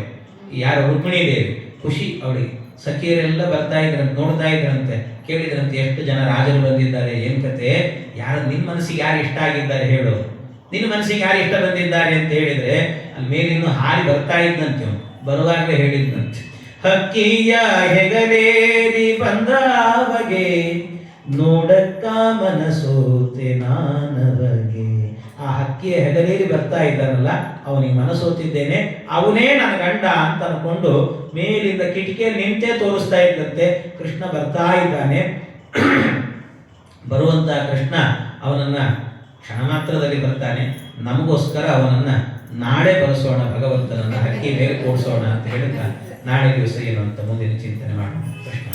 ಯಾರು, ರುಕ್ಮಿಣೀ ದೇವಿ. ಖುಷಿ ಅವಳಿಗೆ. ಸಖಿಯರೆಲ್ಲ ಬರ್ತಾ ಇದ್ರಂತೆ, ನೋಡ್ತಾ ಇದ್ರಂತೆ. ಕೇಳಿದ್ರಂತೆ, ಎಷ್ಟು ಜನ ರಾಜರು ಬಂದಿದ್ದಾರೆ, ಏನ್ ಕತೆ, ಯಾರು ನಿನ್ನ ಮನಸ್ಸಿಗೆ ಯಾರು ಇಷ್ಟ ಆಗಿದ್ದಾರೆ ಹೇಳು, ನಿನ್ನ ಮನಸ್ಸಿಗೆ ಯಾರು ಇಷ್ಟ ಬಂದಿದ್ದಾರೆ ಅಂತ ಹೇಳಿದ್ರೆ, ಅಲ್ಲಿ ಮೇಲೆ ಇನ್ನು ಹಾರಿ ಬರ್ತಾ ಇದ್ದಂತೆ. ಅವನು ಬರುವಾಗಲೇ ಹೇಳಿದ್ದಂತೆ, ಹಕ್ಕಿಯ ಹೆಗಲೇರಿ ಬಂದಾವಗೆ ನೋಡಕ್ಕ ಮನಸೋತೆ ನಾನವಗೆ. ಆ ಹಕ್ಕಿಯ ಹೆಗಲೇರಿ ಬರ್ತಾ ಇದ್ದಾನಲ್ಲ, ಅವನಿಗೆ ಮನಸೋತಿದ್ದೇನೆ, ಅವನೇ ನನ್ನ ಗಂಡ ಅಂತ ಅನ್ಕೊಂಡು ಮೇಲಿಂದ ಕಿಟಕಿಯಲ್ಲಿ ನಿಂತೇ ತೋರಿಸ್ತಾ ಇದ್ದಂತೆ ಕೃಷ್ಣ ಬರ್ತಾ ಇದ್ದಾನೆ. ಬರುವಂತ ಕೃಷ್ಣ ಅವನನ್ನ ಕ್ಷಣ ಮಾತ್ರದಲ್ಲಿ ಬರ್ತಾನೆ. ನಮಗೋಸ್ಕರ ಅವನನ್ನ ನಾಳೆ ಬರೆಸೋಣ, ಭಗವಂತನನ್ನ ಹಕ್ಕಿ ಮೇಲೆ ಕೂಡಿಸೋಣ ಅಂತ ಹೇಳಿದ. ನಾಳೆ ದಿವಸ ಏನು ಅಂತ ಮುಂದಿನ ಚಿಂತನೆ ಮಾಡೋಣ. ಕೃಷ್ಣ.